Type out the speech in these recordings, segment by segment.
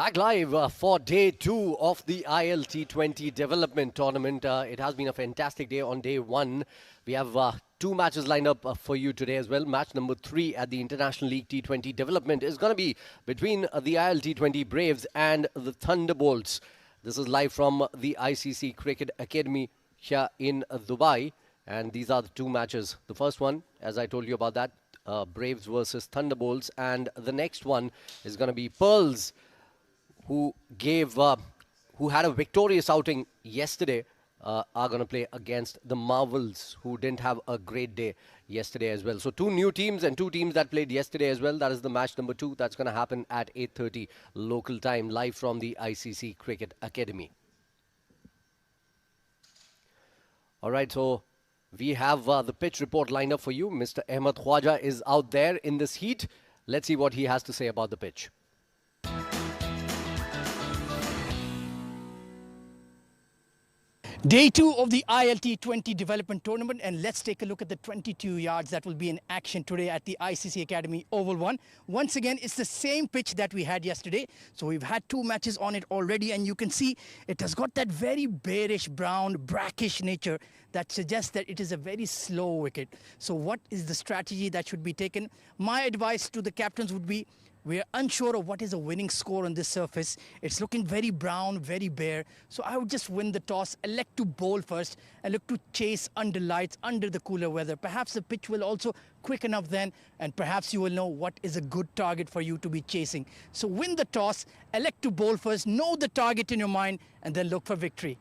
Back live for day 2 of the ILT20 development tournament. It has been a fantastic day on day 1. We have 2 matches lined up for you today as well. Match number 3 at the International League T20 development is going to be between the ILT20 Braves and the Thunderbolts. This is live from the ICC Cricket Academy here in Dubai. And these are the 2 matches. The first one, as I told you about that, Braves versus Thunderbolts. And the next one is going to be Pearls, who had a victorious outing yesterday, are going to play against the Marvels, who didn't have a great day yesterday as well. So 2 new teams and 2 teams that played yesterday as well. That is the match number 2. That's going to happen at 8:30 local time, live from the ICC Cricket Academy. All right, so we have the pitch report lined up for you. Mr. Ahmed Khwaja is out there in this heat. Let's see what he has to say about the pitch. Day 2 of the ILT20 development tournament, and let's take a look at the 22 yards that will be in action today at the ICC Academy Oval 1. Once again, it's the same pitch that we had yesterday. So we've had 2 matches on it already, and you can see it has got that very bearish, brown, brackish nature that suggests that it is a very slow wicket. So what is the strategy that should be taken? My advice to the captains would be, we're unsure of what is a winning score on this surface. It's looking very brown, very bare. So I would just win the toss, elect to bowl first, and look to chase under lights, under the cooler weather. Perhaps the pitch will also quicken up then, and perhaps you will know what is a good target for you to be chasing. So win the toss, elect to bowl first, know the target in your mind, and then look for victory.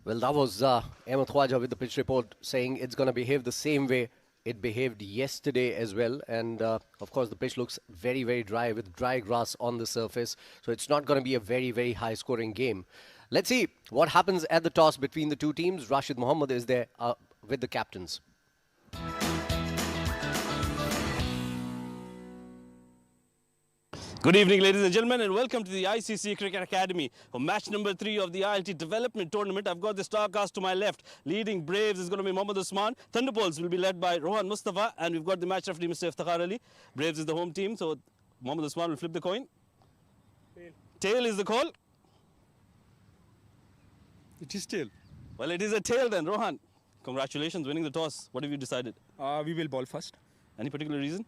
Well, that was Ahmed Khwaja with the pitch report saying it's going to behave the same way it behaved yesterday as well. And of course, the pitch looks very, very dry with dry grass on the surface. So it's not going to be a very, very high scoring game. Let's see what happens at the toss between the 2 teams. Rashid Mohammed is there with the captains. Good evening, ladies and gentlemen, and welcome to the ICC Cricket Academy for match number 3 of the ILT Development Tournament. I've got the star cast to my left. Leading Braves is going to be Mohammad Usman. Thunderbolts will be led by Rohan Mustafa, and we've got the match referee, Mr. Iftikhar Ali. Braves is the home team, so Mohammad Usman will flip the coin. Tail is the call. It is tail. Well, it is a tail then. Rohan, congratulations, winning the toss. What have you decided? We will bowl first. Any particular reason?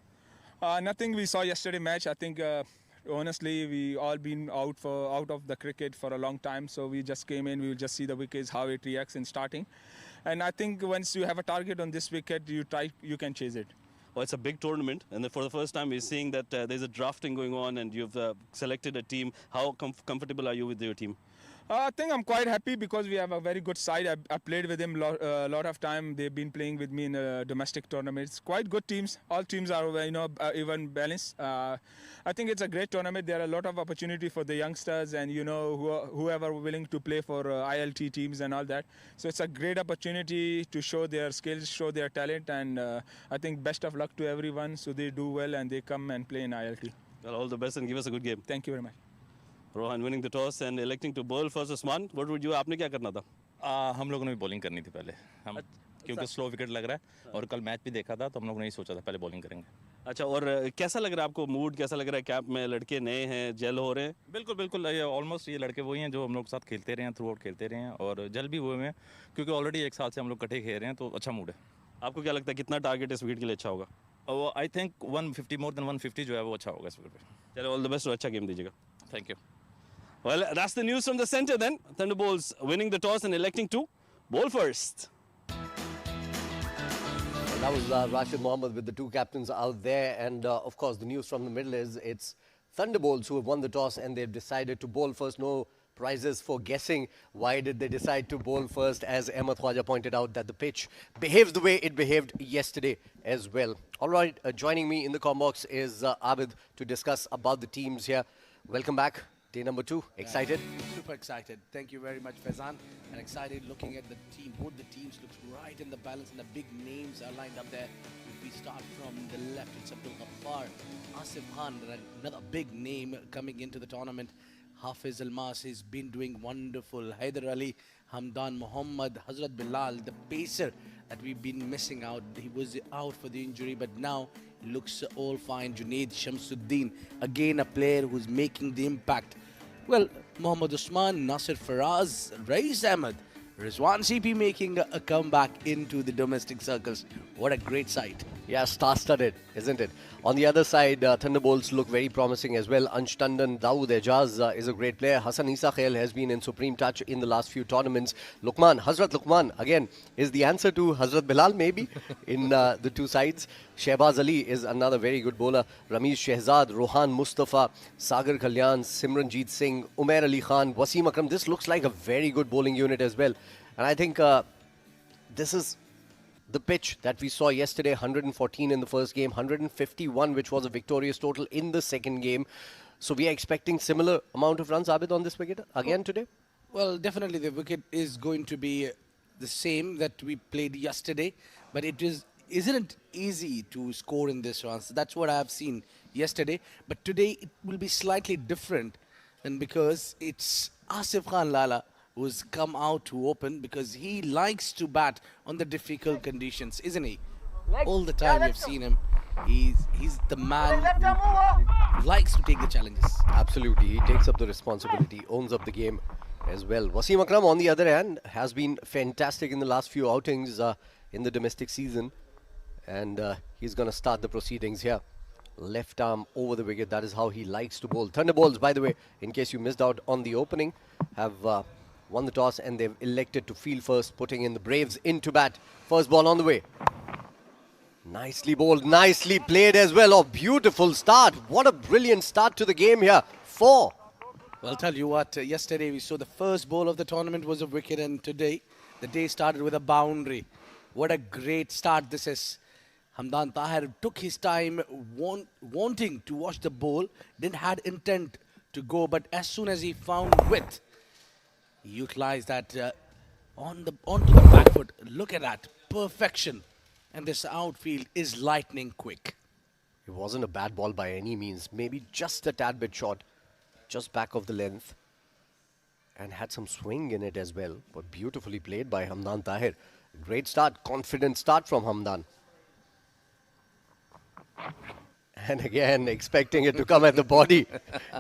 Nothing. We saw yesterday match. I think honestly we all been out of the cricket for a long time, so we just came in. We will just see the wickets, how it reacts in starting, and I think once you have a target on this wicket, you can chase it. Well, it's a big tournament, and for the first time we're seeing that there's a drafting going on, and you've selected a team. How comfortable are you with your team? I think I'm quite happy because we have a very good side. I played with them a lot of time. They've been playing with me in domestic tournaments. Quite good teams. All teams are even balanced. I think it's a great tournament. There are a lot of opportunity for the youngsters and whoever willing to play for ILT teams and all that. So it's a great opportunity to show their skills, show their talent, and I think best of luck to everyone. So they do well and they come and play in ILT. Well, all the best and give us a good game. Thank you very much. Rohan winning the toss and electing to bowl first. Usman, what would you? आपने क्या करना था? हम लोगों ने भी bowling करनी थी पहले क्योंकि स्लो विकेट लग रहा है और कल मैच भी देखा था तो हम लोगों ने यही सोचा था पहले बॉलिंग करेंगे। अच्छा, और कैसा लग रहा है आपको? मूड कैसा लग रहा है? कैंप में लड़के नए हैं, जेल हो रहे हैं? बिल्कुल बिल्कुल, ये ऑलमोस्ट ये लड़के वही हैं जो हम लोग के साथ खेलते रहे हैं, थ्रू आउट खेलते रहे हैं और जल भी हुए हैं क्योंकि ऑलरेडी 1 साल से हम लोग इकट्ठे खेल रहे हैं, तो अच्छा मूड है। आपको क्या लगता है कितना टारगेट इस विकेट के लिए अच्छा होगा? और आई थिंक 150 मोर देन 150 जो है वो अच्छा होगा इस विकेट पे। चलो, ऑल द बेस्ट और अच्छा गेम दीजिएगा। Thank you. Well, that's the news from the center then. Thunderbolts winning the toss and electing to bowl first. Well, that was Rashid Mohammed with the 2 captains out there. And of course, the news from the middle is it's Thunderbolts who have won the toss and they've decided to bowl first. No prizes for guessing why did they decide to bowl first, as Ahmed Khwaja pointed out that the pitch behaves the way it behaved yesterday as well. All right, joining me in the comm box is Abid to discuss about the teams here. Welcome back. Day number 2. Excited? Super excited. Thank you very much, Faizan. And excited looking at the team. Both the teams looks right in the balance and the big names are lined up there. If we start from the left, it's Abdul Ghaffar, Asif Khan, another big name coming into the tournament. Hafiz Almas has been doing wonderful. Haider Ali, Hamdan Muhammad, Hazrat Bilal, the pacer that we've been missing out. He was out for the injury, but now looks all fine. Junaid Shamsuddin, again a player who's making the impact. Well, Mohammad Usman, Nasir Faraz, Rais Ahmed, Rizwan CP making a comeback into the domestic circles. What a great sight. Yeah, star-studded, isn't it? On the other side, Thunderbolts look very promising as well. Ansh Tandon, Dawood Ejaz is a great player. Hassan Isa Khail has been in supreme touch in the last few tournaments. Hazrat Luqman, again, is the answer to Hazrat Bilal, maybe, in the two sides. Shehbaz Ali is another very good bowler. Ramesh Shehzad, Rohan Mustafa, Sagar Kalyan, Simranjeet Singh, Umair Ali Khan, Wasim Akram. This looks like a very good bowling unit as well. And I think this is the pitch that we saw yesterday, 114 in the first game, 151, which was a victorious total in the second game. So we are expecting similar amount of runs, Abid, on this wicket again today? Well, definitely the wicket is going to be the same that we played yesterday, but isn't easy to score in this round. So that's what I have seen yesterday. But today it will be slightly different, and because it's Asif Khan Lala who's come out to open, because he likes to bat on the difficult conditions, isn't he? All the time we've seen him. He's the man who likes to take the challenges. Absolutely. He takes up the responsibility, owns up the game as well. Wasim Akram, on the other hand, has been fantastic in the last few outings in the domestic season. And he's going to start the proceedings here. Left arm over the wicket. That is how he likes to bowl. Thunderbolts, by the way, in case you missed out on the opening, have won the toss and they've elected to field first, putting in the Braves into bat. First ball on the way. Nicely bowled, nicely played as well. Oh, beautiful start. What a brilliant start to the game here. 4. Well, I'll tell you what, yesterday we saw the first ball of the tournament was a wicket, and today the day started with a boundary. What a great start this is. Hamdan Tahir took his time wanting to watch the ball, didn't had intent to go, but as soon as he found width, he utilized that onto the back foot. Look at that, perfection. And this outfield is lightning quick. It wasn't a bad ball by any means. Maybe just a tad bit short, just back of the length. And had some swing in it as well. But beautifully played by Hamdan Tahir. Great start, confident start from Hamdan. And again, expecting it to come at the body.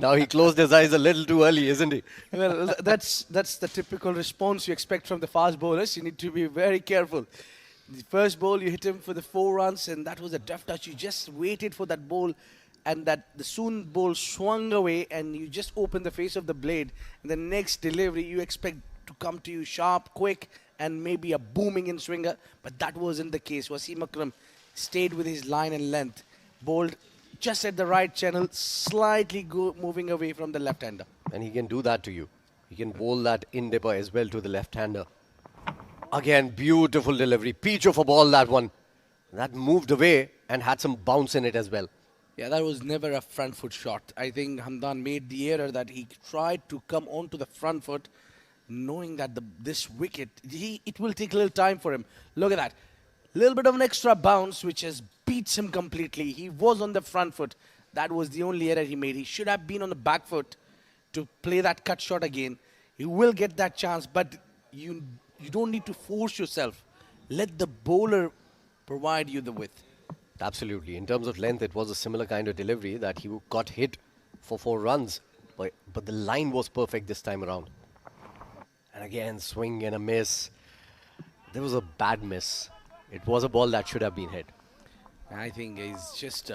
Now he closed his eyes a little too early, isn't he? Well, that's the typical response you expect from the fast bowlers. You need to be very careful. The first ball, you hit him for the 4 runs, and that was a deft touch. You just waited for that ball, and that the soon ball swung away, and you just opened the face of the blade. And the next delivery, you expect to come to you sharp, quick, and maybe a booming in swinger. But that wasn't the case. Wasim Akram stayed with his line and length, bowled just at the right channel, slightly moving away from the left-hander. And he can do that to you. He can bowl that in-dipper as well to the left-hander. Again, beautiful delivery. Peach of a ball, that one. That moved away and had some bounce in it as well. Yeah, that was never a front foot shot. I think Hamdan made the error that he tried to come onto the front foot, knowing that this wicket, it will take a little time for him. Look at that. Little bit of an extra bounce, which has beats him completely. He was on the front foot. That was the only error he made. He should have been on the back foot to play that cut shot again. He will get that chance, but you don't need to force yourself. Let the bowler provide you the width. Absolutely. In terms of length, it was a similar kind of delivery that he got hit for 4 runs. But the line was perfect this time around. And again, swing and a miss. There was a bad miss. It was a ball that should have been hit. I think he's just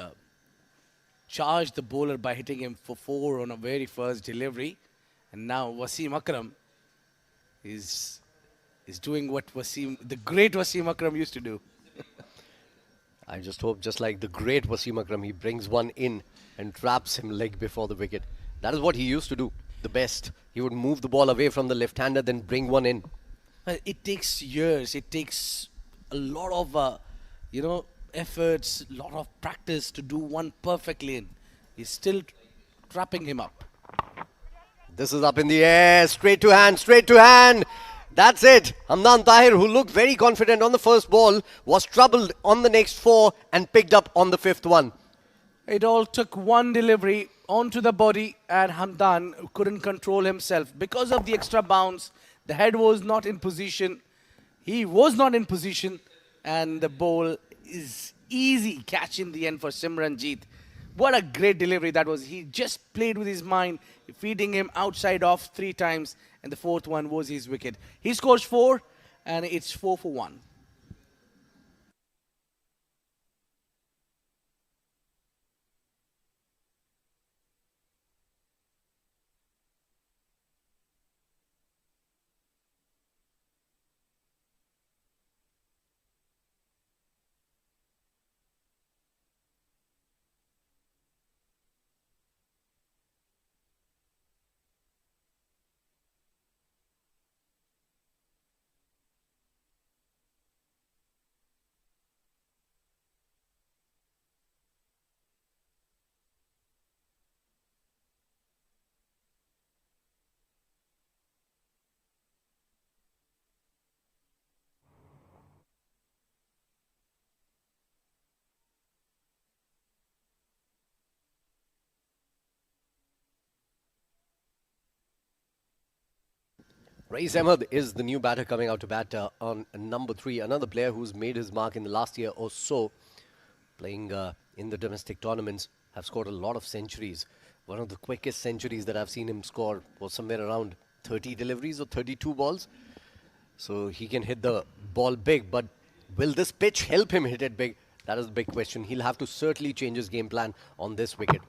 charged the bowler by hitting him for 4 on a very first delivery. And now Wasim Akram is doing what the great Wasim Akram used to do. I just hope, just like the great Wasim Akram, he brings one in and traps him leg before the wicket. That is what he used to do, the best. He would move the ball away from the left-hander, then bring one in. Well, it takes years. It takes a lot of, efforts, a lot of practice to do one perfectly in. He's still trapping him up. This is up in the air, straight to hand, straight to hand. That's it. Hamdan Tahir, who looked very confident on the first ball, was troubled on the next 4 and picked up on the 5th one. It all took one delivery onto the body, and Hamdan couldn't control himself. Because of the extra bounce, the head was not in position. He was not in position, and the ball is easy catch in the end for Simranjeet. What a great delivery that was. He just played with his mind, feeding him outside off 3 times, and the fourth one was his wicket. He scores 4, and it's 4 for 1. Rais Ahmed is the new batter coming out to bat on number 3. Another player who's made his mark in the last year or so, playing in the domestic tournaments, have scored a lot of centuries. One of the quickest centuries that I've seen him score was somewhere around 30 deliveries or 32 balls. So he can hit the ball big, but will this pitch help him hit it big? That is the big question. He'll have to certainly change his game plan on this wicket.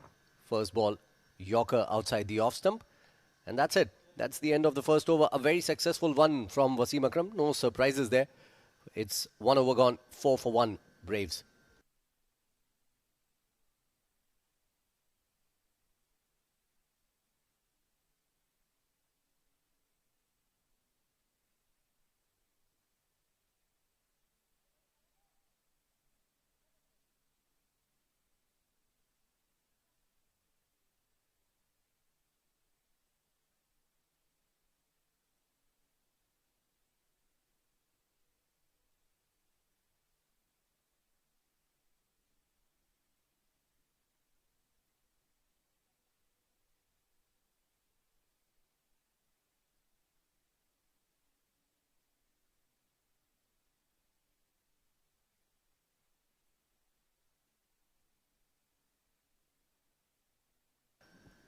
First ball, Yorker outside the off stump. And that's it. That's the end of the first over. A very successful one from Wasim Akram. No surprises there. It's 1 over gone, 4 for 1, Braves.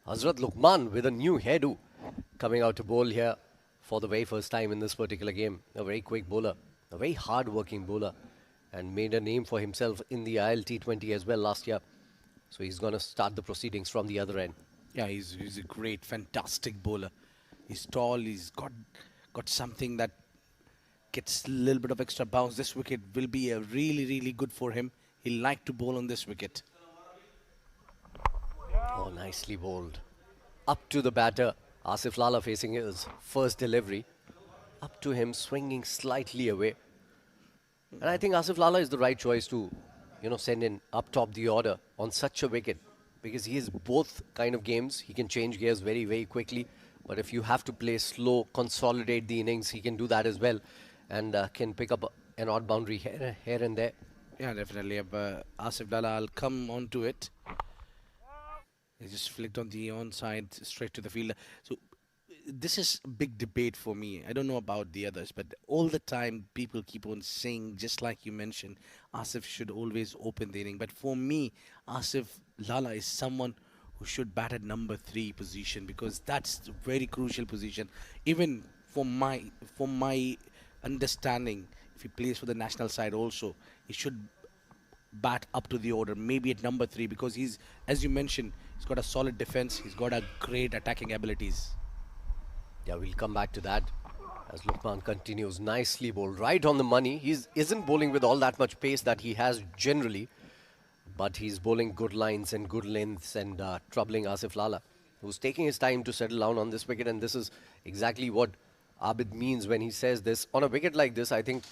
Hazrat Luqman with a new hairdo coming out to bowl here for the very first time in this particular game. A very quick bowler, a very hard-working bowler, and made a name for himself in the ILT20 as well last year. So he's going to start the proceedings from the other end. Yeah, he's a great, fantastic bowler. He's tall. He's got something that gets a little bit of extra bounce. This wicket will be a really good for him. He'll like to bowl on this wicket. Oh, nicely bowled. Up to the batter, Asif Lala facing his first delivery. Up to him, swinging slightly away. And I think Asif Lala is the right choice to, send in up top the order on such a wicket. Because he is both kind of games. He can change gears very quickly. But if you have to play slow, consolidate the innings, he can do that as well. And can pick up an odd boundary here and there. Yeah, definitely. Asif Lala, I'll come on to it. He just flicked on the onside straight to the fielder. So this is a big debate for me. I don't know about the others, but all the time people keep on saying, just like you mentioned, Asif should always open the inning. But for me, Asif Lala is someone who should bat at number 3 position, because that's a very crucial position. Even for my understanding, if he plays for the national side also, he should bat up to the order, maybe at number 3, because he's, as you mentioned, he's got a solid defense, he's got a great attacking abilities. Yeah, we'll come back to that as Luqman continues. Nicely bowled, right on the money. He isn't bowling with all that much pace that he has generally, but he's bowling good lines and good lengths and troubling Asif Lala, who's taking his time to settle down on this wicket. And this is exactly what Abid means when he says this. On a wicket like this, I think,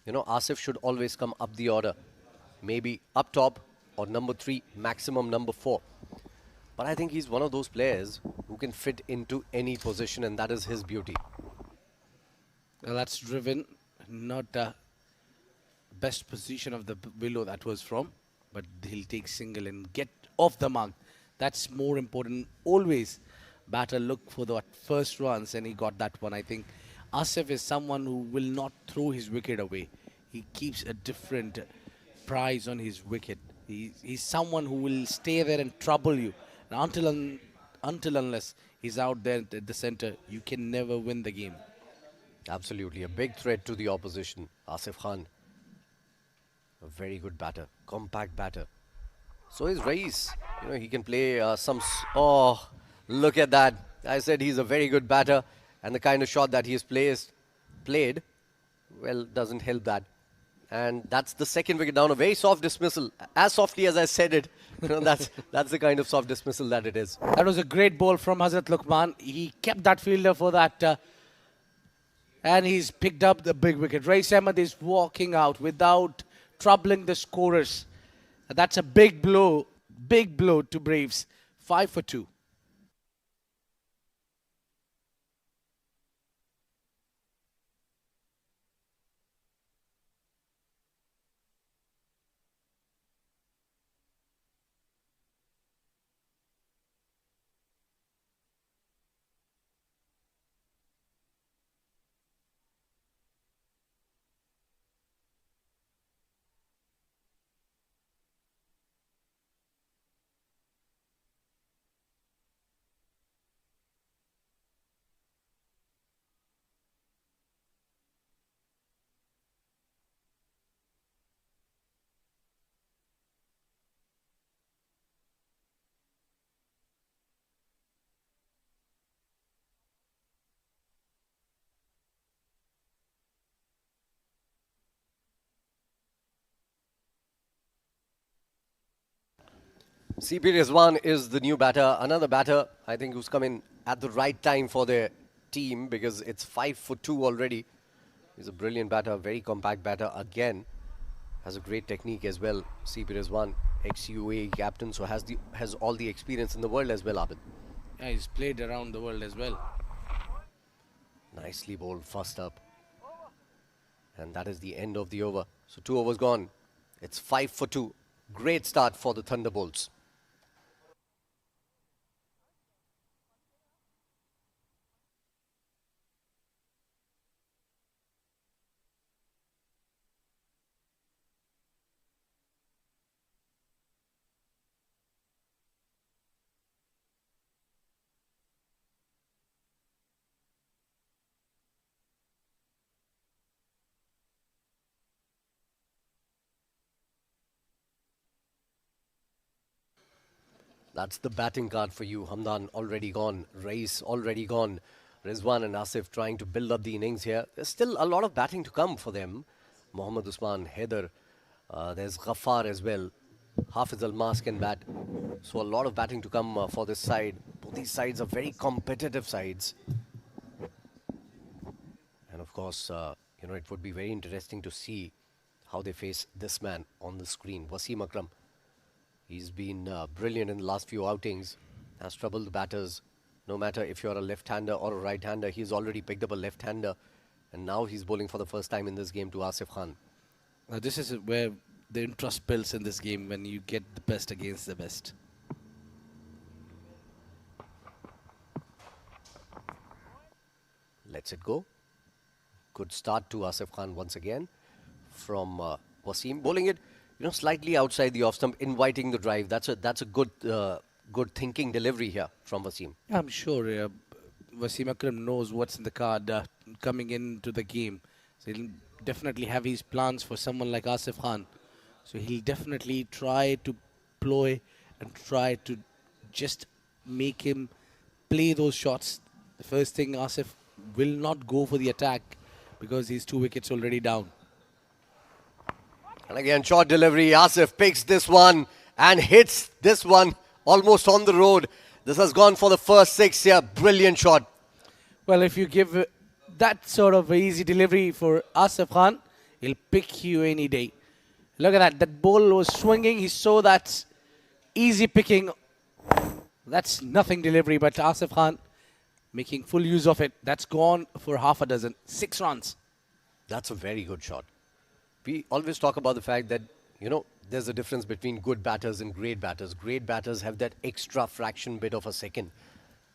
Asif should always come up the order. Maybe up top or number 3, maximum number 4. But I think he's one of those players who can fit into any position, and that is his beauty. Well, that's driven, not the best position of the willow that was from, but he'll take single and get off the mark. That's more important. Always batter look for the first runs, and he got that one. I think Asif is someone who will not throw his wicket away. He keeps a different prize on his wicket. He's someone who will stay there and trouble you. And until unless he's out there at the center, you can never win the game. Absolutely. A big threat to the opposition. Asif Khan. A very good batter. Compact batter. So is Rais. He can play Oh, look at that. I said he's a very good batter. And the kind of shot that he has played, well, doesn't help that. And that's the second wicket down. A very soft dismissal. As softly as I said it, that's the kind of soft dismissal that it is. That was a great ball from Hazrat Luqman. He kept that fielder for that. And he's picked up the big wicket. Rais Ahmed is walking out without troubling the scorers. That's a big blow to Braves. 5 for 2. CP Rizwan is the new batter. Another batter, I think, who's come in at the right time for their team because it's 5 for 2 already. He's a brilliant batter, very compact batter again. Has a great technique as well. CP Rizwan, ex-UAE captain, so has all the experience in the world as well, Abid. Yeah, he's played around the world as well. Nicely bowled, first up. And that is the end of the over. So 2 overs gone. It's 5 for 2. Great start for the Thunderbolts. That's the batting card for you. Hamdan already gone. Rais already gone. Rizwan and Asif trying to build up the innings here. There's still a lot of batting to come for them. Mohammad Usman, Haider. There's Ghaffar as well. Hafiz Almas can bat. So a lot of batting to come for this side. Both these sides are very competitive sides. And of course, it would be very interesting to see how they face this man on the screen. Wasim Akram. He's been brilliant in the last few outings, has troubled the batters. No matter if you're a left-hander or a right-hander, he's already picked up a left-hander. And now he's bowling for the first time in this game to Asif Khan. Now this is where the interest builds in this game, when you get the best against the best. Lets it go. Good start to Asif Khan once again from Wasim. Bowling it, slightly outside the off stump, inviting the drive. That's a good thinking delivery here from Wasim. I'm sure Wasim Akram knows what's in the card coming into the game. So he'll definitely have his plans for someone like Asif Khan. So he'll definitely try to ploy and try to just make him play those shots. The first thing, Asif will not go for the attack because he's 2 wickets already down. And again, short delivery. Asif picks this one and hits this one almost on the road. This has gone for the first 6 here. Brilliant shot. Well, if you give that sort of easy delivery for Asif Khan, he'll pick you any day. Look at that. That ball was swinging. He saw that easy picking. That's nothing delivery, but Asif Khan making full use of it. That's gone for half a dozen. 6 runs. That's a very good shot. We always talk about the fact that, there's a difference between good batters and great batters. Great batters have that extra fraction bit of a second,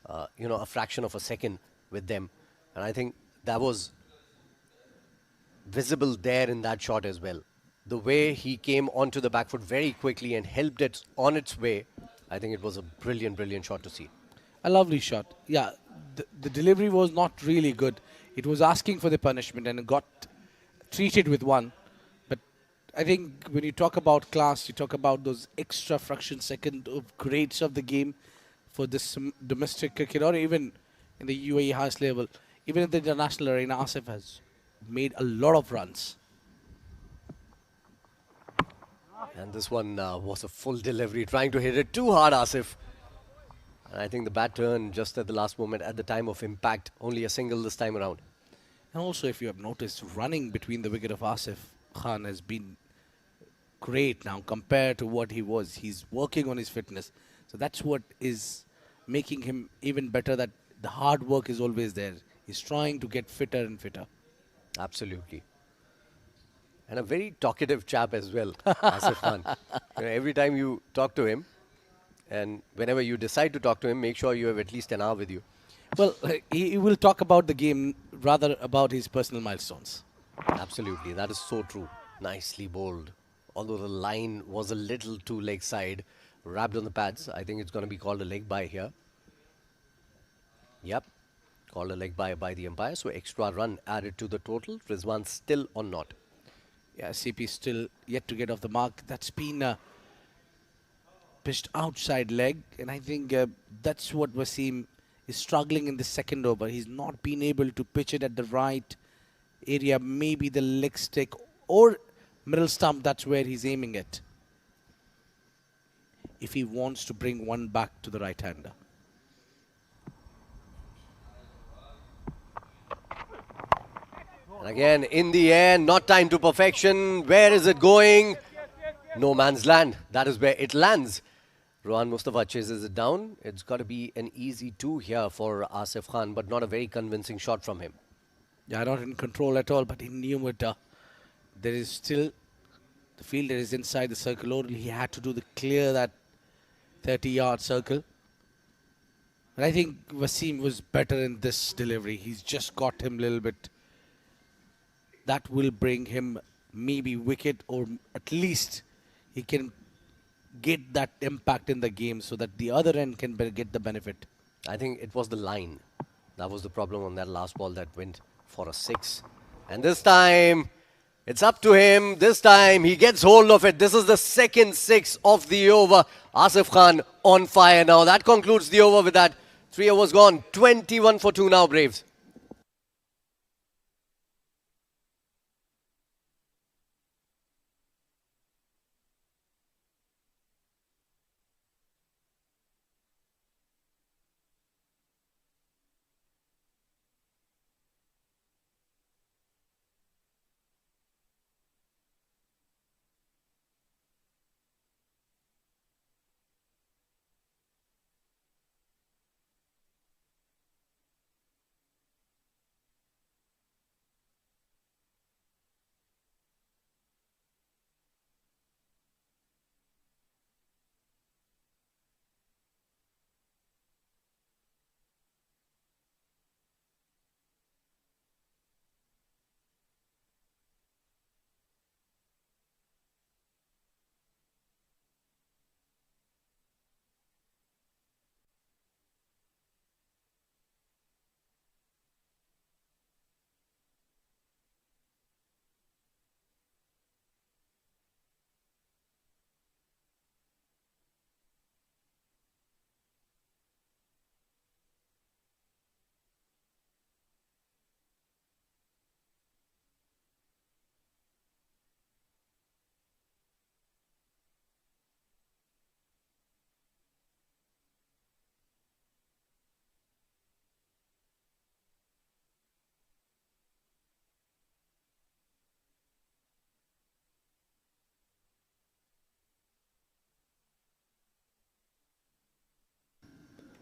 a fraction of a second with them. And I think that was visible there in that shot as well. the way he came onto the back foot very quickly and helped it on its way, I think it was a brilliant, brilliant shot to see. A lovely shot. Yeah, the delivery was not really good. It was asking for the punishment and got treated with one. But I think when you talk about class, you talk about those extra fraction second of grades of the game for this domestic cricket or even in the UAE highest level. Even in the international arena, Asif has made a lot of runs. And this one was a full delivery, trying to hit it too hard, Asif. And I think the bat turned just at the last moment, at the time of impact. Only a single this time around. And also, if you have noticed, running between the wicket of Asif Khan has been great now compared to what he was. He's working on his fitness. So that's what is making him even better, that the hard work is always there. He's trying to get fitter and fitter. Absolutely. And a very talkative chap as well, Asif Khan. Every time you talk to him, and whenever you decide to talk to him, make sure you have at least an hour with you. Well, he will talk about the game, rather about his personal milestones. Absolutely, that is so true. Nicely bowled. Although the line was a little too leg side, wrapped on the pads. I think it's going to be called a leg bye here. Yep, called a leg bye by the umpire. So extra run added to the total. Rizwan still on not. Yeah, CP still yet to get off the mark. That's been pitched outside leg, and I think that's what Wasim is struggling in the second over. He's not been able to pitch it at the right area, maybe the leg stick or middle stump. That's where he's aiming it, if he wants to bring one back to the right-hander. And again, in the air, not time to perfection. Where is it going? No man's land. That is where it lands. Rohan Mustafa chases it down. It's got to be an easy 2 here for Asif Khan, but not a very convincing shot from him. Yeah, not in control at all, but he knew it. There is still, the fielder is inside the circle only. He had to do the clear that 30-yard circle. But I think Wasim was better in this delivery. He's just got him a little bit. That will bring him maybe wicket, or at least he can get that impact in the game so that the other end can get the benefit. I think it was the line. That was the problem on that last ball that went for a 6. And this time, it's up to him. This time, he gets hold of it. This is the second 6 of the over. Asif Khan on fire now. That concludes the over with that. 3 overs gone. 21 for 2 now, Braves.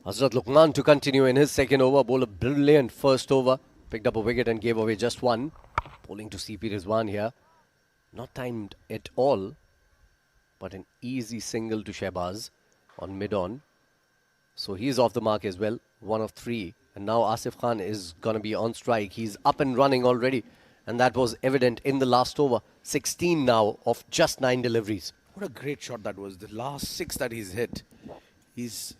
Hazrat Luqman to continue in his second over. Bowled a brilliant first over. Picked up a wicket and gave away just one. Bowling to CP Rizwan here. Not timed at all, but an easy single to Shehbaz on mid-on. So he's off the mark as well. 1 of 3. And now Asif Khan is going to be on strike. He's up and running already. And that was evident in the last over. 16 now of just 9 deliveries. What a great shot that was. The last 6 that he's hit, he's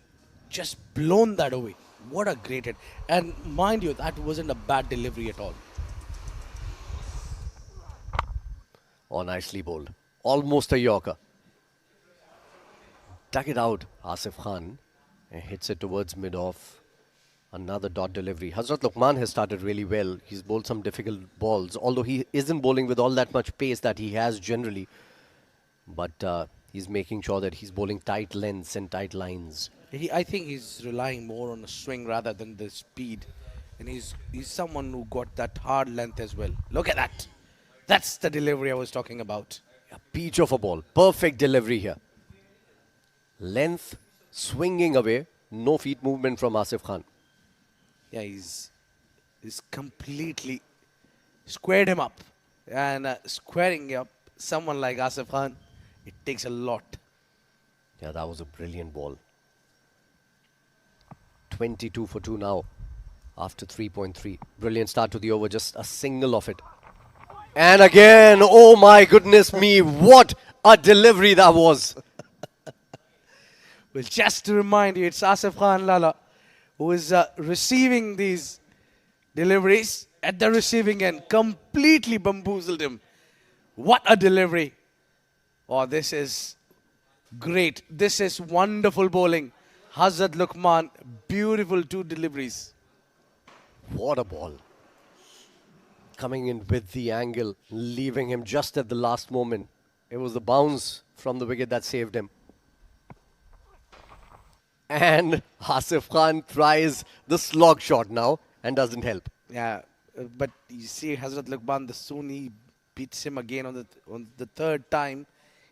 just blown that away. What a great hit. And mind you, that wasn't a bad delivery at all. Oh, nicely bowled. Almost a Yorker. Dug it out, Asif Khan. And hits it towards mid-off. Another dot delivery. Hazrat Luqman has started really well. He's bowled some difficult balls, although he isn't bowling with all that much pace that he has generally. But he's making sure that he's bowling tight lengths and tight lines. I think he's relying more on a swing rather than the speed. And he's someone who got that hard length as well. Look at that. That's the delivery I was talking about. A peach of a ball. Perfect delivery here. Length, swinging away. No feet movement from Asif Khan. Yeah, he's completely squared him up. And squaring up someone like Asif Khan, it takes a lot. Yeah, that was a brilliant ball. 22 for 2 now after 3.3. Brilliant start to the over, just a single of it. And again, oh my goodness me, what a delivery that was. Well, just to remind you, it's Asif Khan Lala who is receiving these deliveries at the receiving end. Completely bamboozled him. What a delivery. Oh, this is great. This is wonderful bowling. Hazrat Luqman, beautiful 2 deliveries. What a ball. Coming in with the angle, leaving him just at the last moment. It was the bounce from the wicket that saved him. And Asif Khan tries the slog shot now and doesn't help. Yeah, but you see Hazrat Luqman, the soon he beats him again on the third time.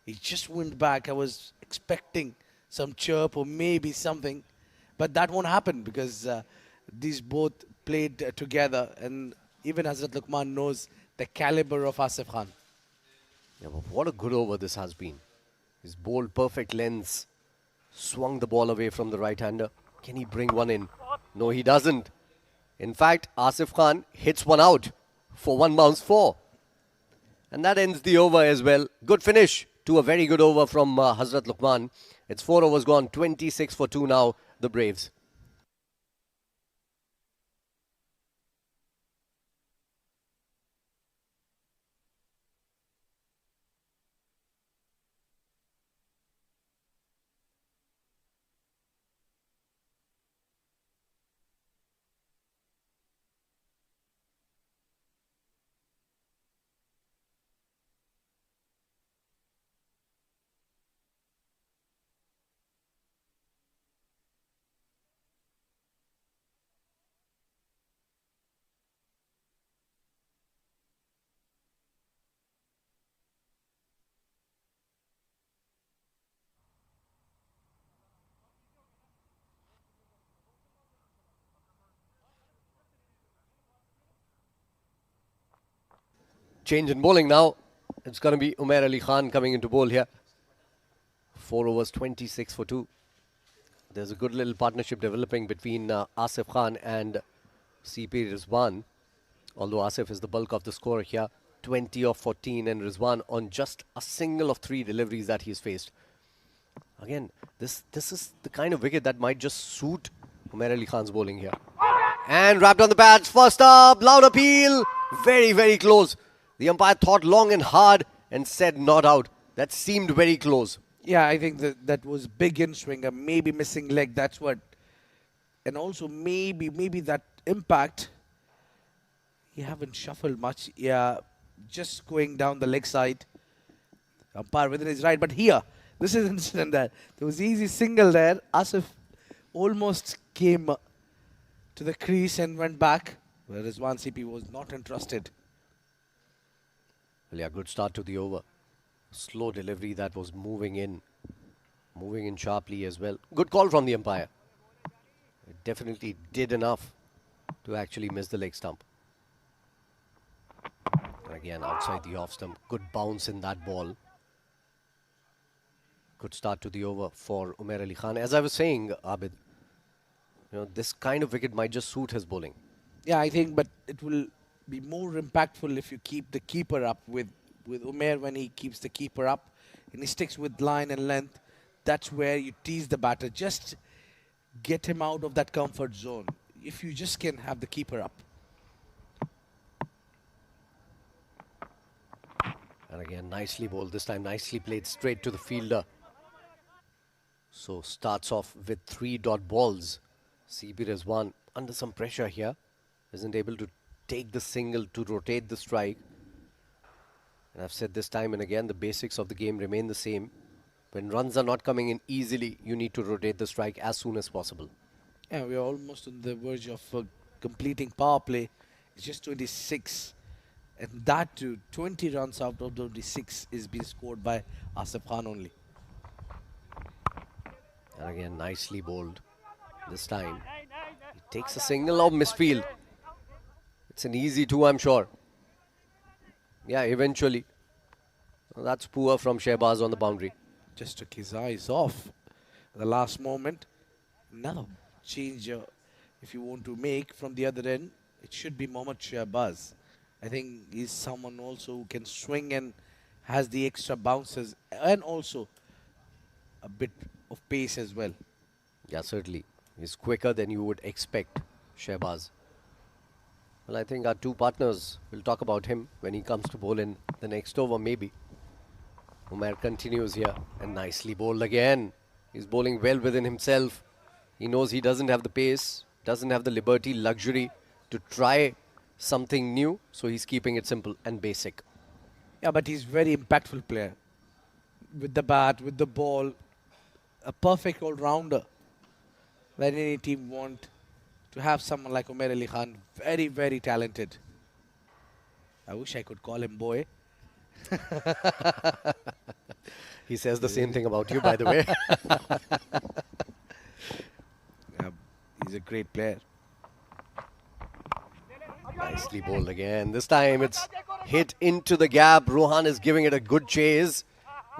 He just went back. I was expecting some chirp or maybe something, but that won't happen because these both played together, and even Hazrat Luqman knows the caliber of Asif Khan. Yeah, but what a good over this has been. He's bowled perfect lengths, swung the ball away from the right-hander. Can he bring one in? No, he doesn't. In fact, Asif Khan hits one out for 1 bounce 4. And that ends the over as well. Good finish to a very good over from Hazrat Luqman. It's 4 overs gone, 26 for 2 now, the Braves. Change in bowling now. It's going to be Umair Ali Khan coming into bowl here. 4 overs, 26 for 2. There's a good little partnership developing between Asif Khan and CP Rizwan. Although Asif is the bulk of the score here. 20 of 14 and Rizwan on just a single of 3 deliveries that he's faced. Again, this is the kind of wicket that might just suit Umair Ali Khan's bowling here. And wrapped on the pads. First up, loud appeal. Very, very close. The umpire thought long and hard and said not out. That seemed very close. Yeah, I think that was big in swinger, maybe missing leg. That's what, and also maybe that impact. You haven't shuffled much. Yeah, just going down the leg side. Umpire within his right, but here this is incident there. There was easy single there. Asif almost came to the crease and went back, whereas Rizwan CP was not interested. Well, yeah, good start to the over. Slow delivery that was moving in sharply as well. Good call from the umpire. It definitely did enough to actually miss the leg stump. And again, outside the off stump. Good bounce in that ball. Good start to the over for Umair Ali Khan. As I was saying, Abid, this kind of wicket might just suit his bowling. Yeah, I think, but it will be more impactful if you keep the keeper up with Umair. When he keeps the keeper up and he sticks with line and length, that's where you tease the batter. Just get him out of that comfort zone. If you just can have the keeper up. And again, nicely bowled. This time, nicely played straight to the fielder. So starts off with 3 dot balls. CB Rizwan under some pressure here. Isn't able to take the single to rotate the strike. And I've said this time and again, the basics of the game remain the same. When runs are not coming in easily, you need to rotate the strike as soon as possible. Yeah, we are almost on the verge of completing power play. It's just 26. And that too, 20 runs out of 26 is being scored by Asif Khan only. And again, nicely bowled. This time, he takes a single of misfield. It's an easy 2, I'm sure. Yeah, eventually. Well, that's poor from Shehbaz on the boundary. Just took his eyes off at the last moment. Another change if you want to make from the other end, it should be Mohammad Shehbaz. I think he's someone also who can swing and has the extra bounces and also a bit of pace as well. Yeah, certainly. He's quicker than you would expect, Shehbaz. Well, I think our 2 partners will talk about him when he comes to bowl in the next over, maybe. Umair continues here and nicely bowled again. He's bowling well within himself. He knows he doesn't have the pace, doesn't have the liberty, luxury to try something new, so he's keeping it simple and basic. Yeah, but he's very impactful player. With the bat, with the ball, a perfect all-rounder. That any team want to have someone like Umair Ali Khan, very, very talented. I wish I could call him boy. He says the same thing about you, by the way. Yeah, he's a great player. Nicely bowled again. This time it's hit into the gap. Rohan is giving it a good chase.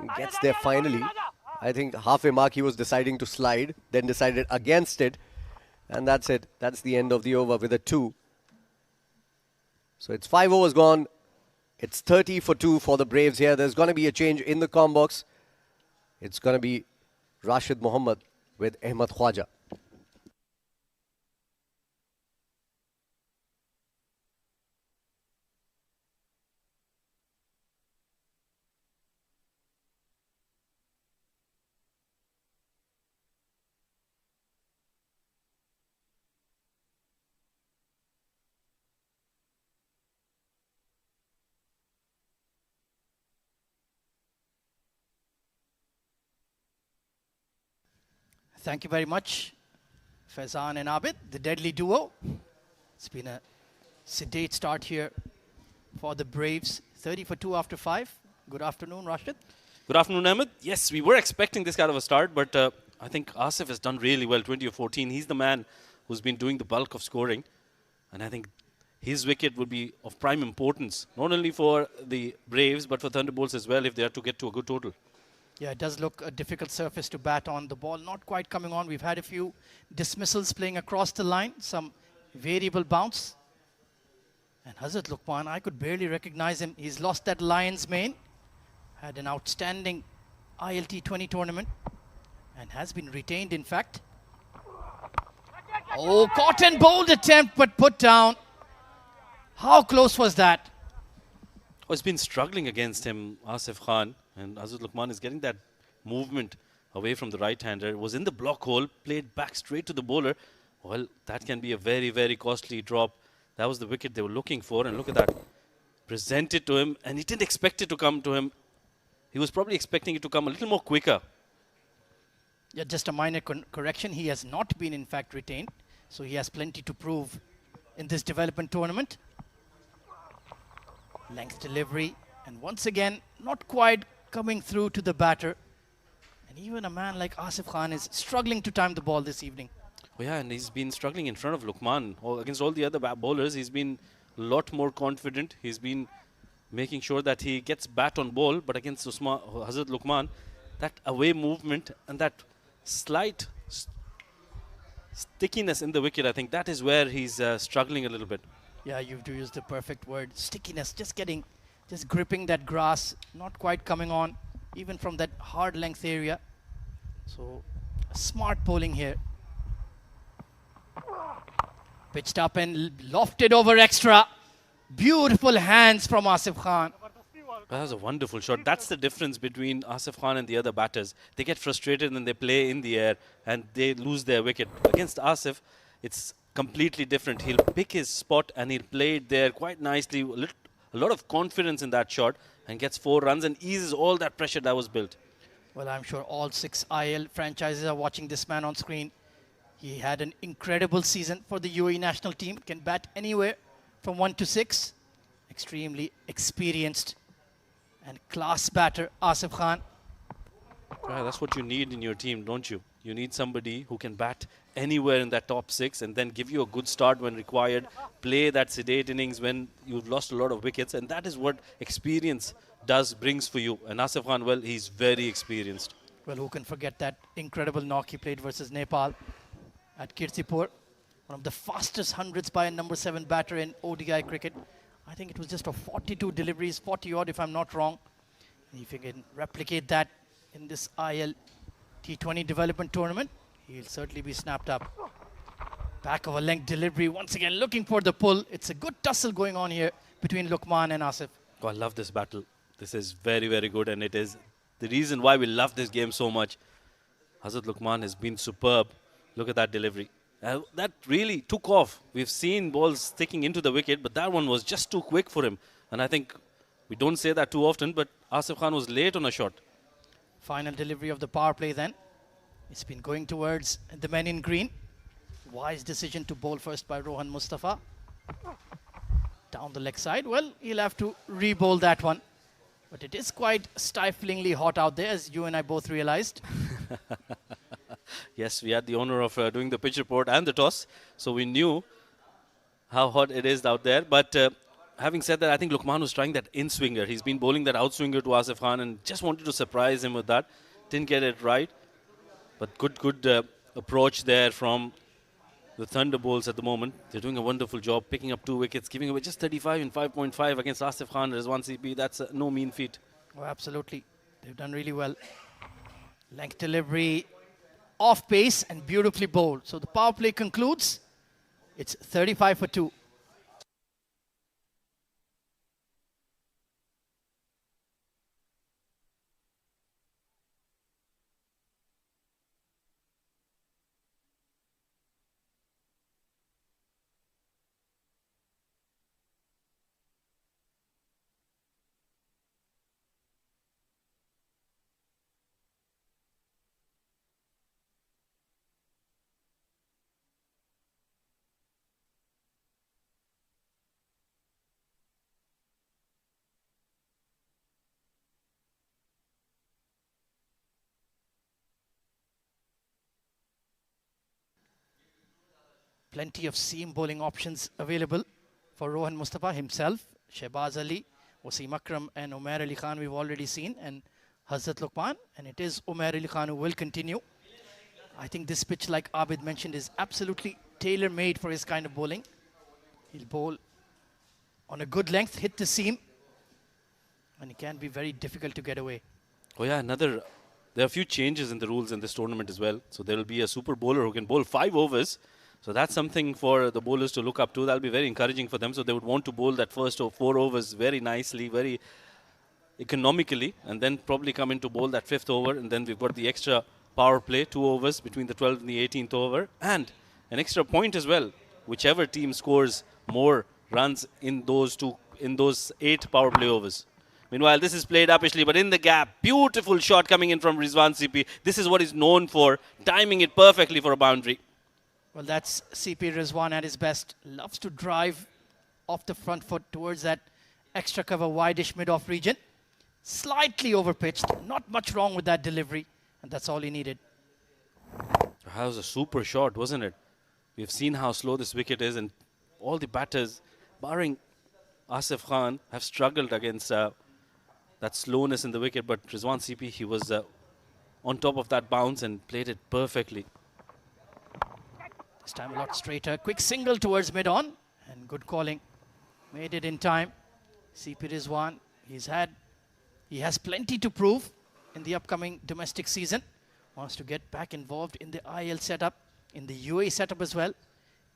He gets there finally. I think halfway mark he was deciding to slide, then decided against it. And that's it. That's the end of the over with a 2. So it's 5 overs gone. It's 30 for 2 for the Braves here. There's going to be a change in the comm box. It's going to be Rashid Mohammed with Ahmed Khwaja. Thank you very much, Faizan and Abid, the deadly duo. It's been a sedate start here for the Braves. 30 for 2 after 5. Good afternoon, Rashid. Good afternoon, Ahmed. Yes, we were expecting this kind of a start, but I think Asif has done really well, 20 or 14. He's the man who's been doing the bulk of scoring. And I think his wicket would be of prime importance, not only for the Braves, but for Thunderbolts as well, if they are to get to a good total. Yeah, it does look a difficult surface to bat on. The ball not quite coming on. We've had a few dismissals playing across the line, some variable bounce. And Hazrat Luqman, I could barely recognize him. He's lost that lion's mane. Had an outstanding ILT20 tournament and has been retained, in fact. Oh, caught and bowled attempt, but put down. How close was that? Oh, it's been struggling against him, Asif Khan. And Hazrat Luqman is getting that movement away from the right-hander. It was in the block hole, played back straight to the bowler. Well, that can be a very, very costly drop. That was the wicket they were looking for. And look at that. Presented to him, and he didn't expect it to come to him. He was probably expecting it to come a little more quicker. Yeah, just a minor correction. He has not been, in fact, retained. So he has plenty to prove in this development tournament. Length delivery. And once again, not quite coming through to the batter. And even a man like Asif Khan is struggling to time the ball this evening. Oh yeah, and he's been struggling in front of Luqman. Against all the other bowlers, he's been a lot more confident. He's been making sure that he gets bat on ball. But against Hazrat Luqman, that away movement and that slight stickiness in the wicket, I think that is where he's struggling a little bit. Yeah, you've used the perfect word. Stickiness, just gripping that grass, not quite coming on, even from that hard length area. So, smart bowling here. Pitched up and lofted over extra. Beautiful hands from Asif Khan. That was a wonderful shot. That's the difference between Asif Khan and the other batters. They get frustrated and they play in the air and they lose their wicket. Against Asif, it's completely different. He'll pick his spot and he'll play it there quite nicely. A lot of confidence in that shot and gets 4 runs and eases all that pressure that was built. Well, I'm sure all 6 IL franchises are watching this man on screen. He had an incredible season for the UAE national team. Can bat anywhere from 1 to 6. Extremely experienced and class batter, Asif Khan. Yeah, that's what you need in your team, don't you? You need somebody who can bat anywhere in that top 6 and then give you a good start when required, play that sedate innings when you've lost a lot of wickets, and that is what experience brings for you. And Asif Khan, well, he's very experienced. Well, who can forget that incredible knock he played versus Nepal at Kirtipur? One of the fastest hundreds by a number 7 batter in ODI cricket. I think it was just a 42 deliveries, 40 odd if I'm not wrong. And if you can replicate that in this ILT20 development tournament, he'll certainly be snapped up. Back of a length delivery, once again looking for the pull. It's a good tussle going on here between Luqman and Asif. Oh, I love this battle. This is very, very good, and it is the reason why we love this game so much. Hazrat Luqman has been superb. Look at that delivery. That really took off. We've seen balls sticking into the wicket, but that one was just too quick for him. And I think we don't say that too often, but Asif Khan was late on a shot. Final delivery of the power play then. It's been going towards the men in green. Wise decision to bowl first by Rohan Mustafa. Down the leg side. Well, he'll have to re-bowl that one. But it is quite stiflingly hot out there, as you and I both realized. Yes, we had the honor of doing the pitch report and the toss, so we knew how hot it is out there. But having said that, I think Luqman was trying that in-swinger. He's been bowling that out-swinger to Asif Khan and just wanted to surprise him with that. Didn't get it right. But good approach there from the Thunderbolts at the moment. They're doing a wonderful job, picking up 2 wickets, giving away just 35 in 5.5 against Asif Khan and Rizwan CP. That's no mean feat. Oh, absolutely. They've done really well. Length delivery, off pace and beautifully bowled. So the power play concludes. It's 35 for 2. Plenty of seam bowling options available for Rohan Mustafa himself. Shehbaz Ali, Wasim Akram and Umair Ali Khan we've already seen, and Hazrat Luqman, and it is Umair Ali Khan who will continue. I think this pitch, like Abid mentioned, is absolutely tailor-made for his kind of bowling. He'll bowl on a good length, hit the seam, and it can be very difficult to get away. Oh yeah, there are a few changes in the rules in this tournament as well. So there will be a super bowler who can bowl 5 overs. So that's something for the bowlers to look up to. That'll be very encouraging for them. So they would want to bowl that first 4 overs very nicely, very economically, and then probably come in to bowl that 5th over. And then we've got the extra power play, 2 overs between the 12th and the 18th over, and an extra point as well. Whichever team scores more runs in those 8 power play overs. Meanwhile, this is played uppishly, but in the gap, beautiful shot coming in from Rizwan CP. This is what he's known for, timing it perfectly for a boundary. Well, that's CP Rizwan at his best. Loves to drive off the front foot towards that extra cover wide-ish mid-off region. Slightly overpitched. Not much wrong with that delivery. And that's all he needed. That was a super shot, wasn't it? We've seen how slow this wicket is, and all the batters, barring Asif Khan, have struggled against that slowness in the wicket. But Rizwan CP, he was on top of that bounce and played it perfectly. This time a lot straighter. Quick single towards mid-on. And good calling Made it in time. CP Rizwan, he has plenty to prove in the upcoming domestic season. Wants to get back involved in the IL setup, in the UAE setup as well.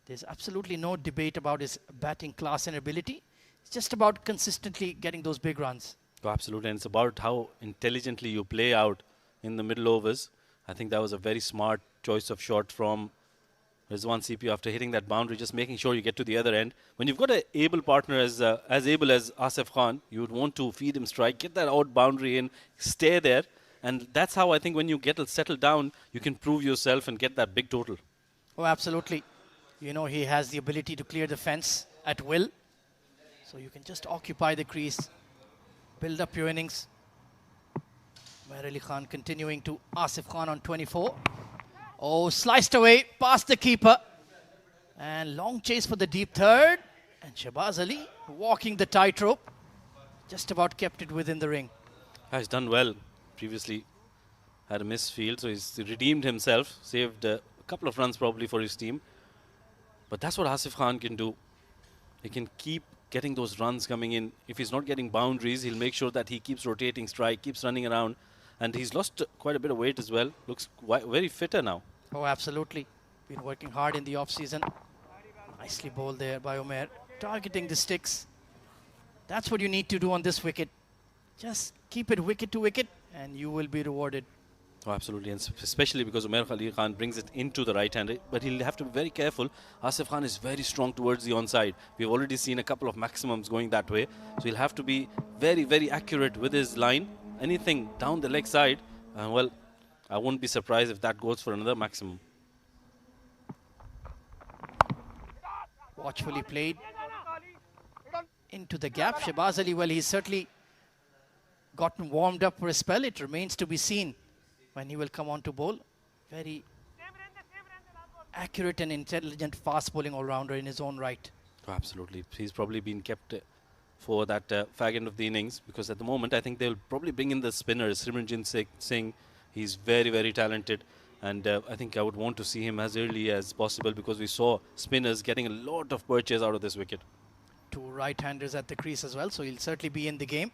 There's absolutely no debate about his batting class and ability. It's just about consistently getting those big runs. Oh, absolutely, and it's about how intelligently you play out in the middle overs. I think that was a very smart choice of shot from Rizwan CP after hitting that boundary, just making sure you get to the other end. When you've got an able partner as able as Asif Khan, you would want to feed him strike, get that out boundary in, stay there. And that's how I think when you get settled down, you can prove yourself and get that big total. Oh, absolutely. You know, he has the ability to clear the fence at will. So you can just occupy the crease, build up your innings. Meher Ali Khan continuing to Asif Khan on 24. Oh, sliced away past the keeper. And long chase for the deep third. And Shahbaz Ali walking the tightrope. Just about kept it within the ring. He's done well. Previously had a missed field, so he's redeemed himself, saved a couple of runs probably for his team. But that's what Asif Khan can do. He can keep getting those runs coming in. If he's not getting boundaries, he'll make sure that he keeps rotating strike, keeps running around. And he's lost quite a bit of weight as well. Looks very fitter now. Oh, absolutely. Been working hard in the off-season. Nicely bowled there by Umair. Targeting the sticks. That's what you need to do on this wicket. Just keep it wicket to wicket and you will be rewarded. Oh, absolutely, and especially because Umair Ali Khan brings it into the right hand, but he'll have to be very careful. Asif Khan is very strong towards the onside. We've already seen a couple of maximums going that way, so he'll have to be very, very accurate with his line. Anything down the leg side, well, I won't be surprised if that goes for another maximum. Watchfully played into the gap. Shahbaz Ali, well, he's certainly gotten warmed up for a spell. It remains to be seen when he will come on to bowl. Very accurate and intelligent fast bowling all-rounder in his own right. Oh, absolutely. He's probably been kept for that fag end of the innings, because at the moment I think they'll probably bring in the spinners. Simranjit Singh, he's very, very talented. And I think I would want to see him as early as possible, because we saw spinners getting a lot of purchase out of this wicket. Two right-handers at the crease as well, so he'll certainly be in the game.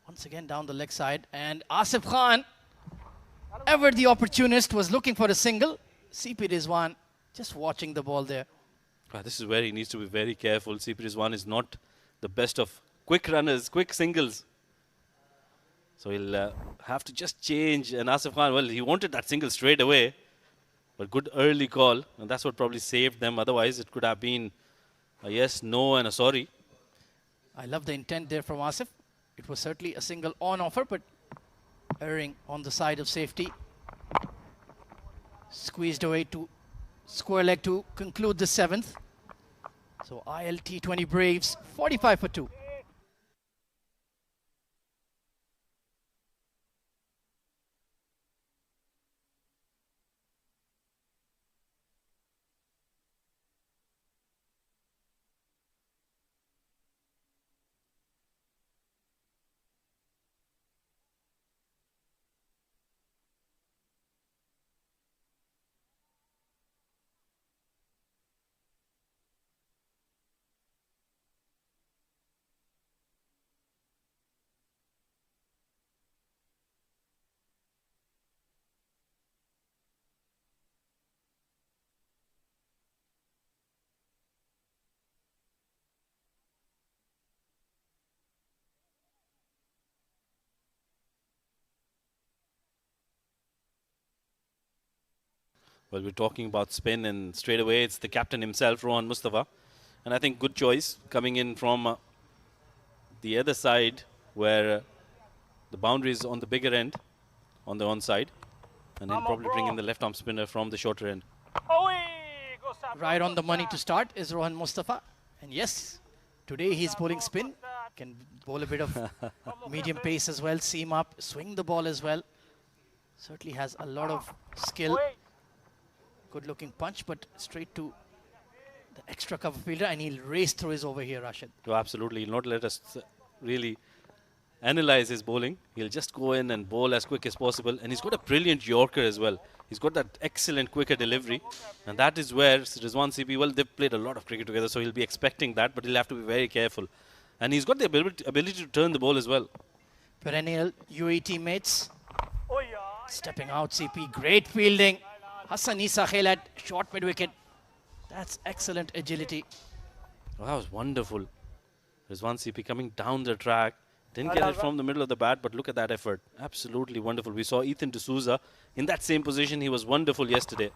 Once again down the leg side, and Asif Khan, ever the opportunist, was looking for a single. CP Rizwan just watching the ball there. This is where he needs to be very careful. CP Rizwan is not the best of quick runners, quick singles. So he'll have to just change. And Asif Khan, well, he wanted that single straight away. But good early call. And that's what probably saved them. Otherwise, it could have been a yes, no, and a sorry. I love the intent there from Asif. It was certainly a single on offer, but erring on the side of safety. Squeezed away to square leg to conclude the 7th. So ILT20 Braves 45 for 2. Well, we're talking about spin, and straight away it's the captain himself, Rohan Mustafa. And I think good choice coming in from the other side, where the boundary is on the bigger end, on the onside. And he'll probably bring in the left arm spinner from the shorter end. Right on the money to start is Rohan Mustafa. And yes, today he's bowling spin. Can bowl a bit of medium pace as well, seam up, swing the ball as well. Certainly has a lot of skill. Good looking punch, but straight to the extra cover fielder, and he'll race through his over here, Rashid. Oh, absolutely. He'll not let us really analyze his bowling. He'll just go in and bowl as quick as possible. And he's got a brilliant Yorker as well. He's got that excellent quicker delivery. And that is where Rizwan CP, well, they've played a lot of cricket together, so he'll be expecting that, but he'll have to be very careful. And he's got the ability to turn the ball as well. Perennial UAE teammates. Stepping out, CP. Great fielding. Hassan Isa Khail at short mid-wicket. That's excellent agility. Oh, that was wonderful. Rizwan CP coming down the track. Didn't get it from the middle of the bat, but look at that effort. Absolutely wonderful. We saw Ethan D'Souza in that same position. He was wonderful yesterday.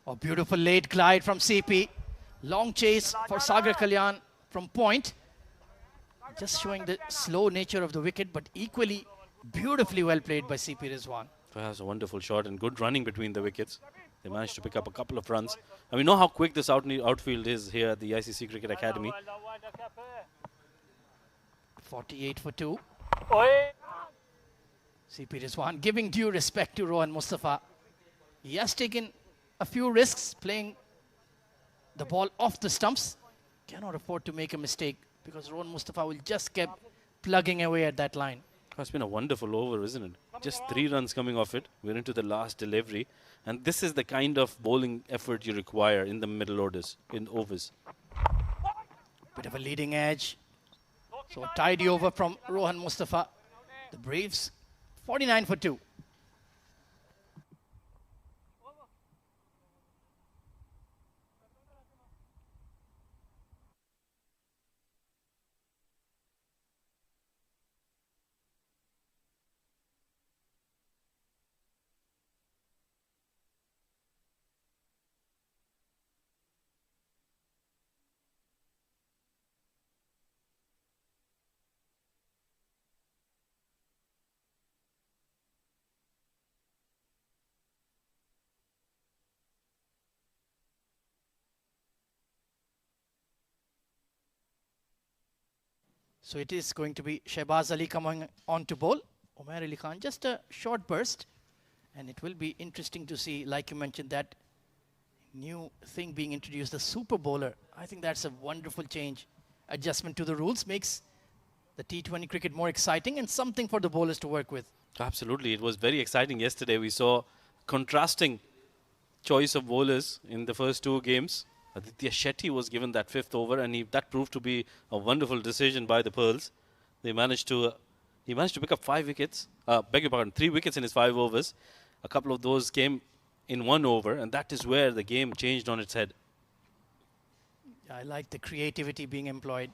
A beautiful late glide from CP. Long chase for Sagar Kalyan from point. Just showing the slow nature of the wicket, but equally beautifully well played by CP Rizwan. That was a wonderful shot and good running between the wickets. They managed to pick up a couple of runs. And we know how quick this outfield is here at the ICC Cricket Academy. 48 for 2. CP Rizwan giving due respect to Rohan Mustafa. He has taken a few risks playing the ball off the stumps. Cannot afford to make a mistake because Rohan Mustafa will just keep plugging away at that line. It's been a wonderful over, isn't it? Just 3 runs coming off it. We're into the last delivery. And this is the kind of bowling effort you require in the middle orders, in overs. Bit of a leading edge. So a tidy over from Rohan Mustafa. The Braves, 49 for 2. So it is going to be Shehbaz Ali coming on to bowl. Umair Ali Khan, just a short burst. And it will be interesting to see, like you mentioned, that new thing being introduced, the super bowler. I think that's a wonderful change. Adjustment to the rules makes the T20 cricket more exciting and something for the bowlers to work with. Absolutely. It was very exciting yesterday. We saw contrasting choice of bowlers in the first 2 games. Aditya Shetty was given that 5th over, and that proved to be a wonderful decision by the Pearls. He managed to pick up 5 wickets. Beg your pardon, 3 wickets in his 5 overs. A couple of those came in 1 over, and that is where the game changed on its head. I like the creativity being employed.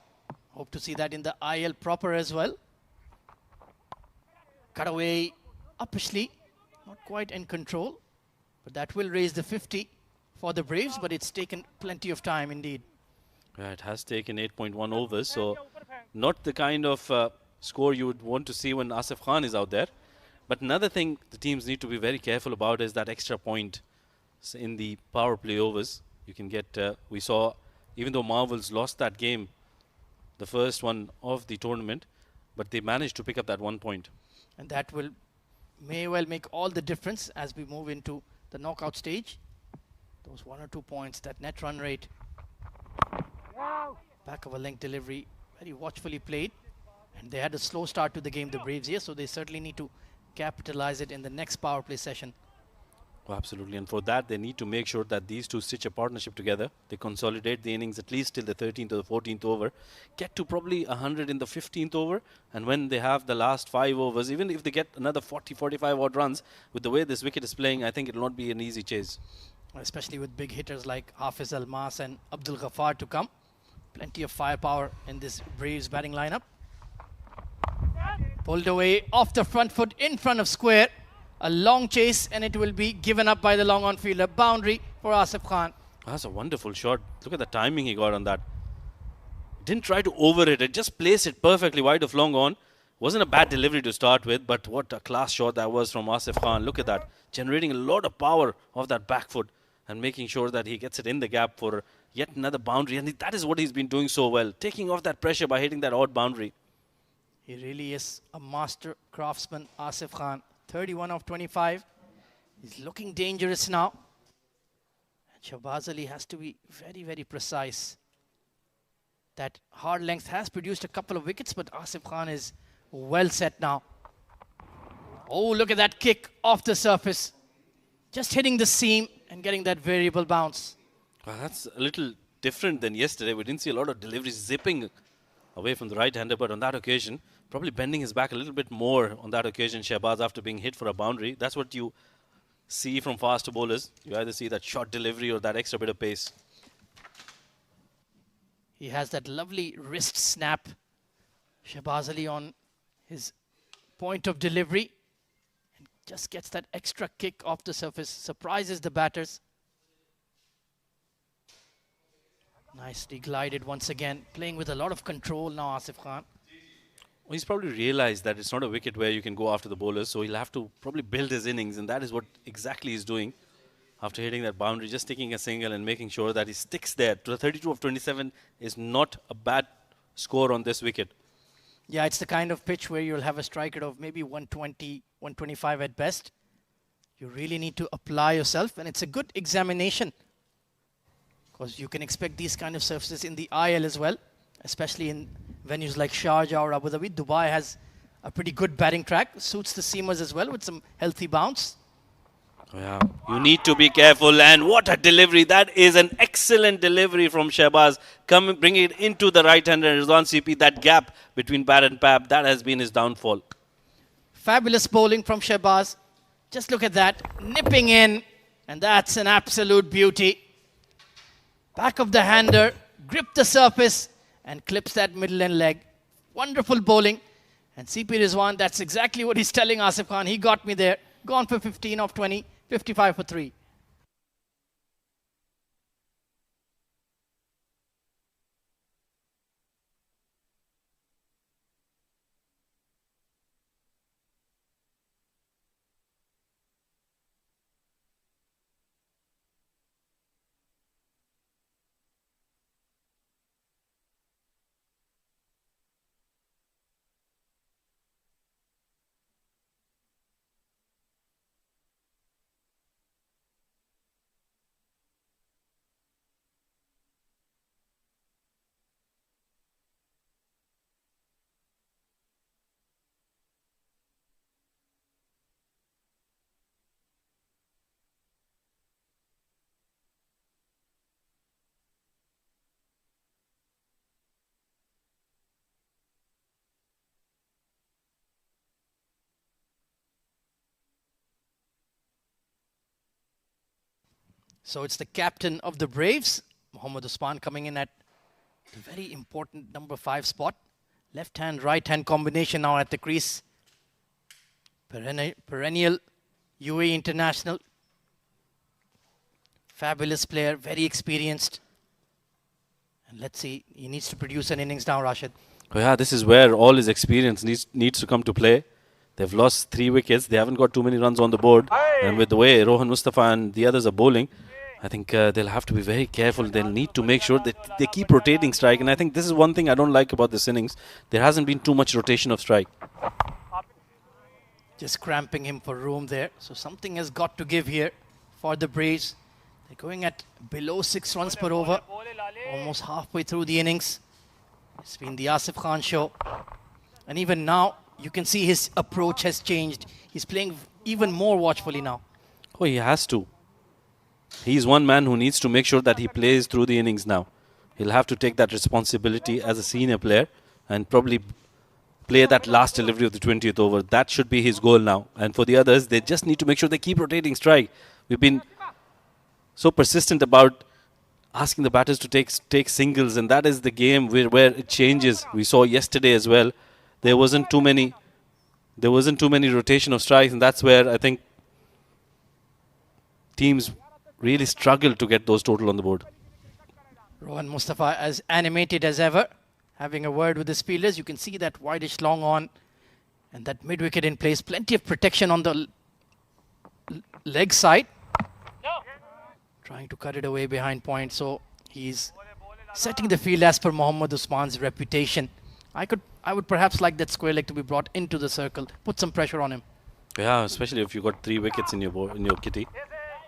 Hope to see that in the IL proper as well. Cut away uppishly, not quite in control, but that will raise the 50 for the Braves, but it's taken plenty of time indeed. Yeah, it has taken 8.1 overs, so not the kind of score you would want to see when Asif Khan is out there. But another thing the teams need to be very careful about is that extra point in the power play overs. You can get, we saw, even though Marvels lost that game, the first one of the tournament, but they managed to pick up that 1 point. And that may well make all the difference as we move into the knockout stage. Those 1 or 2 points, that net run rate. Back of a length delivery, very watchfully played. And they had a slow start to the game, the Braves here, so they certainly need to capitalize it in the next power play session. Oh, absolutely, and for that they need to make sure that these two stitch a partnership together. They consolidate the innings at least till the 13th or the 14th over, get to probably 100 in the 15th over, and when they have the last 5 overs, even if they get another 40-45 odd runs, with the way this wicket is playing, I think it will not be an easy chase. Especially with big hitters like Hafiz Almas and Abdul Ghaffar to come. Plenty of firepower in this Braves batting lineup. Pulled away off the front foot in front of square. A long chase, and it will be given up by the long on fielder. Boundary for Asif Khan. That's a wonderful shot. Look at the timing he got on that. Didn't try to over it. It just placed it perfectly wide of long on. Wasn't a bad delivery to start with, but what a class shot that was from Asif Khan. Look at that. Generating a lot of power off that back foot and making sure that he gets it in the gap for yet another boundary. And that is what he's been doing so well. Taking off that pressure by hitting that odd boundary. He really is a master craftsman, Asif Khan. 31 of 25. He's looking dangerous now. And Shehbaz Ali has to be very, very precise. That hard length has produced a couple of wickets, but Asif Khan is Well set now. Oh, look at that kick off the surface. Just hitting the seam and getting that variable bounce. Well, that's a little different than yesterday. We didn't see a lot of deliveries zipping away from the right-hander, but on that occasion, probably bending his back a little bit more on that occasion, Shehbaz, after being hit for a boundary. That's what you see from faster bowlers. You either see that short delivery or that extra bit of pace. He has that lovely wrist snap. Shehbaz Ali on his point of delivery. And just gets that extra kick off the surface. Surprises the batters. Nicely glided once again. Playing with a lot of control now, Asif Khan. Well, he's probably realized that it's not a wicket where you can go after the bowlers, so he'll have to probably build his innings, and that is what exactly he's doing. After hitting that boundary, just taking a single and making sure that he sticks there. To the 32 of 27 is not a bad score on this wicket. Yeah, it's the kind of pitch where you'll have a strike rate of maybe 120, 125 at best. You really need to apply yourself, and it's a good examination. Because you can expect these kind of surfaces in the IL as well, especially in venues like Sharjah or Abu Dhabi. Dubai has a pretty good batting track, suits the seamers as well with some healthy bounce. Yeah, you need to be careful, and what a delivery. That is an excellent delivery from Shehbaz. Bringing it into the right-hander, Rizwan CP, that gap between bat and pap, that has been his downfall. Fabulous bowling from Shehbaz. Just look at that, nipping in, and that's an absolute beauty. Back of the hander, grip the surface, and clips that middle end leg. Wonderful bowling. And CP Rizwan, that's exactly what he's telling Asif Khan. He got me there. Gone for 15 of 20, 55 for 3. So it's the captain of the Braves, Mohammad Usman, coming in at the very important number 5 spot. Left hand, right hand combination now at the crease. Perennial UAE international. Fabulous player, very experienced. And let's see, he needs to produce an innings now, Rashid. Oh yeah, this is where all his experience needs to come to play. They've lost 3 wickets. They haven't got too many runs on the board. And with the way Rohan Mustafa and the others are bowling, I think they'll have to be very careful. They'll need to make sure that they keep rotating strike. And I think this is one thing I don't like about this innings. There hasn't been too much rotation of strike. Just cramping him for room there. So something has got to give here for the Braves. They're going at below 6 runs per over. Almost halfway through the innings. It's been the Asif Khan show. And even now, you can see his approach has changed. He's playing even more watchfully now. Oh, he has to. He's one man who needs to make sure that he plays through the innings now. He'll have to take that responsibility as a senior player and probably play that last delivery of the 20th over. That should be his goal now. And for the others, they just need to make sure they keep rotating strike. We've been so persistent about asking the batters to take singles, and that is the game where it changes. We saw yesterday as well. There wasn't too many rotation of strikes, and that's where I think teams really struggle to get those total on the board. Rohan Mustafa as animated as ever, having a word with his fielders. You can see that wideish long on and that mid wicket in place. Plenty of protection on the leg side. Trying to cut it away behind point. So he's setting the field as per Mohammad Usman's reputation. I would perhaps like that square leg to be brought into the circle. Put some pressure on him. Yeah, especially if you got 3 wickets in your kitty.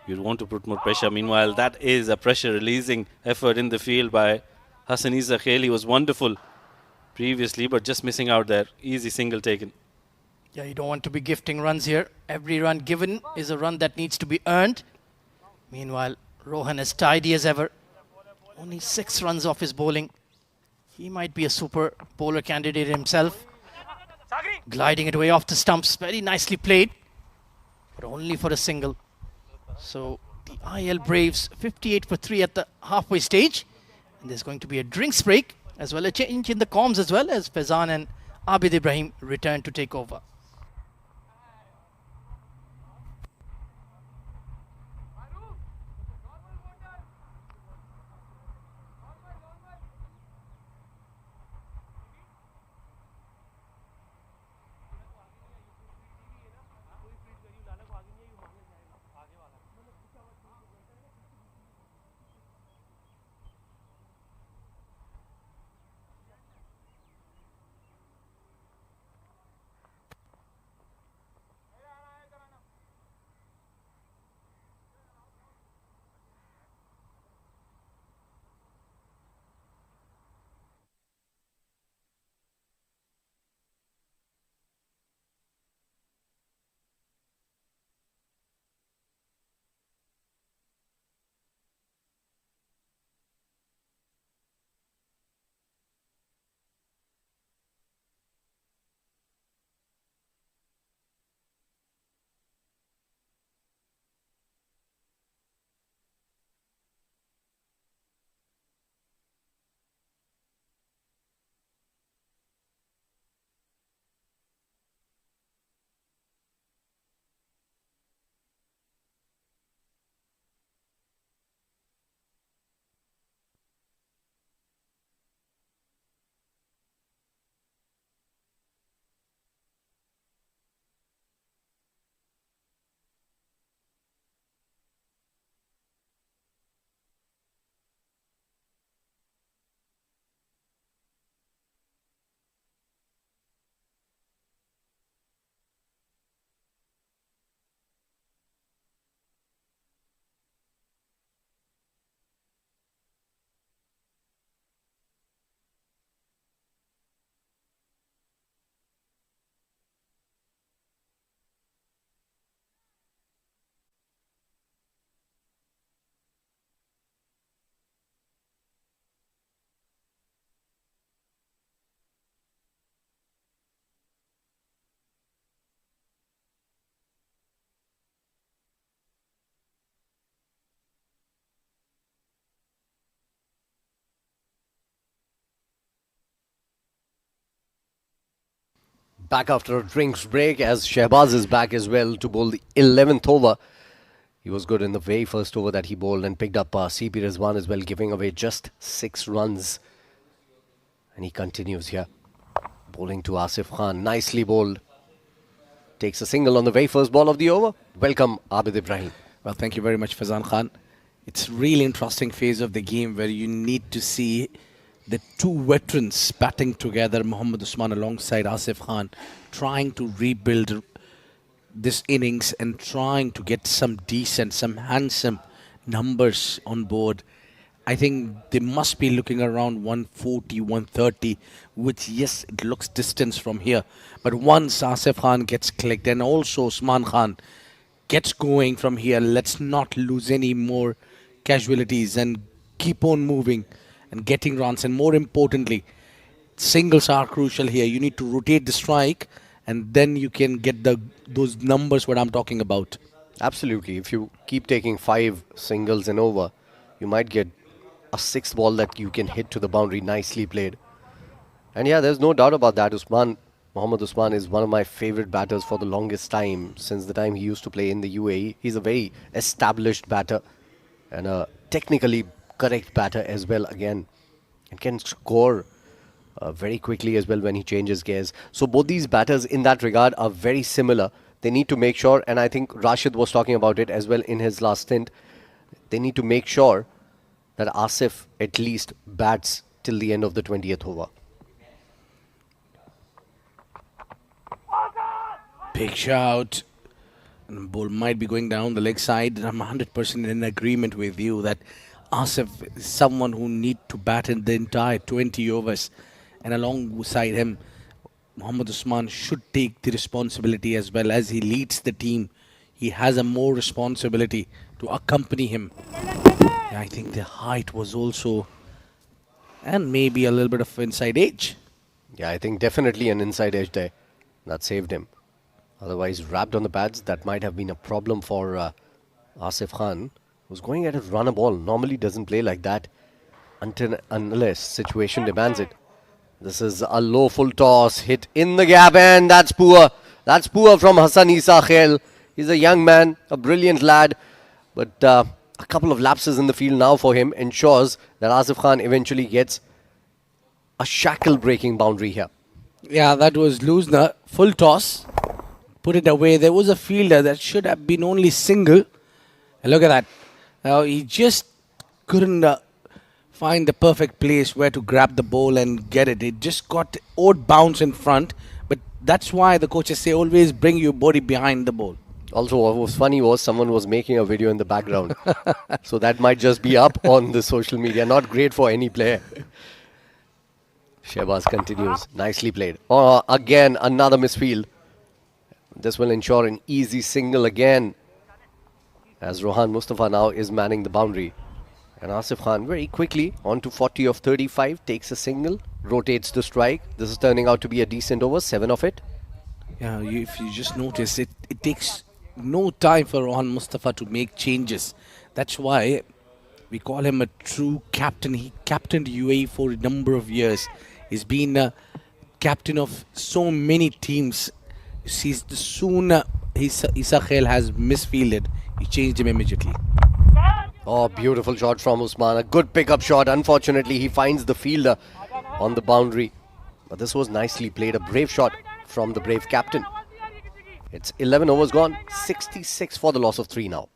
You'd want to put more pressure. Meanwhile, that is a pressure-releasing effort in the field by Hassan Izzah Khail. He was wonderful previously, but just missing out there. Easy single taken. Yeah, you don't want to be gifting runs here. Every run given is a run that needs to be earned. Meanwhile, Rohan is tidy as ever. Only 6 runs off his bowling. He might be a super bowler candidate himself. Gliding it away off the stumps. Very nicely played, but only for a single. So the IL Braves 58 for 3 at the halfway stage. And there's going to be a drinks break, as well as a change in the comms as well, as Faizan and Abid Ibrahim return to take over. Back after a drinks break, as Shehbaz is back as well to bowl the 11th over. He was good in the very first over that he bowled and picked up CP Rizwan as well, giving away just 6 runs. And he continues here. Bowling to Asif Khan. Nicely bowled. Takes a single on the very first ball of the over. Welcome, Abid Ibrahim. Well, thank you very much, Faizan Khan. It's really interesting phase of the game where you need to see the two veterans batting together, Mohammad Usman alongside Asif Khan, trying to rebuild this innings and trying to get some decent, some handsome numbers on board. I think they must be looking around 140, 130, which, yes, it looks distance from here. But once Asif Khan gets clicked and also Usman Khan gets going from here, let's not lose any more casualties and keep on moving and getting runs. And more importantly, singles are crucial here. You need to rotate the strike and then you can get those numbers what I'm talking about. Absolutely. If you keep taking 5 singles and over, you might get a 6th ball that you can hit to the boundary. Nicely played. And yeah, there's no doubt about that. Mohammad Usman is one of my favorite batters for the longest time, since the time he used to play in the UAE. He's a very established batter and a technically correct batter as well again, and can score very quickly as well when he changes gears. So both these batters in that regard are very similar. They need to make sure, and I think Rashid was talking about it as well in his last stint, they need to make sure that Asif at least bats till the end of the 20th over. Big shout. And the ball might be going down the leg side. I'm 100% in agreement with you that Asif is someone who need to bat in the entire 20 overs. and alongside him, Mohammad Usman should take the responsibility as well as he leads the team. He has a more responsibility to accompany him. Yeah, I think the height was also, and maybe a little bit of inside edge. Yeah, I think definitely an inside edge there. That saved him. Otherwise, wrapped on the pads, that might have been a problem for Asif Khan, who's going at it run a ball. Normally doesn't play like that unless situation demands it. This is a low full toss, hit in the gap, and that's poor. That's poor from Hassan Isa Khail. He's a young man, a brilliant lad, but a couple of lapses in the field now for him ensures that Asif Khan eventually gets a shackle-breaking boundary here. Yeah, that was Luzna. Full toss. Put it away. There was a fielder that should have been only single. And look at that. Now he just couldn't find the perfect place where to grab the ball and get it. It just got odd bounce in front. But that's why the coaches say always bring your body behind the ball. Also, what was funny was someone was making a video in the background. So that might just be up on the social media. Not great for any player. Shehbaz continues. Nicely played. Oh, again, another misfield. This will ensure an easy single again, as Rohan Mustafa now is manning the boundary. And Asif Khan very quickly onto 40 of 35, takes a single, rotates the strike. This is turning out to be a decent over, 7 of it. Yeah, if you just notice, it takes no time for Rohan Mustafa to make changes. That's why we call him a true captain. He captained UAE for a number of years. He's been a captain of so many teams. You see, soon Isa Khail has misfielded. He changed him immediately. Oh, beautiful shot from Usman. A good pickup shot. Unfortunately, he finds the fielder on the boundary. But this was nicely played. A brave shot from the brave captain. It's 11 overs gone. 66 for the loss of 3 now.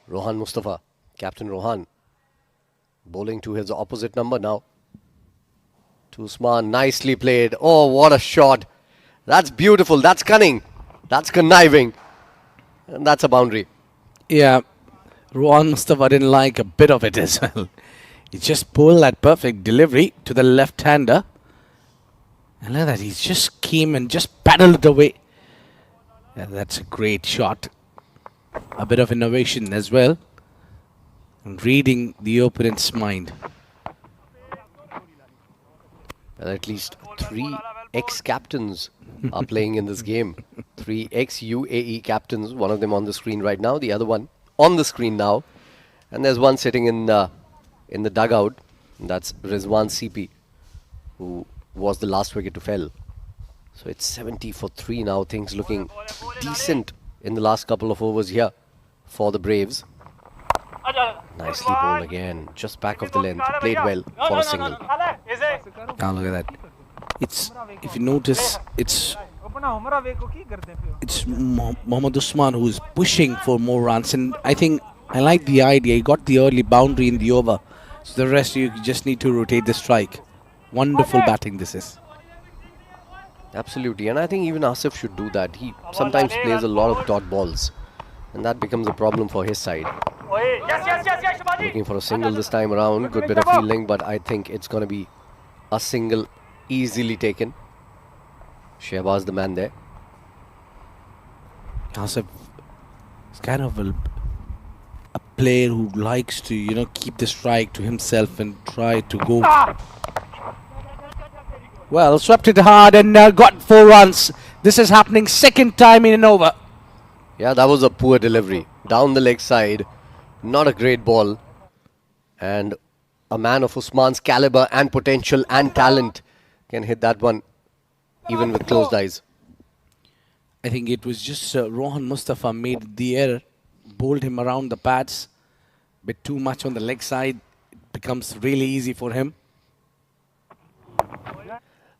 Rohan Mustafa, Captain Rohan, bowling to his opposite number now. To Usman, nicely played. Oh, what a shot. That's beautiful. That's cunning. That's conniving. And that's a boundary. Yeah, Rohan Mustafa didn't like a bit of it as well. He just pulled that perfect delivery to the left-hander. And look at that, he just came and just paddled it away. Yeah, that's a great shot. A bit of innovation as well. And reading the opponent's mind. Well, at least 3 ex-captains are playing in this game. 3 ex-UAE captains. One of them on the screen right now. The other one on the screen now. And there's one sitting in the dugout. And that's Rizwan CP, who was the last wicket to fell. So it's 70 for 3 now. Things looking decent in the last couple of overs here for the Braves. Nicely bowled again. Just back of the length. Played well for a single. Now look at that. It's, if you notice, it's Mohammad Usman who's pushing for more runs. And I think I like the idea. He got the early boundary in the over. So the rest you just need to rotate the strike. Wonderful batting this is. Absolutely, and I think even Asif should do that. He sometimes plays a lot of dot balls, and that becomes a problem for his side. Looking for a single this time around. Good bit of fielding, but I think it's going to be a single easily taken. Shehbaz the man there. Asif is kind of a player who likes to, keep the strike to himself and try to go. Well, swept it hard and got 4 runs. This is happening second time in an over. Yeah, that was a poor delivery. Down the leg side. Not a great ball. And a man of Usman's caliber and potential and talent can hit that one even with closed eyes. I think it was just Rohan Mustafa made the error, bowled him around the pads, bit too much on the leg side. It becomes really easy for him.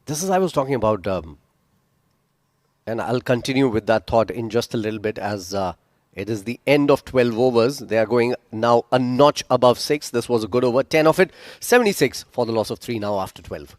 This is I was talking about, and I'll continue with that thought in just a little bit as it is the end of 12 overs. They are going now a notch above 6. This was a good over. 10 of it, 76 for the loss of 3 now after 12.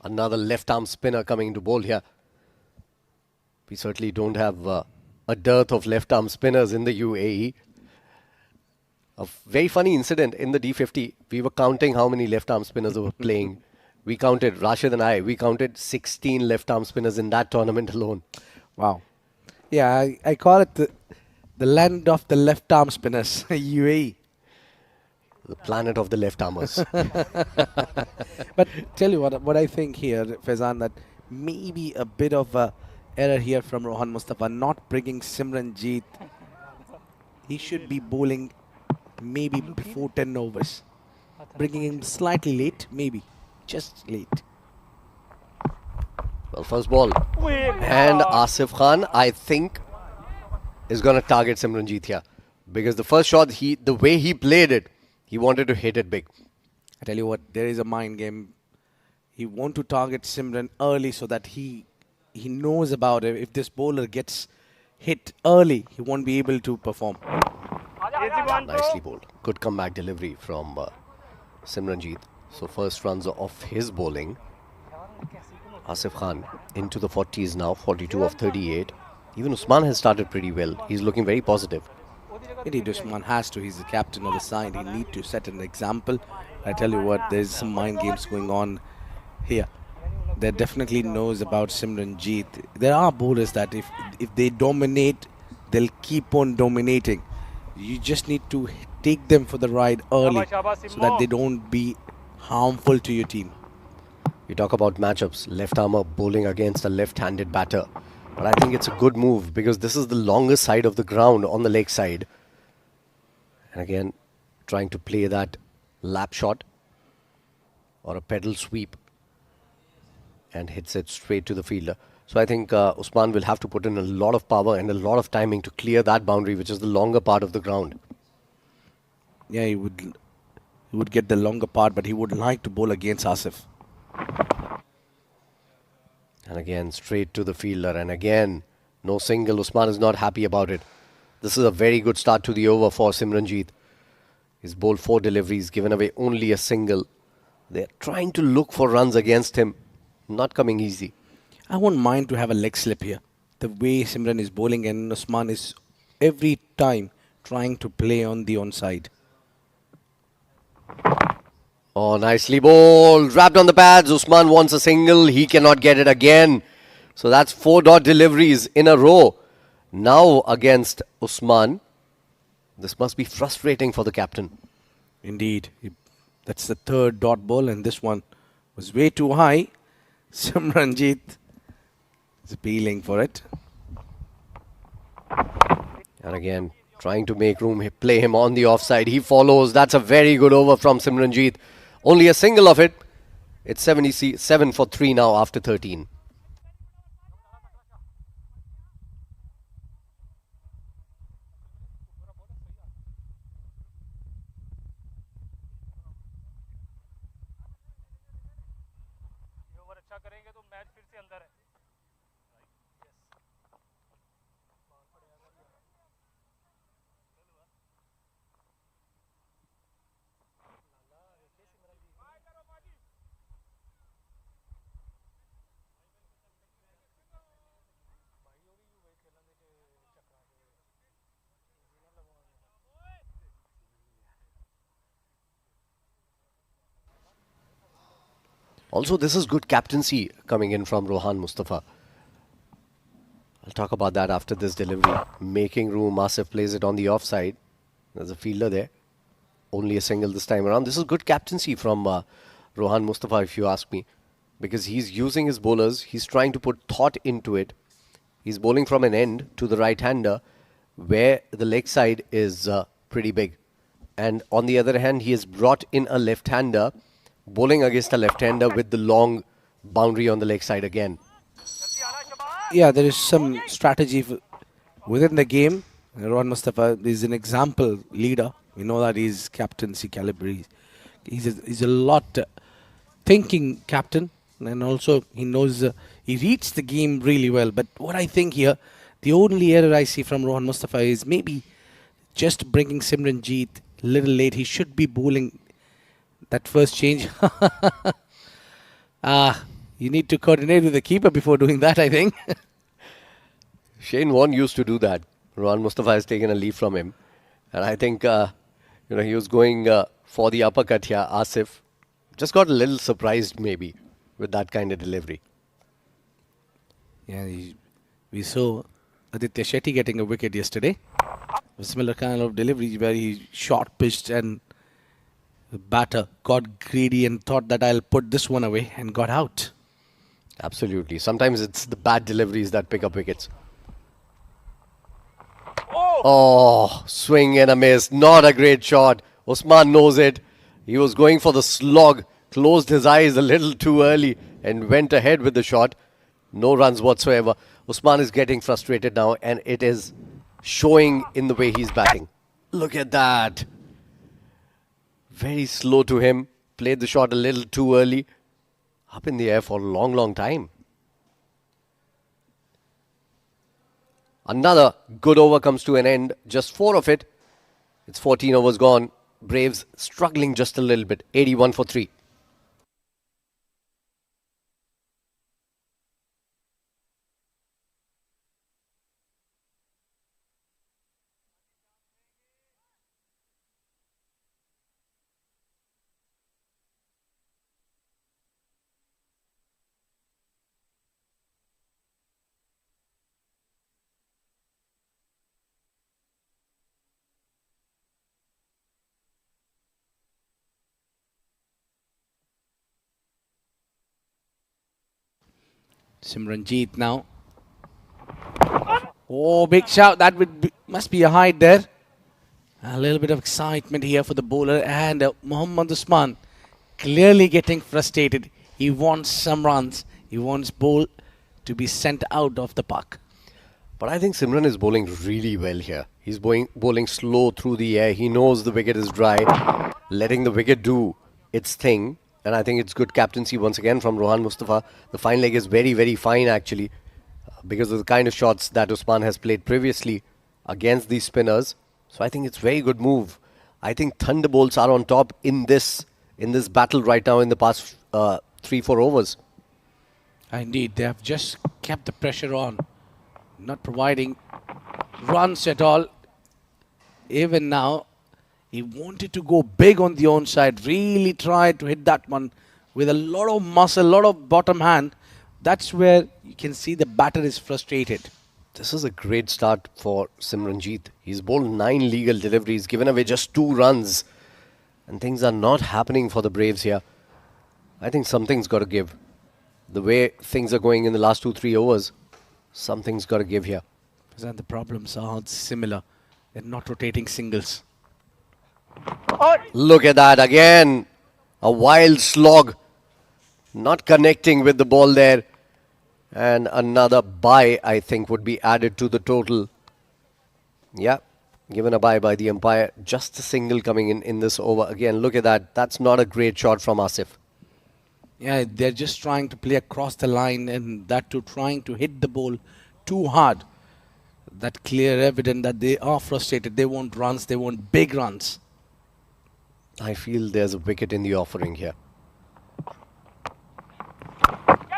Another left arm spinner coming into bowl here. We certainly don't have a dearth of left arm spinners in the UAE. A very funny incident in the D50. We were counting how many left arm spinners were playing. We counted, Rashid and I, we counted 16 left arm spinners in that tournament alone. Wow. Yeah, I call it the land of the left arm spinners, UAE. The planet of the left armers. But tell you what I think here, Faizan, that maybe a bit of a error here from Rohan Mustafa, not bringing Simranjeet. He should be bowling maybe before 10 overs. Bringing him slightly late, maybe. Just late. Well, first ball. And Asif Khan, I think, is going to target Simranjeet here. Because the first shot, the way he played it, he wanted to hit it big. I tell you what, there is a mind game. He want to target Simran early so that he knows about it. If this bowler gets hit early, he won't be able to perform. Nicely bowled. Good comeback delivery from Simranjeet. So first runs off his bowling. Asif Khan into the 40s now, 42 of 38. Even Usman has started pretty well. He's looking very positive. Indeed, Usman has to. He's the captain of the side. He need to set an example. I tell you what, there's some mind games going on here. They definitely knows about Simranjeet. There are bowlers that if they dominate, they'll keep on dominating. You just need to take them for the ride early so that they don't be harmful to your team. You talk about matchups, left armour bowling against a left-handed batter. But I think it's a good move because this is the longest side of the ground on the leg side. And again, trying to play that lap shot or a pedal sweep and hits it straight to the fielder. So I think Usman will have to put in a lot of power and a lot of timing to clear that boundary, which is the longer part of the ground. Yeah, he would get the longer part, but he would like to bowl against Asif. And again, straight to the fielder. And again, no single. Usman is not happy about it. This is a very good start to the over for Simranjeet. He's bowled 4 deliveries, given away only a single. They're trying to look for runs against him. Not coming easy. I won't mind to have a leg slip here. The way Simran is bowling and Usman is every time trying to play on the onside. Oh, nicely bowled. Wrapped on the pads. Usman wants a single. He cannot get it again. So that's 4 dot deliveries in a row. Now against Usman. This must be frustrating for the captain. Indeed. That's the 3rd dot ball and this one was way too high. Simranjeet is appealing for it. And again, trying to make room, play him on the offside. He follows. That's a very good over from Simranjeet. Only a single of it. It's 77 for 3 now after 13. Also, this is good captaincy coming in from Rohan Mustafa. I'll talk about that after this delivery. Making room, Asif plays it on the offside. There's a fielder there. Only a single this time around. This is good captaincy from Rohan Mustafa, if you ask me. Because he's using his bowlers. He's trying to put thought into it. He's bowling from an end to the right-hander where the leg side is pretty big. And on the other hand, he has brought in a left-hander, bowling against a left-hander with the long boundary on the leg side again. Yeah, there is some strategy within the game. Rohan Mustafa is an example leader. We know that he's captaincy caliber. He's a lot thinking captain, and also he knows he reads the game really well. But what I think here, the only error I see from Rohan Mustafa is maybe just bringing Simranjeet a little late. He should be bowling that first change. You need to coordinate with the keeper before doing that, I think. Shane Warne used to do that. Rohan Mustafa has taken a leaf from him. And I think, he was going for the uppercut here. Asif just got a little surprised maybe with that kind of delivery. Yeah, we saw Aditya Shetty getting a wicket yesterday. A similar kind of delivery where he short pitched and the batter got greedy and thought that I'll put this one away and got out. Absolutely. Sometimes it's the bad deliveries that pick up wickets. Oh, swing and a miss. Not a great shot. Usman knows it. He was going for the slog, closed his eyes a little too early and went ahead with the shot. No runs whatsoever. Usman is getting frustrated now and it is showing in the way he's batting. Look at that. Very slow to him. Played the shot a little too early. Up in the air for a long, long time. Another good over comes to an end. Just 4 of it. It's 14 overs gone. Braves struggling just a little bit. 81 for 3. Simranjeet now. Oh, big shout. That must be a height there. A little bit of excitement here for the bowler. And Mohammad Usman clearly getting frustrated. He wants some runs. He wants ball to be sent out of the park. But I think Simran is bowling really well here. He's bowling slow through the air. He knows the wicket is dry. Letting the wicket do its thing. And I think it's good captaincy once again from Rohan Mustafa. The fine leg is very, very fine actually. Because of the kind of shots that Usman has played previously against these spinners. So I think it's very good move. I think Thunderbolts are on top in this battle right now in the past 3-4 overs. Indeed, they have just kept the pressure on. Not providing runs at all. Even now, he wanted to go big on the onside. Really tried to hit that one with a lot of muscle, a lot of bottom hand. That's where you can see the batter is frustrated. This is a great start for Simranjeet. He's bowled 9 legal deliveries, given away just 2 runs. And things are not happening for the Braves here. I think something's got to give. The way things are going in the last 2-3 overs, something's got to give here. And the problems are similar. They're not rotating singles. Look at that again. A wild slog. Not connecting with the ball there. And another bye, I think, would be added to the total. Yeah, given a bye by the umpire. Just a single coming in this over. Again, look at that. That's not a great shot from Asif. Yeah, they're just trying to play across the line, and that too trying to hit the ball too hard. That clear evidence that they are frustrated. They want runs. They want big runs. I feel there's a wicket in the offering here.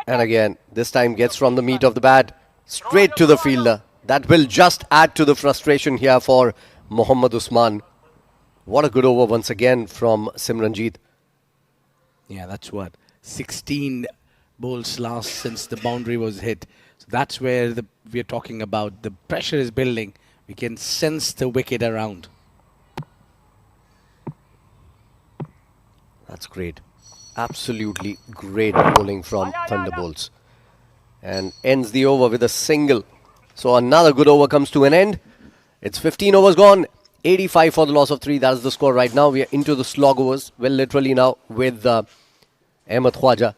And again, this time gets from the meat of the bat straight to the fielder. That will just add to the frustration here for Mohammad Usman. What a good over once again from Simranjeet. Yeah, that's what. 16 balls last since the boundary was hit. So that's where we're talking about. The pressure is building. We can sense the wicket around. That's great. Absolutely great bowling from Thunderbolts. And ends the over with a single. So another good over comes to an end. It's 15 overs gone. 85 for the loss of 3. That is the score right now. We are into the slog overs. Well, literally now with Ahmed Khwaja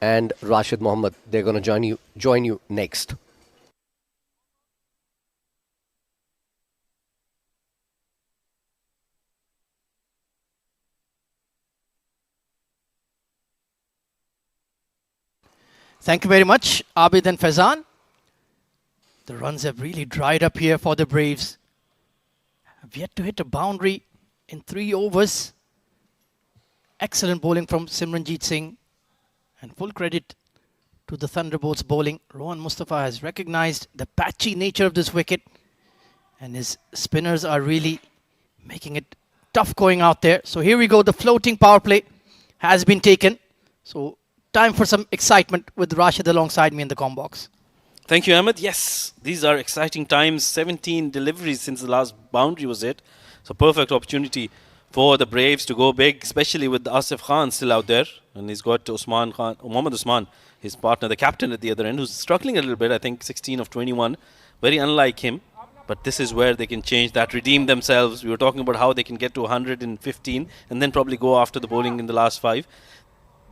and Rashid Mohammed. They're going to join you next. Thank you very much, Abid and Faizan. The runs have really dried up here for the Braves. Have yet to hit a boundary in 3 overs. Excellent bowling from Simranjeet Singh. And full credit to the Thunderbolts bowling. Rohan Mustafa has recognized the patchy nature of this wicket. And his spinners are really making it tough going out there. So here we go. The floating power play has been taken. So time for some excitement with Rashid alongside me in the comm box. Thank you, Ahmed. Yes, these are exciting times. 17 deliveries since the last boundary was hit. So perfect opportunity for the Braves to go big, especially with Asif Khan still out there. And he's got Usman Khan, Mohammad Usman, his partner, the captain at the other end, who's struggling a little bit. I think 16 of 21. Very unlike him. But this is where they can change that, redeem themselves. We were talking about how they can get to 115 and then probably go after the bowling in the last 5.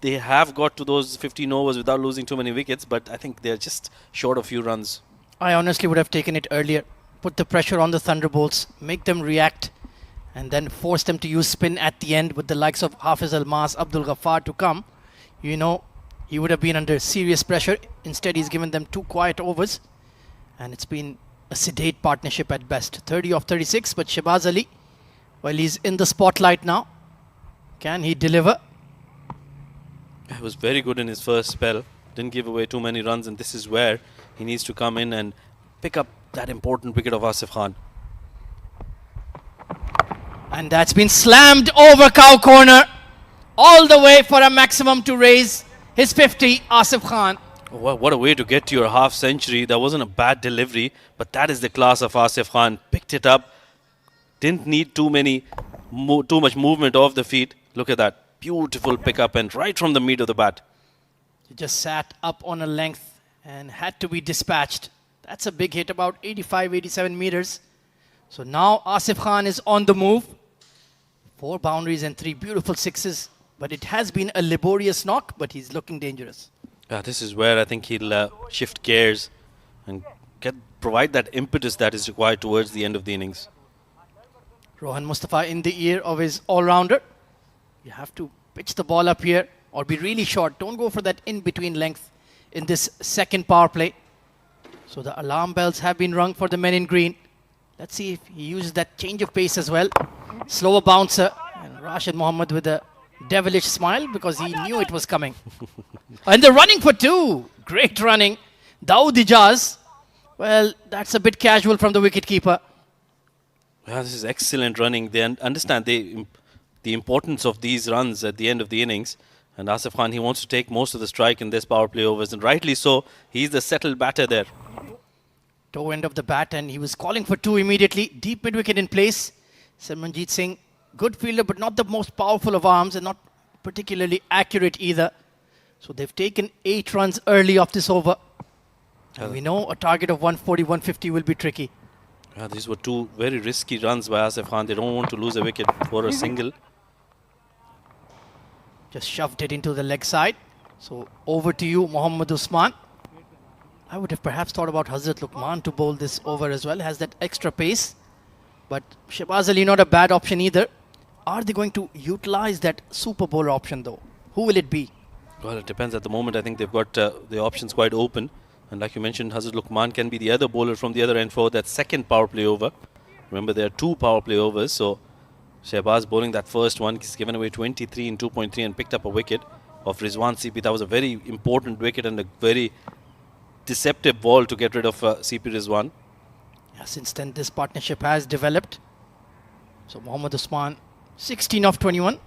They have got to those 15 overs without losing too many wickets, but I think they're just short of few runs. I honestly would have taken it earlier. Put the pressure on the Thunderbolts, make them react, and then force them to use spin at the end with the likes of Hafiz Almas, Abdul Ghaffar to come. You know, he would have been under serious pressure. Instead, he's given them 2 quiet overs, and it's been a sedate partnership at best. 30 of 36, but Shahbaz Ali, well, he's in the spotlight now. Can he deliver? He was very good in his first spell. Didn't give away too many runs, and this is where he needs to come in and pick up that important wicket of Asif Khan. And that's been slammed over cow corner. All the way for a maximum to raise his 50, Asif Khan. What a way to get to your half century. That wasn't a bad delivery, but that is the class of Asif Khan. Picked it up. Didn't need too much movement off the feet. Look at that. Beautiful pickup and right from the meat of the bat. He just sat up on a length and had to be dispatched. That's a big hit, about 85, 87 meters. So now Asif Khan is on the move. 4 boundaries and 3 beautiful sixes. But it has been a laborious knock, but he's looking dangerous. Yeah, this is where I think he'll shift gears and provide that impetus that is required towards the end of the innings. Rohan Mustafa in the ear of his all-rounder. You have to pitch the ball up here or be really short. Don't go for that in-between length in this second power play. So the alarm bells have been rung for the men in green. Let's see if he uses that change of pace as well. Slower bouncer. And Rashid Mohammed with a devilish smile because he knew it was coming. And they're running for 2. Great running. Dawood Ijaz. Well, that's a bit casual from the wicketkeeper. Yeah, this is excellent running. They understand the importance of these runs at the end of the innings. And Asif Khan, he wants to take most of the strike in this power play overs. And rightly so, he's the settled batter there. Toe end of the bat, and he was calling for 2 immediately. Deep mid-wicket in place. Simranjeet Singh, good fielder, but not the most powerful of arms and not particularly accurate either. So they've taken 8 runs early off this over. And we know a target of 140, 150 will be tricky. Yeah, these were 2 very risky runs by Asif Khan. They don't want to lose a wicket for a single. Just shoved it into the leg side. So over to you, Mohammad Usman. I would have perhaps thought about Hazrat Luqman to bowl this over as well. Has that extra pace. But Shahbaz Ali not a bad option either. Are they going to utilize that super bowler option though? Who will it be? Well, it depends at the moment. I think they've got the options quite open. And like you mentioned, Hazrat Luqman can be the other bowler from the other end for that second power play over. Remember, there are 2 power play overs. So Shehbaz bowling that first one. He's given away 23 in 2.3 and picked up a wicket of Rizwan CP. That was a very important wicket and a very deceptive ball to get rid of CP Rizwan. Yeah, since then, this partnership has developed. So Mohammad Usman, 16 of 21.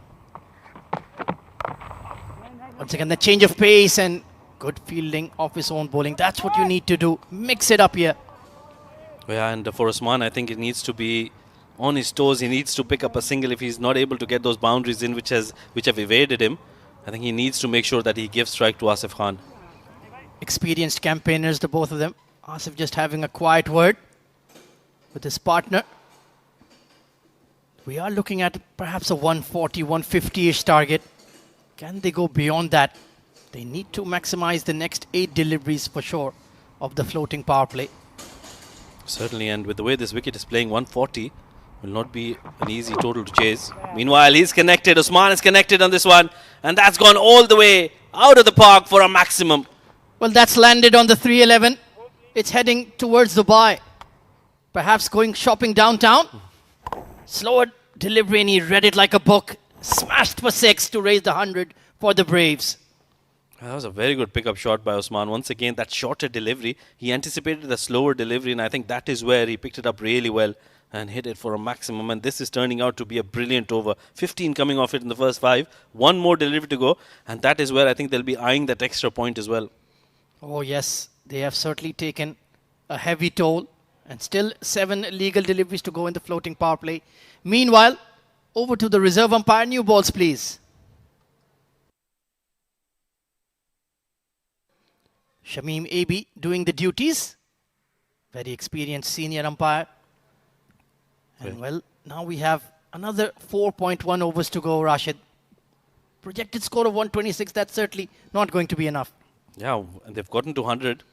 Once again, the change of pace and good fielding of his own bowling. That's what you need to do. Mix it up here. Yeah, and for Usman, I think it needs to be on his toes. He needs to pick up a single if he's not able to get those boundaries in which have evaded him. I think he needs to make sure that he gives strike to Asif Khan. Experienced campaigners, the both of them. Asif just having a quiet word with his partner. We are looking at perhaps a 140, 150-ish target. Can they go beyond that? They need to maximize the next 8 deliveries for sure of the floating power play. Certainly, and with the way this wicket is playing, 140 will not be an easy total to chase. Meanwhile, he's connected. Usman is connected on this one, and that's gone all the way out of the park for a maximum. Well, that's landed on the 311. It's heading towards Dubai. Perhaps going shopping downtown. Slower delivery, and he read it like a book. Smashed for 6 to raise the 100 for the Braves. That was a very good pickup shot by Usman. Once again, that shorter delivery. He anticipated the slower delivery, and I think that is where he picked it up really well and hit it for a maximum. And this is turning out to be a brilliant over. 15 coming off it in the first 5. 1 more delivery to go, and that is where I think they'll be eyeing that extra point as well. Oh, yes. They have certainly taken a heavy toll. And still 7 legal deliveries to go in the floating power play. Meanwhile, over to the reserve umpire. New balls, please. Shamim AB doing the duties. Very experienced senior umpire. And well, now we have another 4.1 overs to go, Rashid. Projected score of 126, that's certainly not going to be enough. Yeah, and they've gotten to 100.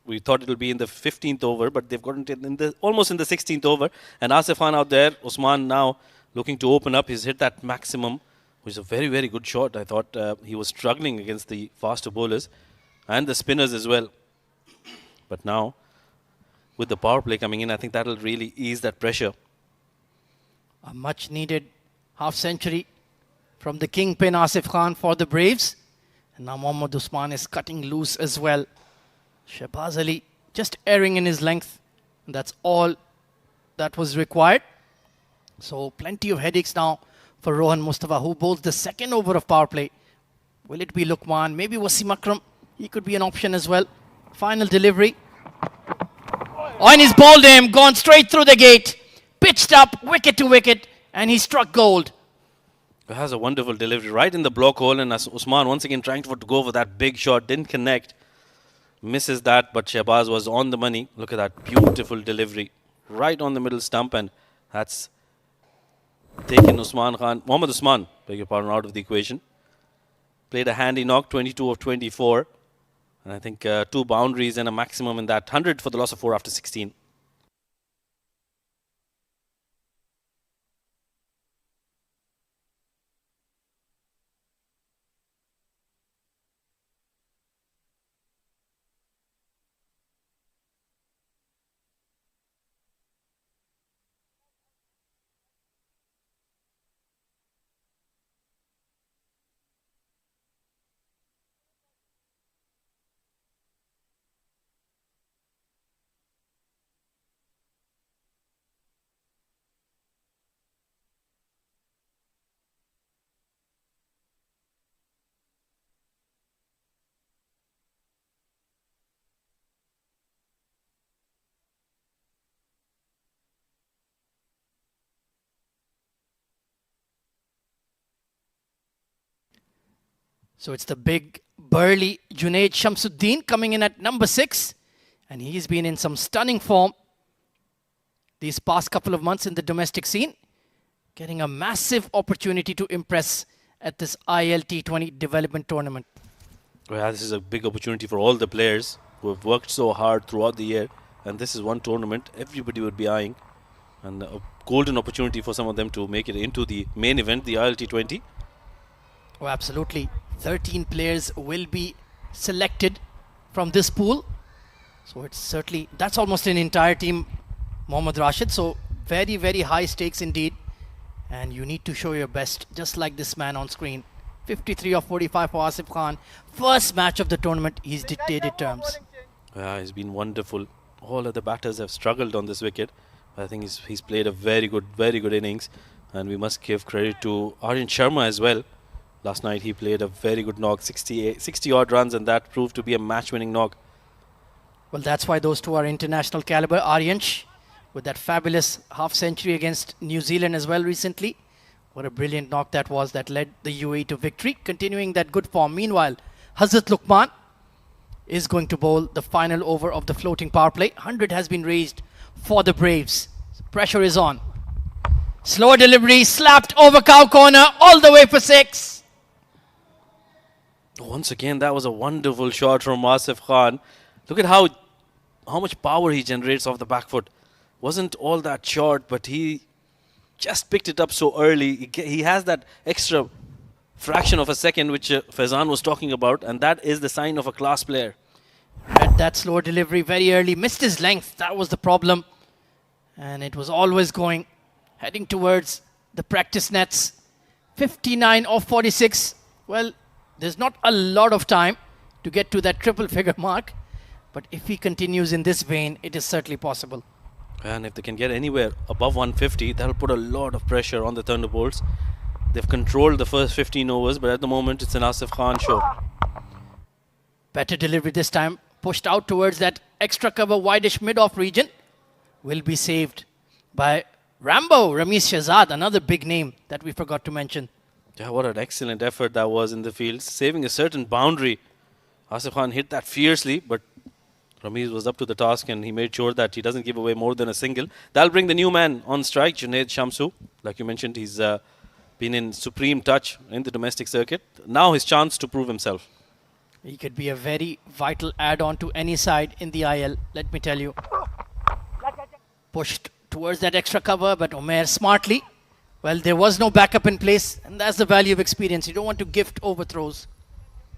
We thought it'll be in the 15th over, but they've gotten to almost in the 16th over. And Asif Khan out there, Usman now looking to open up. He's hit that maximum, which is a very, very good shot. I thought he was struggling against the faster bowlers and the spinners as well. But now, with the power play coming in, I think that'll really ease that pressure. A much needed half century from the kingpin Asif Khan for the Braves. And now Mohammad Usman is cutting loose as well. Shehbaz Ali just erring in his length. And that's all that was required. So plenty of headaches now for Rohan Mustafa, who bowls the second over of power play. Will it be Luqman? Maybe Wasim Akram. He could be an option as well. Final delivery. Oh, and he's bowled him. Gone straight through the gate. Pitched up, wicket to wicket. And he struck gold. It has a wonderful delivery right in the block hole. And Usman once again trying to go for that big shot. Didn't connect. Misses that, but Shehbaz was on the money. Look at that beautiful delivery. Right on the middle stump, and that's taken Mohammad Usman, beg your pardon, out of the equation. Played a handy knock, 22 of 24. And I think 2 boundaries and a maximum in that. 100 for the loss of 4 after 16. So it's the big, burly Junaid Shamsuddin coming in at number 6. And he's been in some stunning form these past couple of months in the domestic scene. Getting a massive opportunity to impress at this ILT20 development tournament. Well, this is a big opportunity for all the players who have worked so hard throughout the year. And this is one tournament everybody would be eyeing. And a golden opportunity for some of them to make it into the main event, the ILT20. Oh, absolutely. 13 players will be selected from this pool. So it's certainly, that's almost an entire team, Mohammad Rashid. So very, very high stakes indeed. And you need to show your best, just like this man on screen. 53 of 45 for Asif Khan. First match of the tournament, he's dictated terms. Yeah, he's been wonderful. All other batters have struggled on this wicket. I think he's played a very good innings. And we must give credit to Aryan Sharma as well. Last night he played a very good knock, 60 odd runs, and that proved to be a match-winning knock. Well, that's why those two are international caliber. Aryansh with that fabulous half century against New Zealand as well recently. What a brilliant knock that was, that led the UAE to victory, continuing that good form. Meanwhile, Hazrat Luqman is going to bowl the final over of the floating power play. 100 has been raised for the Braves. Pressure is on. Slow delivery, slapped over cow corner, all the way for 6. Once again, that was a wonderful shot from Asif Khan. Look at how much power he generates off the back foot. Wasn't all that short, but he just picked it up so early. He has that extra fraction of a second which Faizan was talking about, and that is the sign of a class player. Read that slow delivery very early, missed his length, that was the problem. And it was always going, heading towards the practice nets. 59 of 46. Well, there's not a lot of time to get to that triple figure mark, but if he continues in this vein, it is certainly possible. And if they can get anywhere above 150, that'll put a lot of pressure on the Thunderbolts. They've controlled the first 15 overs, but at the moment it's an Asif Khan show. Better delivery this time, pushed out towards that extra cover wideish mid-off region. Will be saved by Rambo, Ramesh Shahzad, another big name that we forgot to mention. Yeah, what an excellent effort that was in the field, saving a certain boundary. Asif Khan hit that fiercely, but Ramesh was up to the task and he made sure that he doesn't give away more than a single. That'll bring the new man on strike, Junaid Shamsu. Like you mentioned, he's been in supreme touch in the domestic circuit. Now his chance to prove himself. He could be a very vital add-on to any side in the IL, let me tell you. Pushed towards that extra cover, but Umair smartly. Well, there was no backup in place, and that's the value of experience. You don't want to gift overthrows.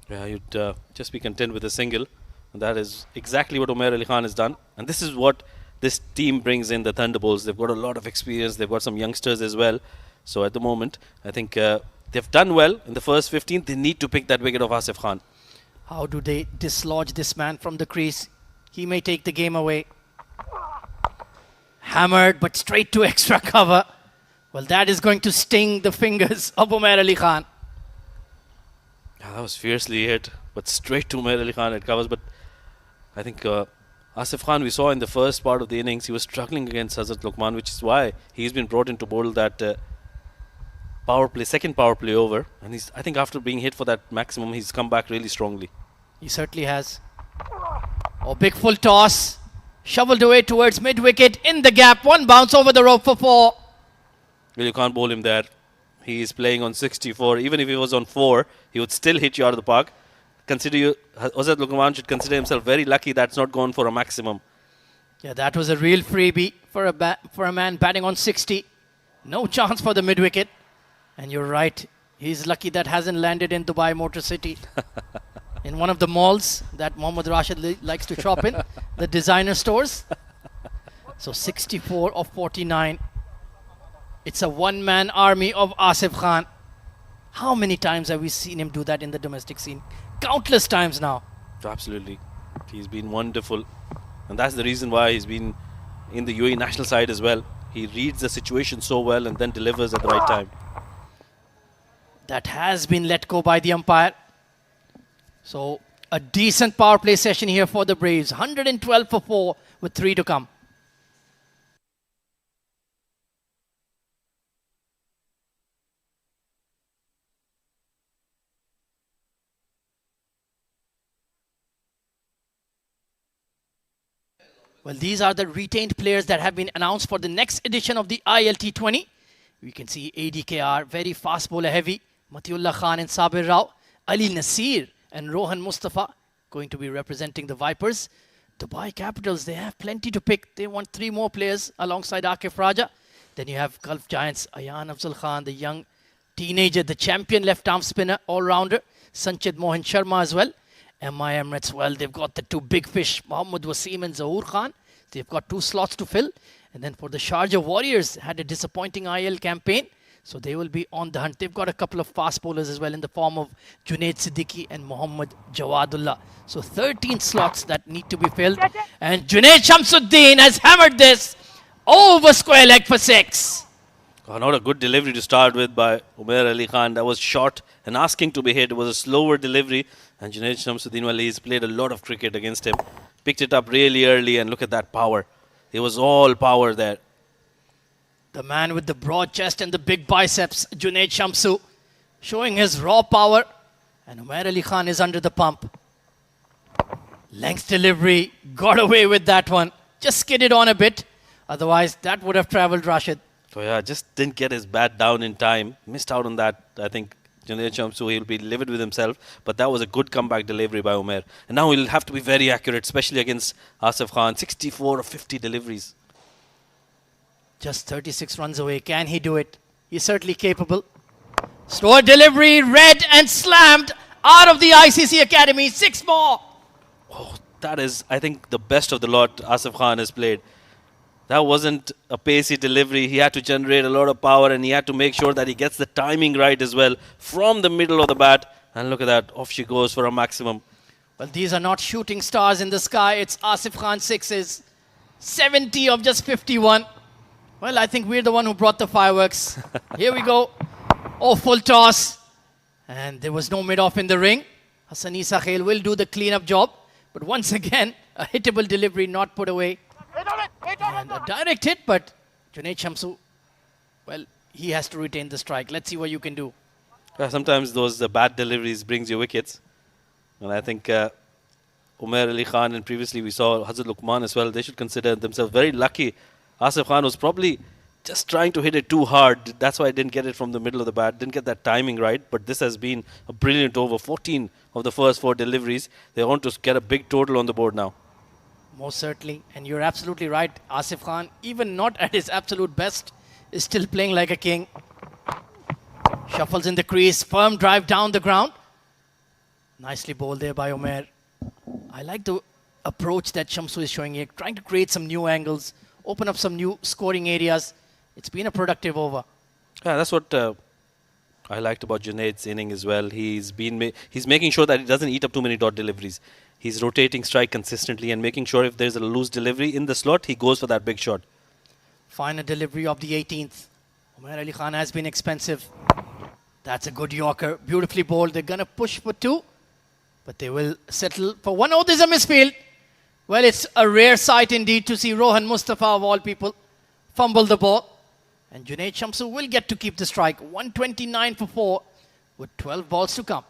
Yeah, you'd just be content with a single. And that is exactly what Umair Ali Khan has done. And this is what this team brings in, the Thunderbolts. They've got a lot of experience. They've got some youngsters as well. So at the moment, I think they've done well in the first 15. They need to pick that wicket of Asif Khan. How do they dislodge this man from the crease? He may take the game away. Hammered, but straight to extra cover. Well, that is going to sting the fingers of Umair Ali Khan. Yeah, that was fiercely hit, but straight to Umair Ali Khan it covers. But I think Asif Khan, we saw in the first part of the innings, he was struggling against Hazrat Luqman, which is why he's been brought in to bowl that second power play over. And I think after being hit for that maximum, he's come back really strongly. He certainly has. Oh, big full toss. Shoveled away towards mid-wicket. In the gap. One bounce over the rope for 4. Well, you can't bowl him there. He is playing on 64. Even if he was on 4, he would still hit you out of the park. Hazrat Luqman should consider himself very lucky that's not gone for a maximum. Yeah, that was a real freebie for a man batting on 60. No chance for the mid-wicket. And you're right. He's lucky that hasn't landed in Dubai Motor City. In one of the malls that Mohammad Rashid likes to shop in. The designer stores. So 64 of 49. It's a one-man army of Asif Khan. How many times have we seen him do that in the domestic scene? Countless times now. Absolutely. He's been wonderful. And that's the reason why he's been in the UAE national side as well. He reads the situation so well and then delivers at the right time. That has been let go by the umpire. So a decent power play session here for the Braves. 112 for 4 with 3 to come. Well, these are the retained players that have been announced for the next edition of the ILT20. We can see ADKR, very fast bowler heavy. Matiullah Khan and Sabir Rao. Ali Nasir and Rohan Mustafa going to be representing the Vipers. Dubai Capitals, they have plenty to pick. They want 3 more players alongside Akif Raja. Then you have Gulf Giants, Ayan Afzal Khan, the young teenager, the champion left-arm spinner, all-rounder. Sanchit Mohan Sharma as well. MI Emirates, well, they've got the two big fish, Mohammad Wasim and Zahoor Khan. They've got 2 slots to fill. And then for the Sharjah Warriors, had a disappointing IL campaign. So they will be on the hunt. They've got a couple of fast bowlers as well in the form of Junaid Siddiqui and Mohammad Jawadullah. So 13 slots that need to be filled. And Junaid Shamsuddin has hammered this over square leg for 6. Oh, not a good delivery to start with by Umair Ali Khan. That was short and asking to be hit. It was a slower delivery. And Junaid Shamsuddin, well, he's played a lot of cricket against him. Picked it up really early and look at that power. It was all power there. The man with the broad chest and the big biceps, Junaid Shamsu, showing his raw power. And Umair Ali Khan is under the pump. Length delivery, got away with that one. Just skidded on a bit. Otherwise, that would have travelled Rashid. So yeah, just didn't get his bat down in time. Missed out on that. I think Junaid Shamsu, he'll be livid with himself. But that was a good comeback delivery by Umair. And now he'll have to be very accurate, especially against Asif Khan. 64 of 50 deliveries. Just 36 runs away. Can he do it? He's certainly capable. Slower delivery, read and slammed out of the ICC Academy. 6 more. Oh, that is, I think, the best of the lot Asif Khan has played. That wasn't a pacey delivery. He had to generate a lot of power and he had to make sure that he gets the timing right as well from the middle of the bat. And look at that. Off she goes for a maximum. Well, these are not shooting stars in the sky. It's Asif Khan 6s. 70 of just 51. Well, I think we're the one who brought the fireworks. Here we go. Oh, full toss. And there was no mid-off in the ring. Hassani Sakhel will do the clean-up job. But once again, a hittable delivery not put away. And a direct hit, but Junaid Shamsu, well, he has to retain the strike. Let's see what you can do. Yeah, sometimes those bad deliveries brings you wickets. And I think Umair Ali Khan and previously we saw Hazrat Luqman as well. They should consider themselves very lucky. Asif Khan was probably just trying to hit it too hard. That's why I didn't get it from the middle of the bat. Didn't get that timing right. But this has been a brilliant over. 14 of the first 4 deliveries. They want to get a big total on the board now. Most certainly. And you're absolutely right. Asif Khan, even not at his absolute best, is still playing like a king. Shuffles in the crease. Firm drive down the ground. Nicely bowled there by Umair. I like the approach that Shamsu is showing here. Trying to create some new angles. Open up some new scoring areas. It's been a productive over. Yeah, that's what I liked about Junaid's inning as well. He's making sure that he doesn't eat up too many dot deliveries. He's rotating strike consistently and making sure if there's a loose delivery in the slot, he goes for that big shot. Final delivery of the 18th. Umair Ali Khan has been expensive. That's a good Yorker. Beautifully bowled. They're going to push for 2. But they will settle for 1. Oh, there's a misfield. Well, it's a rare sight indeed to see Rohan Mustafa, of all people, fumble the ball. And Junaid Shamsu will get to keep the strike. 129 for 4 with 12 balls to come.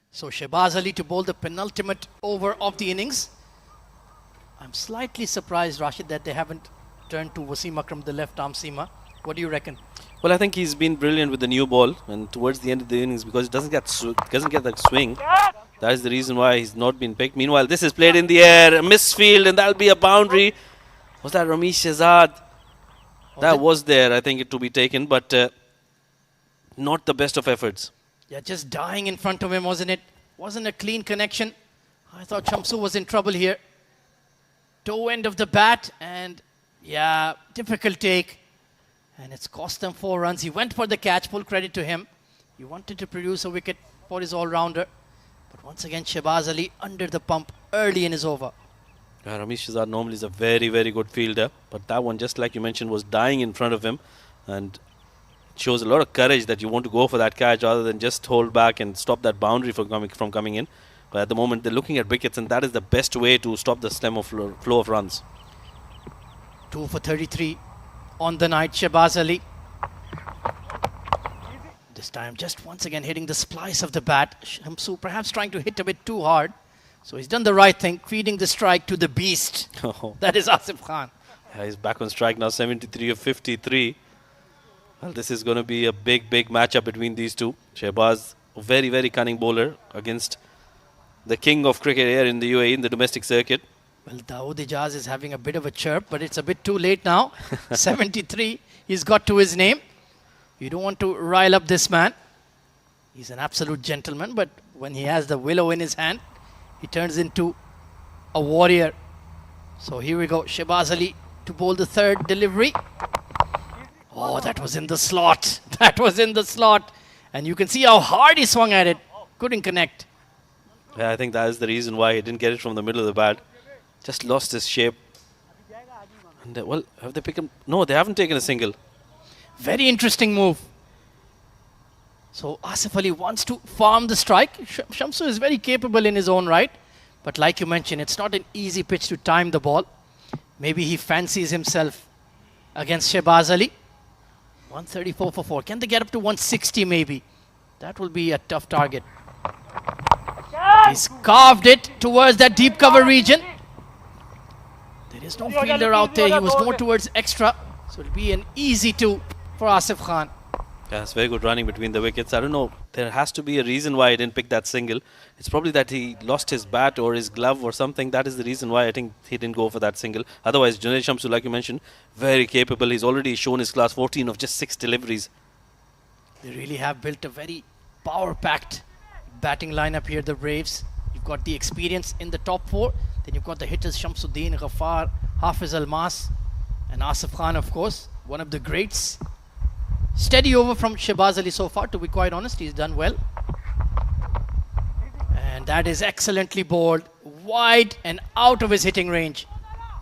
So Shehbaz Ali to bowl the penultimate over of the innings. I'm slightly surprised, Rashid, that they haven't turned to Wasim Akram, the left arm seamer. What do you reckon? Well, I think he's been brilliant with the new ball and towards the end of the innings because he doesn't get that swing. That is the reason why he's not been picked. Meanwhile, this is played in the air, a misfield, and that'll be a boundary. Was that Ramesh Shehzad? That was there, I think, to be taken, but not the best of efforts. Yeah, just dying in front of him, wasn't it? Wasn't a clean connection. I thought Shamsu was in trouble here. Toe end of the bat, and yeah, difficult take. And it's cost them 4 runs. He went for the catch, full credit to him. He wanted to produce a wicket for his all-rounder. But once again, Shehbaz Ali under the pump early in his over. Ramesh Shahzad normally is a very, very good fielder, but that one, just like you mentioned, was dying in front of him, and it shows a lot of courage that you want to go for that catch rather than just hold back and stop that boundary from coming in. But at the moment, they're looking at wickets, and that is the best way to stop the stem of flow of runs. 2 for 33 on the night, Shehbaz Ali. This time just once again hitting the splice of the bat. Shamsu perhaps trying to hit a bit too hard. So he's done the right thing, feeding the strike to the beast. That is Asif Khan. Yeah, he's back on strike now, 73 of 53. Well, this is going to be a big, big matchup between these two. Shehbaz, a very, very cunning bowler against the king of cricket here in the UAE in the domestic circuit. Well, Dawood Ijaz is having a bit of a chirp, but it's a bit too late now. 73, he's got to his name. You don't want to rile up this man. He's an absolute gentleman, but when he has the willow in his hand, he turns into a warrior. So here we go, Shehbaz Ali to bowl the third delivery. Oh, that was in the slot. That was in the slot. And you can see how hard he swung at it. Couldn't connect. Yeah, I think that is the reason why he didn't get it from the middle of the bat. Just lost his shape. And well, have they picked him? No, they haven't taken a single. Very interesting move. So Asif Ali wants to farm the strike. Shamsu is very capable in his own right. But like you mentioned, it's not an easy pitch to time the ball. Maybe he fancies himself against Shehbaz Ali. 134 for 4. Can they get up to 160 maybe? That will be a tough target. He's carved it towards that deep cover region. There is no fielder out there. He was more towards extra. So it'll be an easy 2 for Asif Khan. Yeah, it's very good running between the wickets. I don't know. There has to be a reason why he didn't pick that single. It's probably that he lost his bat or his glove or something. That is the reason why I think he didn't go for that single. Otherwise, Junaid Shamsu, like you mentioned, very capable. He's already shown his class, 14 of just 6 deliveries. They really have built a very power-packed batting lineup here, the Braves. You've got the experience in the top 4. Then you've got the hitters Shamsuddin, Ghaffar, Hafiz Almas, and Asif Khan, of course, one of the greats. Steady over from Shehbaz Ali so far, to be quite honest. He's done well. And that is excellently bowled. Wide and out of his hitting range.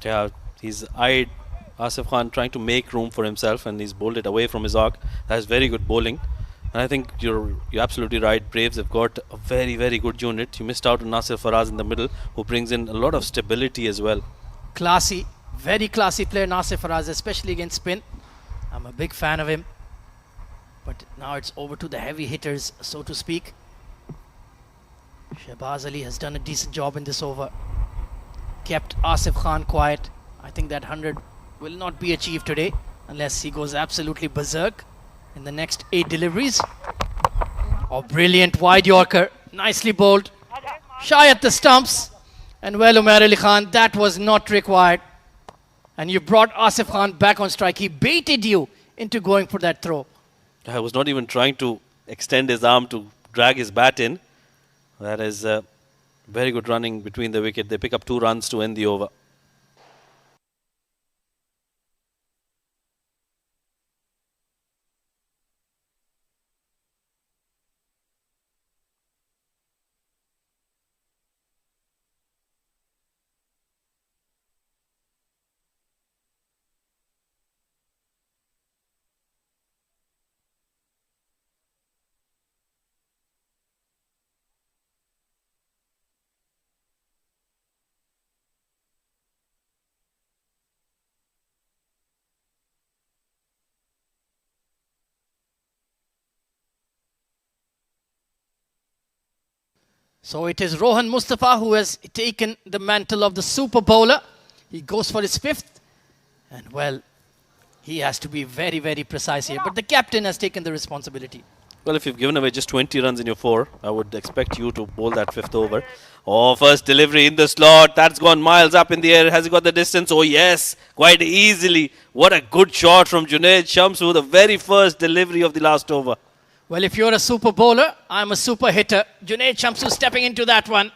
Yeah, he's eyed Asif Khan trying to make room for himself, and he's bowled it away from his arc. That is very good bowling. And I think you're absolutely right. Braves have got a very, very good unit. You missed out on Nasir Faraz in the middle, who brings in a lot of stability as well. Classy, very classy player, Nasir Faraz, especially against spin. I'm a big fan of him. But now it's over to the heavy hitters, so to speak. Shehbaz Ali has done a decent job in this over. Kept Asif Khan quiet. I think that 100 will not be achieved today unless he goes absolutely berserk in the next 8 deliveries. Oh, brilliant wide Yorker. Nicely bowled. Shy at the stumps. And well, Umar Ali Khan, that was not required. And you brought Asif Khan back on strike. He baited you into going for that throw. I was not even trying to extend his arm to drag his bat in. That is very good running between the wicket. They pick up 2 runs to end the over. So it is Rohan Mustafa who has taken the mantle of the super bowler. He goes for his 5th. And well, he has to be very, very precise here. But the captain has taken the responsibility. Well, if you've given away just 20 runs in your 4, I would expect you to bowl that 5th over. Oh, first delivery in the slot. That's gone miles up in the air. Has he got the distance? Oh, yes, quite easily. What a good shot from Junaid Shamsu, the very first delivery of the last over. Well, if you're a super bowler, I'm a super hitter. Junaid Shamsu stepping into that one.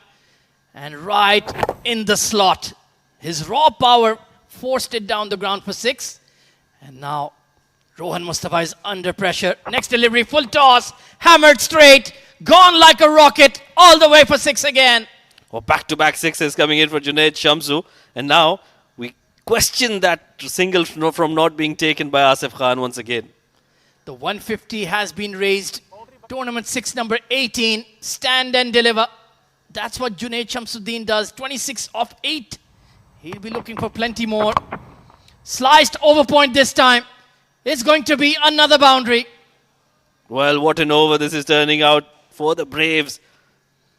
And right in the slot. His raw power forced it down the ground for 6. And now Rohan Mustafa is under pressure. Next delivery, full toss. Hammered straight. Gone like a rocket. All the way for 6 again. Oh, back-to-back 6s coming in for Junaid Shamsu. And now we question that single from not being taken by Asif Khan once again. The 150 has been raised. Tournament 6, number 18. Stand and deliver. That's what Junaid Shamsuddin does. 26 of 8. He'll be looking for plenty more. Sliced over point this time. It's going to be another boundary. Well, what an over this is turning out for the Braves.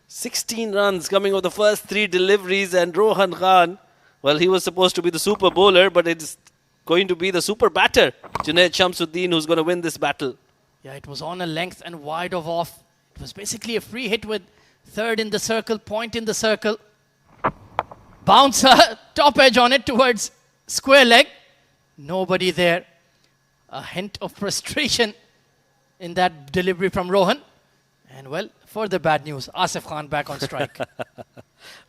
16 runs coming off the first 3 deliveries, and Rohan Khan, well, he was supposed to be the super bowler, but it's going to be the super batter, Junaid Shamsuddin, who's going to win this battle. Yeah, it was on a length and wide of off. It was basically a free hit with third in the circle, point in the circle. Bouncer, top edge on it towards square leg. Nobody there. A hint of frustration in that delivery from Rohan. And well, further bad news. Asif Khan back on strike.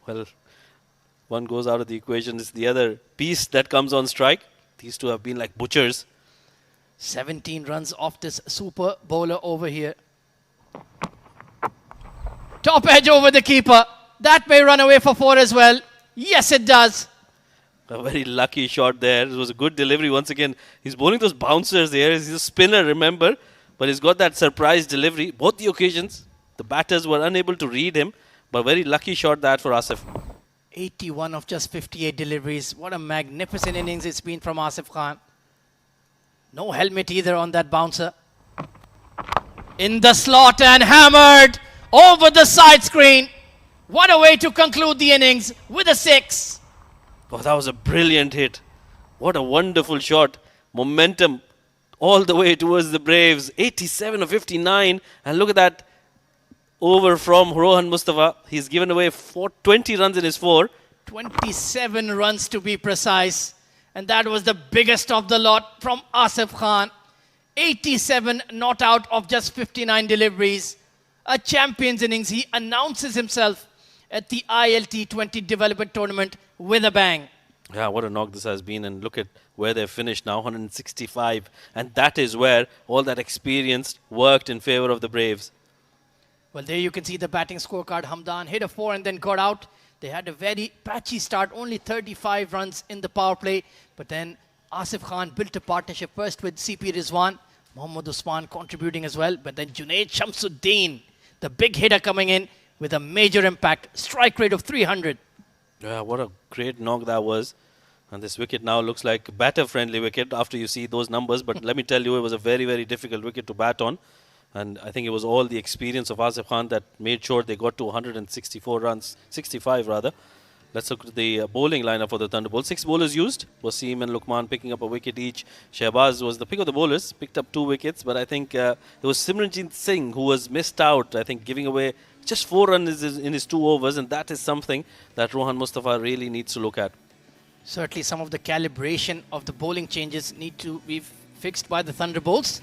Well, one goes out of the equation. It's the other piece that comes on strike. These two have been like butchers. 17 runs off this super bowler over here. Top edge over the keeper. That may run away for 4 as well. Yes, it does. A very lucky shot there. It was a good delivery once again. He's bowling those bouncers there. He's a spinner, remember? But he's got that surprise delivery. Both the occasions, the batters were unable to read him. But very lucky shot that for Asif. 81 of just 58 deliveries. What a magnificent innings it's been from Asif Khan. No helmet either on that bouncer. In the slot and hammered over the side screen. What a way to conclude the innings with a 6. Oh, that was a brilliant hit. What a wonderful shot. Momentum all the way towards the Braves. 87 of 59. And look at that over from Rohan Mustafa. He's given away 20 runs in his 4. 27 runs to be precise. And that was the biggest of the lot from Asif Khan. 87 not out of just 59 deliveries. A champion's innings. He announces himself at the ILT20 Development Tournament with a bang. Yeah, what a knock this has been. And look at where they've finished now, 165. And that is where all that experience worked in favor of the Braves. Well, there you can see the batting scorecard. Hamdan hit a 4 and then got out. They had a very patchy start, only 35 runs in the power play. But then Asif Khan built a partnership first with CP Rizwan, Mohammad Usman contributing as well. But then Junaid Shamsuddin, the big hitter coming in with a major impact. Strike rate of 300. Yeah, what a great knock that was. And this wicket now looks like a batter-friendly wicket after you see those numbers. But let me tell you, it was a very, very difficult wicket to bat on. And I think it was all the experience of Asif Khan that made sure they got to 164 runs, 65 rather. Let's look at the bowling lineup for the Thunderbolts. 6 bowlers used. Wasim and Lukman picking up a wicket each. Shehbaz was the pick of the bowlers, picked up 2 wickets. But I think there was Simranjit Singh who was missed out, I think, giving away just 4 runs in his 2 overs. And that is something that Rohan Mustafa really needs to look at. Certainly some of the calibration of the bowling changes need to be fixed by the Thunderbolts.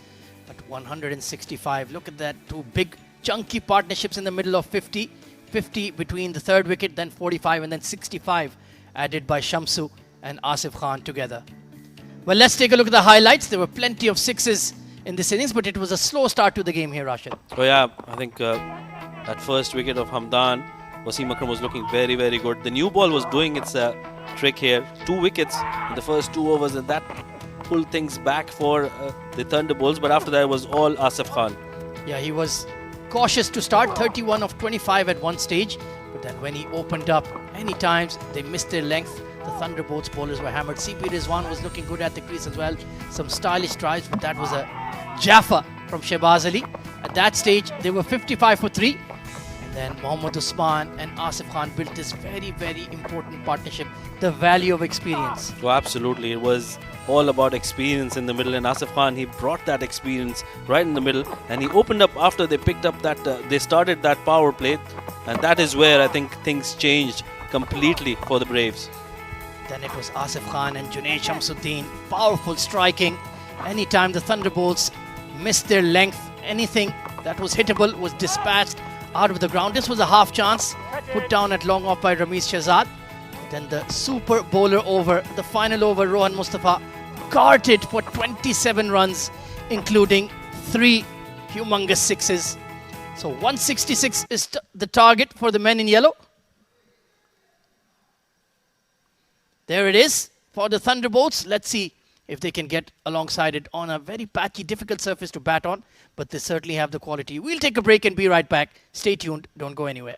But 165, look at that, 2 big chunky partnerships in the middle of 50. 50 between the 3rd wicket, then 45 and then 65 added by Shamsu and Asif Khan together. Well, let's take a look at the highlights. There were plenty of 6s in this innings, but it was a slow start to the game here, Rashid. Oh yeah, I think that first wicket of Hamdan, Wasim Akram was looking very, very good. The new ball was doing its trick here. 2 wickets in the first 2 overs, and that pulled things back for the Thunderbolts. But after that, it was all Asif Khan. Yeah, he was cautious to start, 31 of 25 at one stage. But then when he opened up, many times they missed their length. The Thunderbolts bowlers were hammered. CP Rizwan was looking good at the crease as well. Some stylish drives, but that was a Jaffa from Shehbaz Ali. At that stage, they were 55 for 3. And then Mohammad Usman and Asif Khan built this very, very important partnership. The value of experience. Oh, absolutely. It was all about experience in the middle. And Asif Khan, he brought that experience right in the middle. And he opened up after they picked up that, they started that power play. And that is where I think things changed completely for the Braves. Then it was Asif Khan and Junaid Shamsuddin. Powerful striking. Anytime the Thunderbolts missed their length, anything that was hittable was dispatched out of the ground. This was a half chance put down at long off by Ramiz Shahzad. Then the super bowler over, the final over, Rohan Mustafa carted for 27 runs, including 3 humongous 6s. So 166 is the target for the men in yellow. There it is for the Thunderbolts. Let's see if they can get alongside it on a very patchy, difficult surface to bat on. But they certainly have the quality. We'll take a break and be right back. Stay tuned. Don't go anywhere.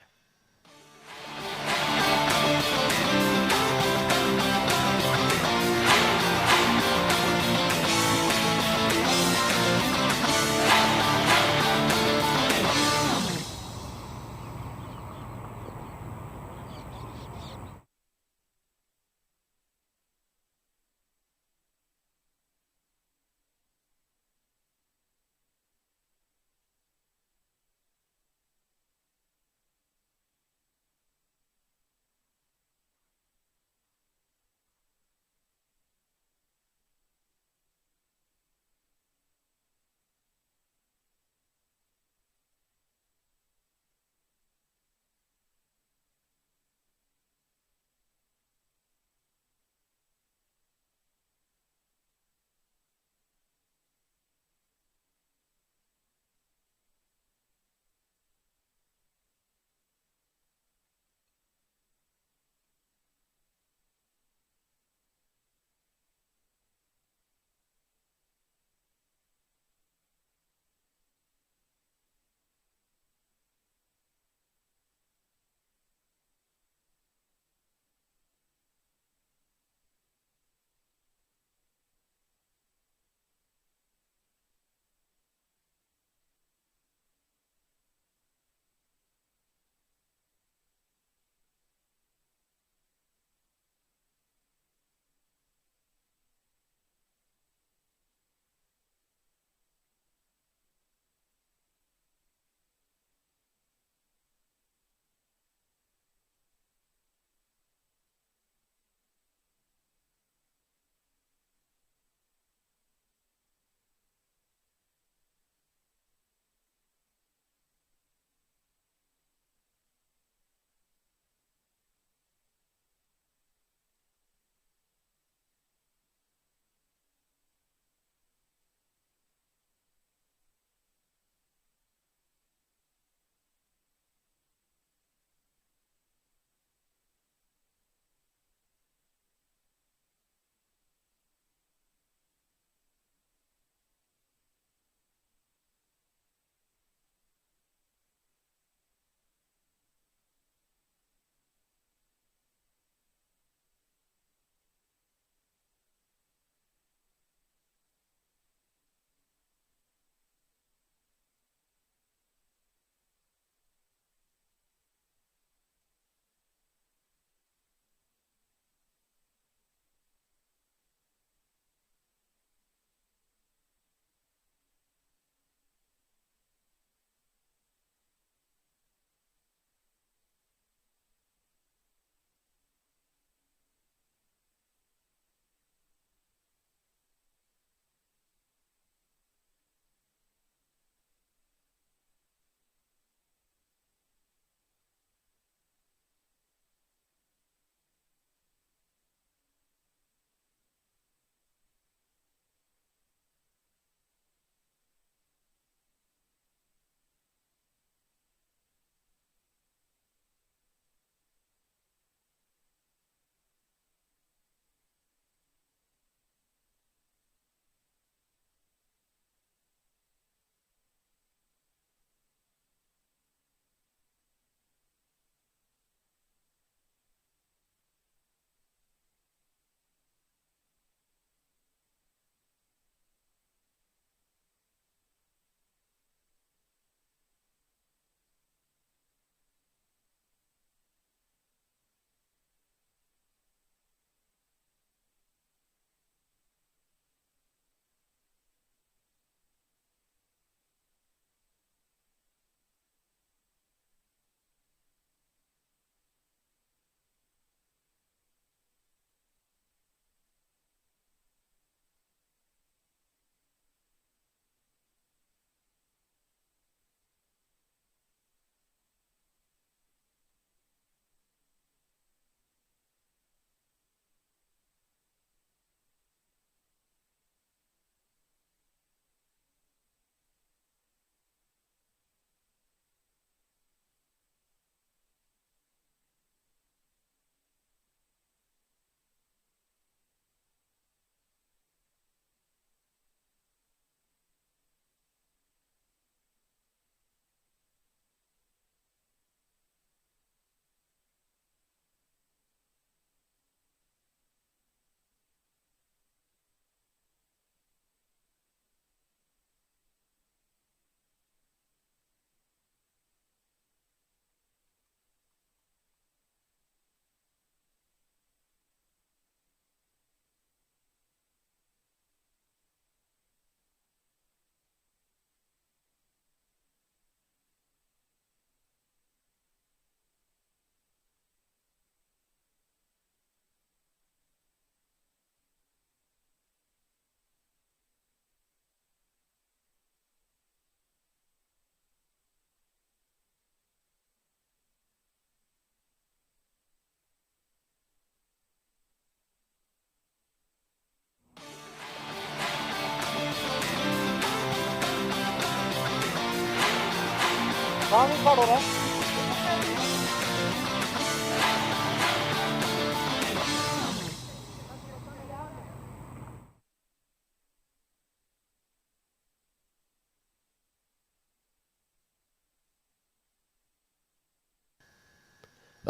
Well,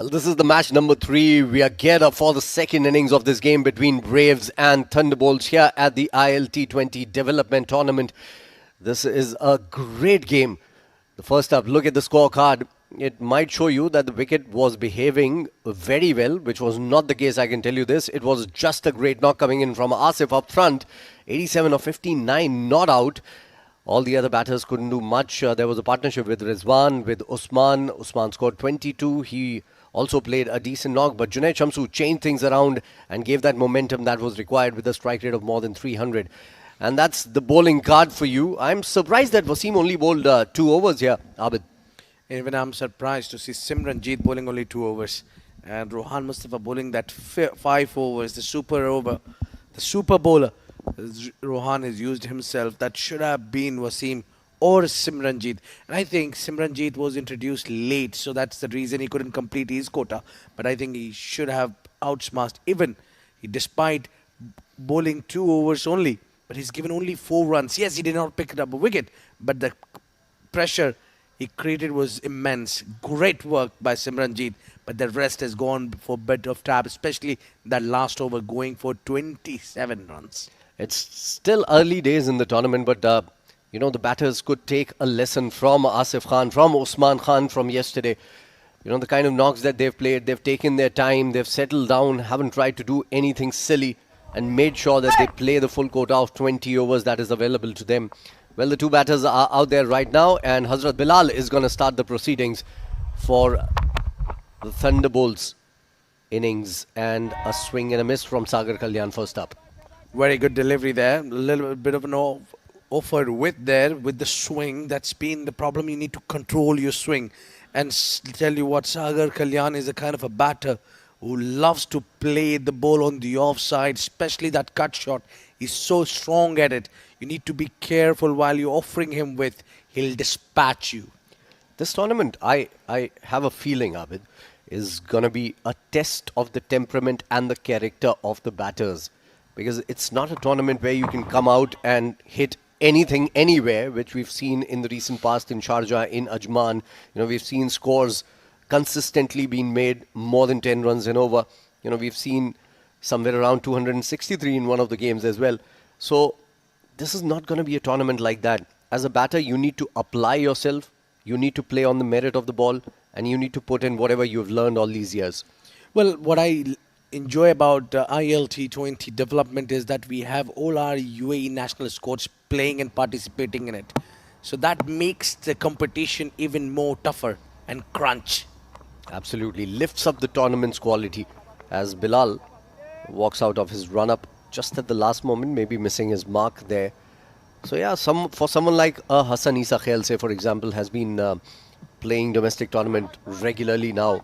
this is the match number 3. We are geared up for the second innings of this game between Braves and Thunderbolts here at the ILT20 Development Tournament. This is a great game. The first up, look at the scorecard. It might show you that the wicket was behaving very well, which was not the case, I can tell you this. It was just a great knock coming in from Asif up front. 87 of 59 not out. All the other batters couldn't do much. There was a partnership with Rizwan, with Usman. Usman scored 22. He also played a decent knock, but Junaid Shamsu changed things around and gave that momentum that was required with a strike rate of more than 300. And that's the bowling card for you. I'm surprised that Wasim only bowled 2 overs here, Abid. Even I'm surprised to see Simranjeet bowling only 2 overs and Rohan Mustafa bowling that 5 overs, the super over, the super bowler. Rohan has used himself. That should have been Wasim or Simranjeet. And I think Simranjeet was introduced late, so that's the reason he couldn't complete his quota. But I think he should have outsmashed even despite bowling 2 overs only. But he's given only 4 runs. Yes, he did not pick up a wicket, but the pressure he created was immense. Great work by Simranjeet, but the rest has gone for a bit of tap, especially that last over going for 27 runs. It's still early days in the tournament, but the batters could take a lesson from Asif Khan, from Usman Khan from yesterday. The kind of knocks that they've played, they've taken their time, they've settled down, haven't tried to do anything silly, and made sure that they play the full quota of 20 overs that is available to them. Well, the 2 batters are out there right now, and Hazrat Bilal is going to start the proceedings for the Thunderbolts innings, and a swing and a miss from Sagar Kalyan first up. Very good delivery there. A little bit of an offer with the swing. That's been the problem. You need to control your swing. And tell you what, Sagar Kalyan is a kind of a batter who loves to play the ball on the offside, especially that cut shot. He's so strong at it. You need to be careful while you're offering him with. He'll dispatch you. This tournament, I have a feeling, Abid, is going to be a test of the temperament and the character of the batters. Because it's not a tournament where you can come out and hit anything anywhere, which we've seen in the recent past in Sharjah, in Ajman. We've seen scores consistently being made more than 10 runs and over. We've seen somewhere around 263 in one of the games as well. So this is not going to be a tournament like that. As a batter, you need to apply yourself, you need to play on the merit of the ball, and you need to put in whatever you've learned all these years. Well, what I enjoy about ILT20 development is that we have all our UAE national squads playing and participating in it. So that makes the competition even more tougher and crunch. Absolutely. Lifts up the tournament's quality as Bilal walks out of his run-up just at the last moment, maybe missing his mark there. So yeah, for someone like Hassan Isa Khail, say for example, has been playing domestic tournament regularly now.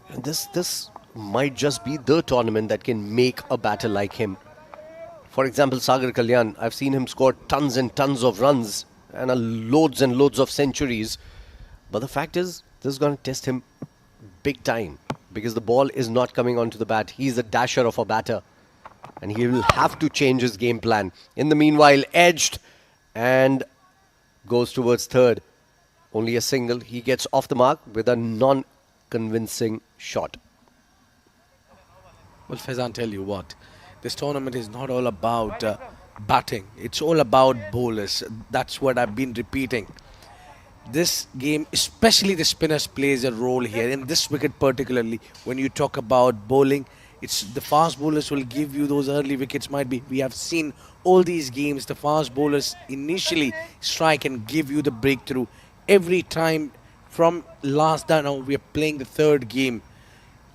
And this might just be the tournament that can make a batter like him. For example, Sagar Kalyan, I've seen him score tons and tons of runs and loads of centuries. But the fact is, this is going to test him big time because the ball is not coming onto the bat. He's a dasher of a batter and he will have to change his game plan. In the meanwhile, edged and goes towards third. Only a single. He gets off the mark with a non-convincing shot. Well, Faizan, tell you what, this tournament is not all about batting. It's all about bowlers. That's what I've been repeating. This game, especially the spinners, plays a role here. In this wicket particularly, when you talk about bowling, it's the fast bowlers will give you those early wickets. We have seen all these games, the fast bowlers initially strike and give you the breakthrough. Every time from last down, now we are playing the 3rd game.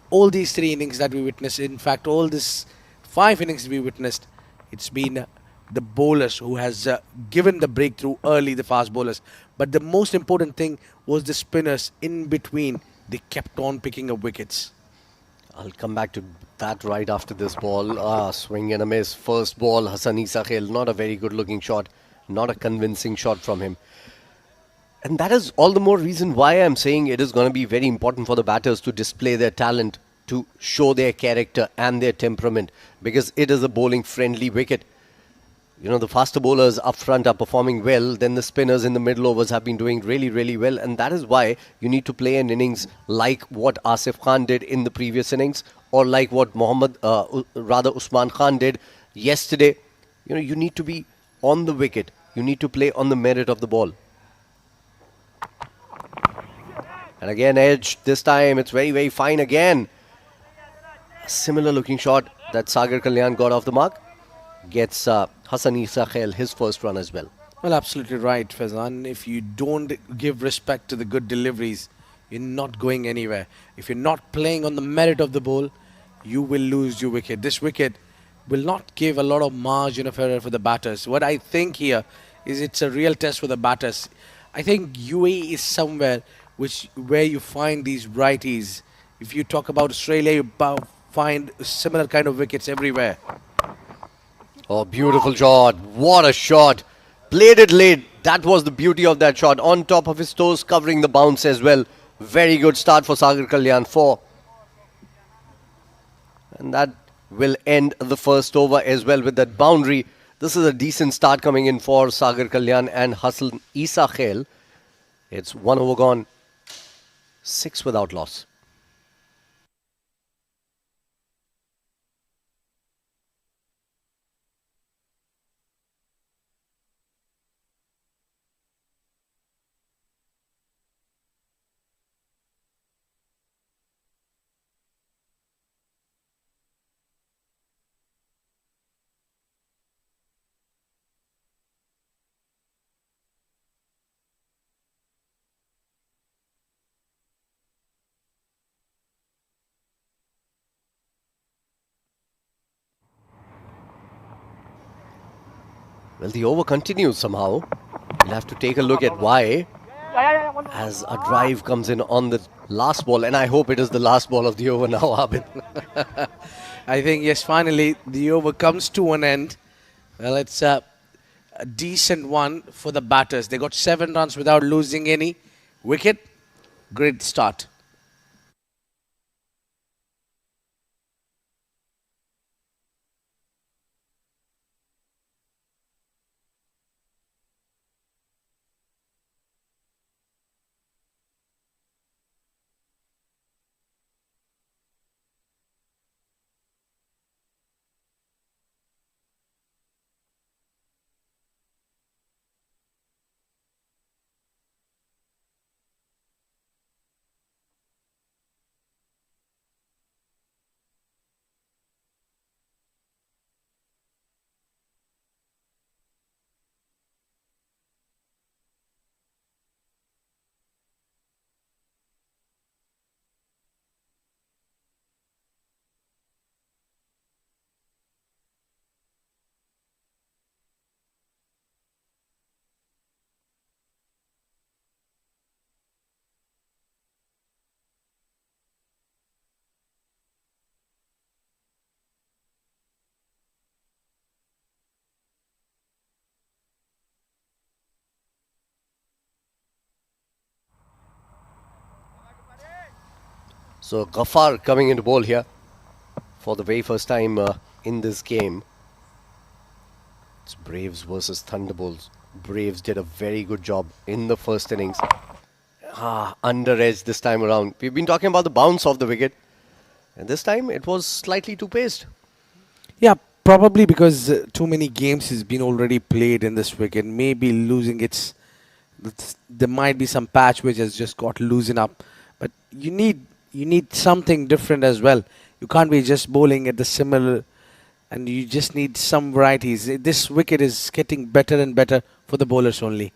All these 3 innings that we witnessed, in fact, all this 5 innings we witnessed, it's been the bowlers who has given the breakthrough early, the fast bowlers. But the most important thing was the spinners in between. They kept on picking up wickets. I'll come back to that right after this ball. Swing and a miss. First ball, Hassan Isa Khail. Not a very good looking shot. Not a convincing shot from him. And that is all the more reason why I'm saying it is going to be very important for the batters to display their talent, to show their character and their temperament, because it is a bowling friendly wicket. You know, the faster bowlers up front are performing well, then the spinners in the middle overs have been doing really, really well. And that is why you need to play an innings like what Asif Khan did in the previous innings, or like what Usman Khan did yesterday. You know, you need to be on the wicket. You need to play on the merit of the ball. And again, edge. This time it's very, very fine again. A similar looking shot that Sagar Kalyan got off the mark. Gets Hassan Isa Khail his first run as well. Well, absolutely right, Faizan. If you don't give respect to the good deliveries, you're not going anywhere. If you're not playing on the merit of the ball, you will lose your wicket. This wicket will not give a lot of margin of error for the batters. What I think here is it's a real test for the batters. I think UAE is somewhere where you find these righties. If you talk about Australia, you find similar kind of wickets everywhere. Oh, beautiful shot. What a shot. Played it late. That was the beauty of that shot. On top of his toes, covering the bounce as well. Very good start for Sagar Kalyan. 4. And that will end the first over as well with that boundary. This is a decent start coming in for Sagar Kalyan and Hassan Isa Khail. It's 1 over gone. 6 without loss. Well, the over continues somehow. We'll have to take a look at why. As a drive comes in on the last ball, and I hope it is the last ball of the over now, Abid. I think, yes, finally the over comes to an end. Well, it's a decent one for the batters. They got 7 runs without losing any wicket. Great start. So Ghaffar coming into ball here for the very first time in this game. It's Braves versus Thunderbolts. Braves did a very good job in the first innings. Under edge this time around. We've been talking about the bounce of the wicket, and this time it was slightly too paced. Yeah, probably because too many games has been already played in this wicket. Maybe losing there might be some patch which has just got loosened up. But you need something different as well. You can't be just bowling at the similar, and you just need some varieties. This wicket is getting better and better for the bowlers only.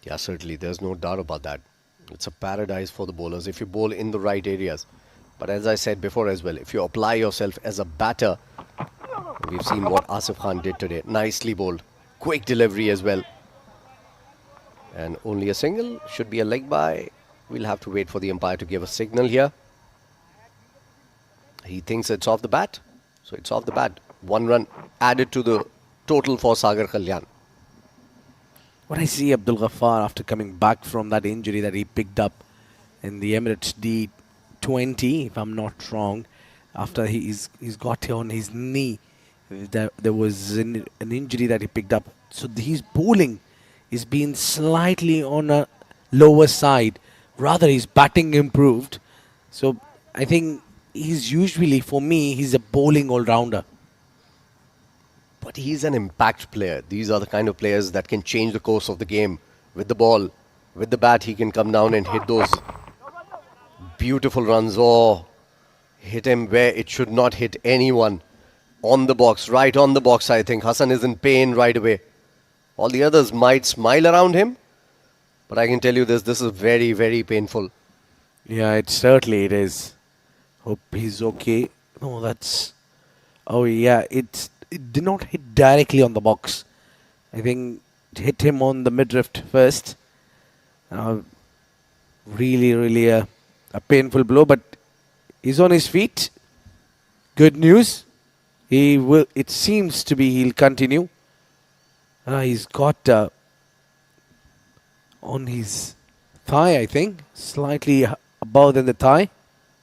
Yeah, certainly. There's no doubt about that. It's a paradise for the bowlers if you bowl in the right areas. But as I said before as well, if you apply yourself as a batter, we've seen what Asif Khan did today. Nicely bowled. Quick delivery as well. And only a single. Should be a leg by. We'll have to wait for the umpire to give a signal here. He thinks it's off the bat. So it's off the bat. 1 run added to the total for Sagar Kalyan. What I see Abdul Ghaffar after coming back from that injury that he picked up in the Emirates D20, if I'm not wrong, after he's got on his knee, there was an injury that he picked up. So his bowling is being slightly on a lower side. Rather, his batting improved. So I think he's usually, for me, he's a bowling all-rounder. But he's an impact player. These are the kind of players that can change the course of the game. With the ball, with the bat, he can come down and hit those beautiful runs, or hit him where it should not hit anyone. On the box, right on the box, I think. Hassan is in pain right away. All the others might smile around him, but I can tell you this is very, very painful. Yeah, it is. Hope he's okay. No, that's... Oh, yeah, it did not hit directly on the box. I think it hit him on the midriff first. Really a painful blow, but he's on his feet. Good news. He will. It seems to be he'll continue. He's got on his thigh, I think, slightly above than the thigh.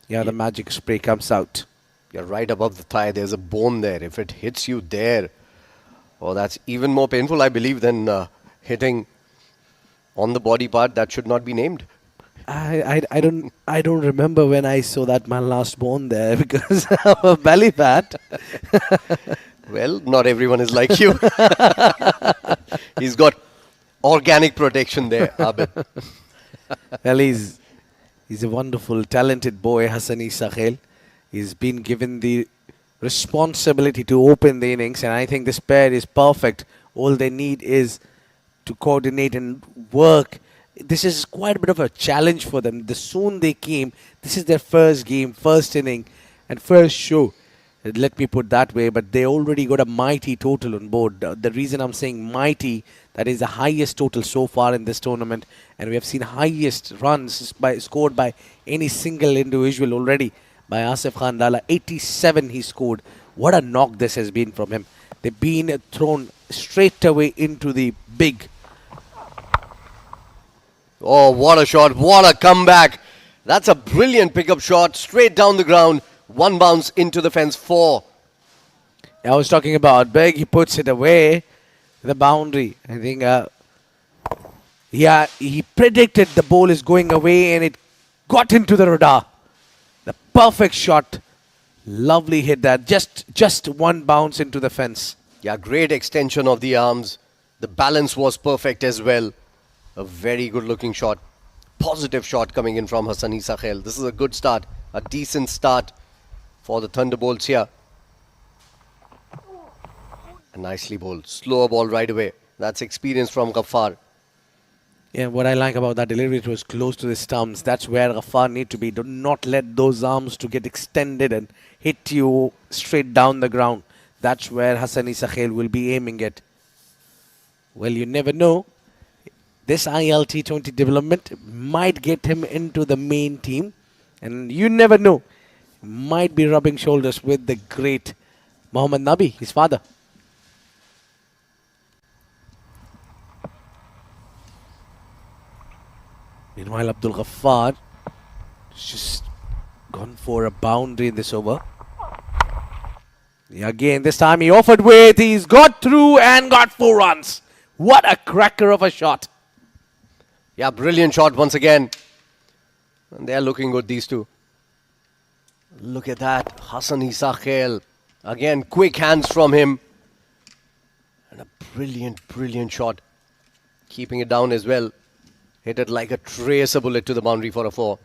Yeah, the magic spray comes out. You're right above the thigh. There's a bone there. If it hits you there, oh, that's even more painful, I believe, than hitting on the body part that should not be named. I don't remember when I saw that my last bone there because of a belly fat. Well, not everyone is like you. He's got organic protection there, Abid. Well, he's a wonderful, talented boy, Hassani Sahel. He's been given the responsibility to open the innings, and I think this pair is perfect. All they need is to coordinate and work. This is quite a bit of a challenge for them. The soon they came, this is their first game, first inning, and first show. Let me put that way, but they already got a mighty total on board. The reason I'm saying mighty, that is the highest total so far in this tournament, and we have seen highest runs scored by any single individual already by Asif Khan Lala. 87 he scored. What a knock this has been from him. They've been thrown straight away into the big. Oh, what a shot. What a comeback. That's a brilliant pickup shot. Straight down the ground. One bounce into the fence. 4. I was talking about big. He puts it away. The boundary. I think, yeah, he predicted the ball is going away and it got into the radar. The perfect shot. Lovely hit that. Just one bounce into the fence. Yeah, great extension of the arms. The balance was perfect as well. A very good looking shot. Positive shot coming in from Hassani Sahel. This is a good start. A decent start for the Thunderbolts here. And nicely bowled. Slower ball right away. That's experience from Ghaffar. Yeah, what I like about that delivery, it was close to the stumps. That's where Ghaffar need to be. Do not let those arms to get extended and hit you straight down the ground. That's where Hassani Sahel will be aiming at. Well, you never know. This ILT20 development might get him into the main team. And you never know. Might be rubbing shoulders with the great Mohammad Nabi, his father. Meanwhile, Abdul Ghaffar just gone for a boundary in this over. Yeah, again, this time he offered weight. He's got through and got 4 runs. What a cracker of a shot. Yeah, brilliant shot once again. And they are looking good, these two. Look at that. Hassani Sahel. Again, quick hands from him. And a brilliant shot. Keeping it down as well. Hit it like a tracer bullet to the boundary for a 4.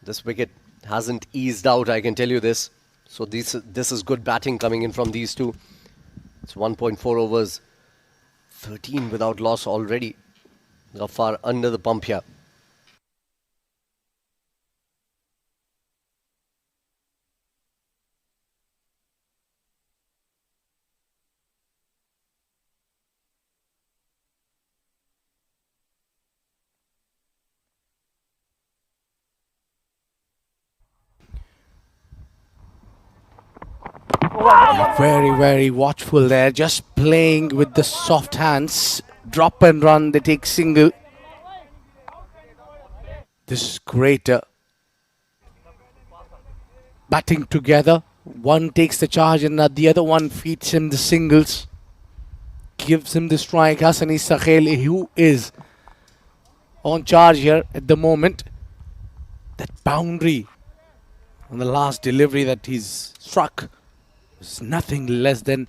This wicket hasn't eased out, I can tell you this. So this is good batting coming in from these two. It's 1.4 overs. 13 without loss already. Ghaffar under the pump here. Very, very watchful there. Just playing with the soft hands. Drop and run. They take single. This is great. Batting together. One takes the charge and the other one feeds him the singles. Gives him the strike. Hassani Sakhel, who is on charge here at the moment. That boundary on the last delivery that he's struck was nothing less than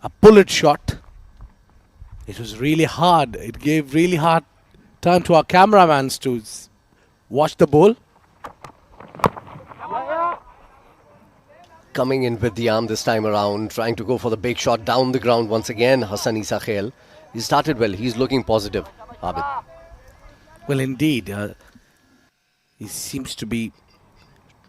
a bullet shot. It was really hard. It gave really hard time to our cameramans to watch the ball. Coming in with the arm this time around, trying to go for the big shot down the ground once again. Hassani Sakhel. He started well. He's looking positive. Abid. Well, indeed. He seems to be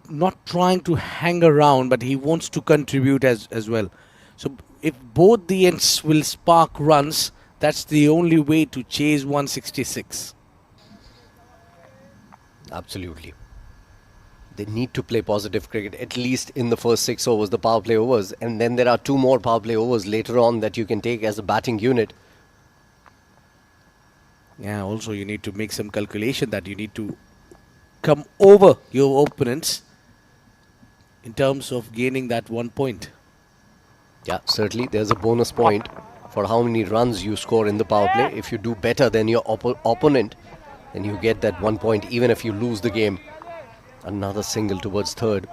not trying to hang around, but he wants to contribute as well. So if both the ends will spark runs, that's the only way to chase 166. Absolutely. They need to play positive cricket, at least in the first 6 overs, the power play overs. And then there are 2 more power play overs later on that you can take as a batting unit. Yeah, also you need to make some calculation that you need to come over your opponents in terms of gaining that 1 point. Yeah, certainly there's a bonus point for how many runs you score in the power play. If you do better than your opponent, then you get that 1 point even if you lose the game. Another single towards third.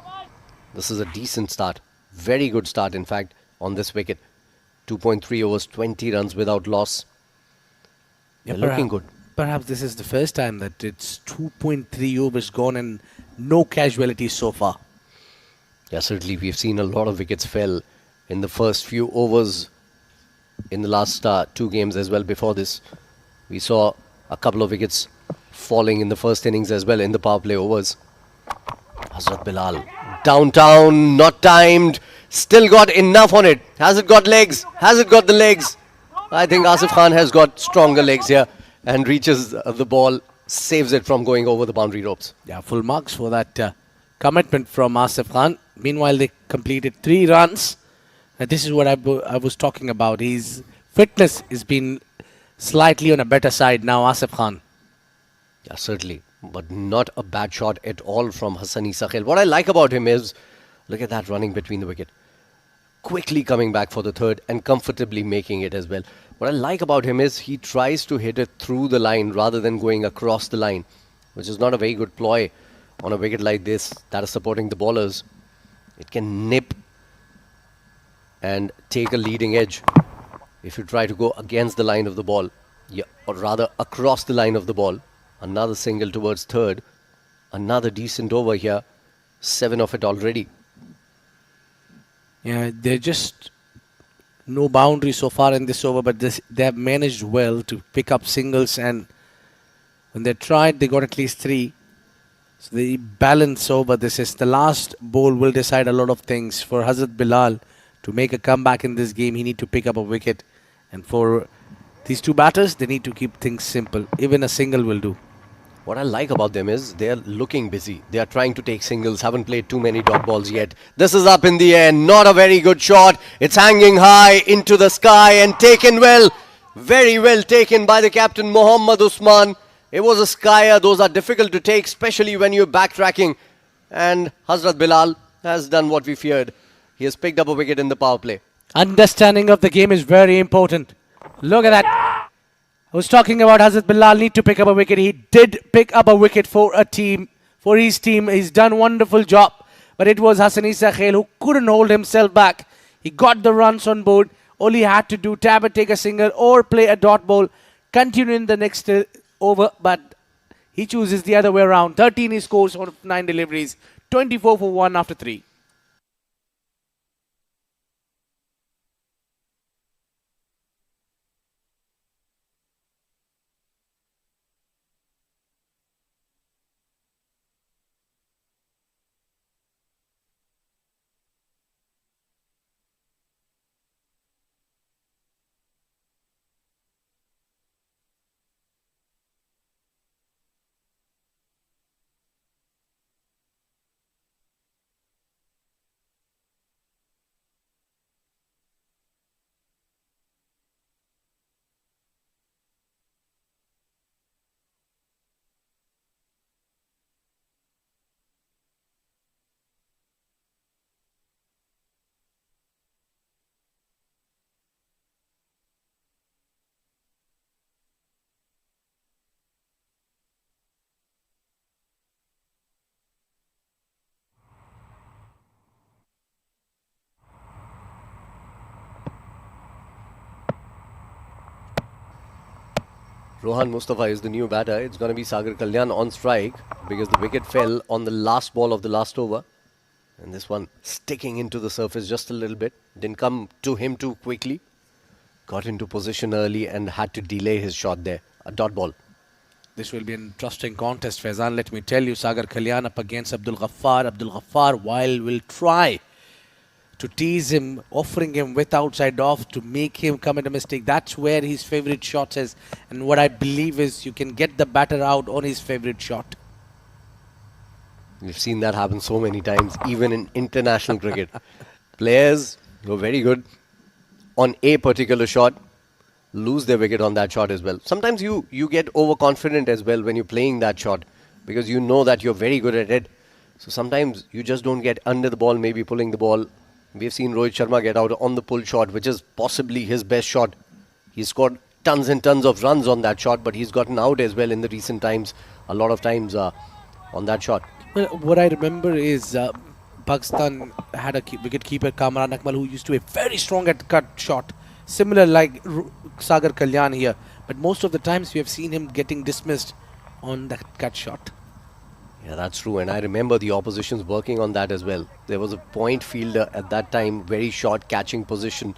This is a decent start. Very good start, in fact, on this wicket. 2.3 overs, 20 runs without loss. They're looking good. Perhaps this is the first time that it's 2.3 overs gone and no casualties so far. Yeah, certainly we've seen a lot of wickets fell in the first few overs in the last 2 games as well. Before this, we saw a couple of wickets falling in the first innings as well in the power play overs. Hazrat Bilal, downtown, not timed, still got enough on it. Has it got legs? Has it got the legs? I think Asif Khan has got stronger legs here and reaches the ball, saves it from going over the boundary ropes. Yeah, full marks for that commitment from Asif Khan. Meanwhile, they completed 3 runs. This is what I was talking about. His fitness has been slightly on a better side now, Asif Khan. Yeah, certainly. But not a bad shot at all from Hassani Sakhel. What I like about him is, look at that running between the wicket. Quickly coming back for the third and comfortably making it as well. What I like about him is he tries to hit it through the line rather than going across the line, which is not a very good ploy on a wicket like this that is supporting the bowlers. It can nip and take a leading edge if you try to go against the line of the ball, or rather across the line of the ball. Another single towards third. Another decent over here. 7 of it already. Yeah, they're just no boundary so far in this over, but they have managed well to pick up singles, and when they tried, they got at least 3. So the balance over this is the last ball will decide a lot of things. For Hazrat Bilal to make a comeback in this game, he need to pick up a wicket, and for these 2 batters, they need to keep things simple. Even a single will do. What I like about them is they're looking busy. They are trying to take singles, haven't played too many dot balls yet. This is up in the air, not a very good shot. It's hanging high into the sky and taken well. Very well taken by the captain, Mohammad Usman. It was a skyer. Those are difficult to take, especially when you're backtracking. And Hazrat Bilal has done what we feared. He has picked up a wicket in the power play. Understanding of the game is very important. Look at that. I was talking about Hazrat Bilal need to pick up a wicket. He did pick up a wicket for his team. He's done a wonderful job. But it was Hassani Sakhel who couldn't hold himself back. He got the runs on board. All he had to do, tap and take a single or play a dot ball, continue in the next over. But he chooses the other way around. 13 he scores on 9 deliveries. 24 for 1 after 3. Rohan Mustafa is the new batter. It's going to be Sagar Kalyan on strike because the wicket fell on the last ball of the last over. And this one sticking into the surface just a little bit. Didn't come to him too quickly. Got into position early and had to delay his shot there. A dot ball. This will be an interesting contest, Faizan. Let me tell you, Sagar Kalyan up against Abdul Ghaffar. Abdul Ghaffar, while will try to tease him, offering him with outside off to make him commit a mistake. That's where his favourite shot is. And what I believe is you can get the batter out on his favourite shot. We've seen that happen so many times, even in international cricket. Players who are very good on a particular shot lose their wicket on that shot as well. Sometimes you get overconfident as well when you're playing that shot because you know that you're very good at it. So sometimes you just don't get under the ball, maybe pulling the ball. We've seen Rohit Sharma get out on the pull shot, which is possibly his best shot. He's scored tons and tons of runs on that shot, but he's gotten out as well in the recent times, a lot of times on that shot. Well, what I remember is Pakistan had a wicket-keeper, Kamran Akmal, who used to be very strong at the cut shot. Similar like Sagar Kalyan here. But most of the times we have seen him getting dismissed on that cut shot. Yeah, that's true. And I remember the opposition's working on that as well. There was a point fielder at that time, very short catching position,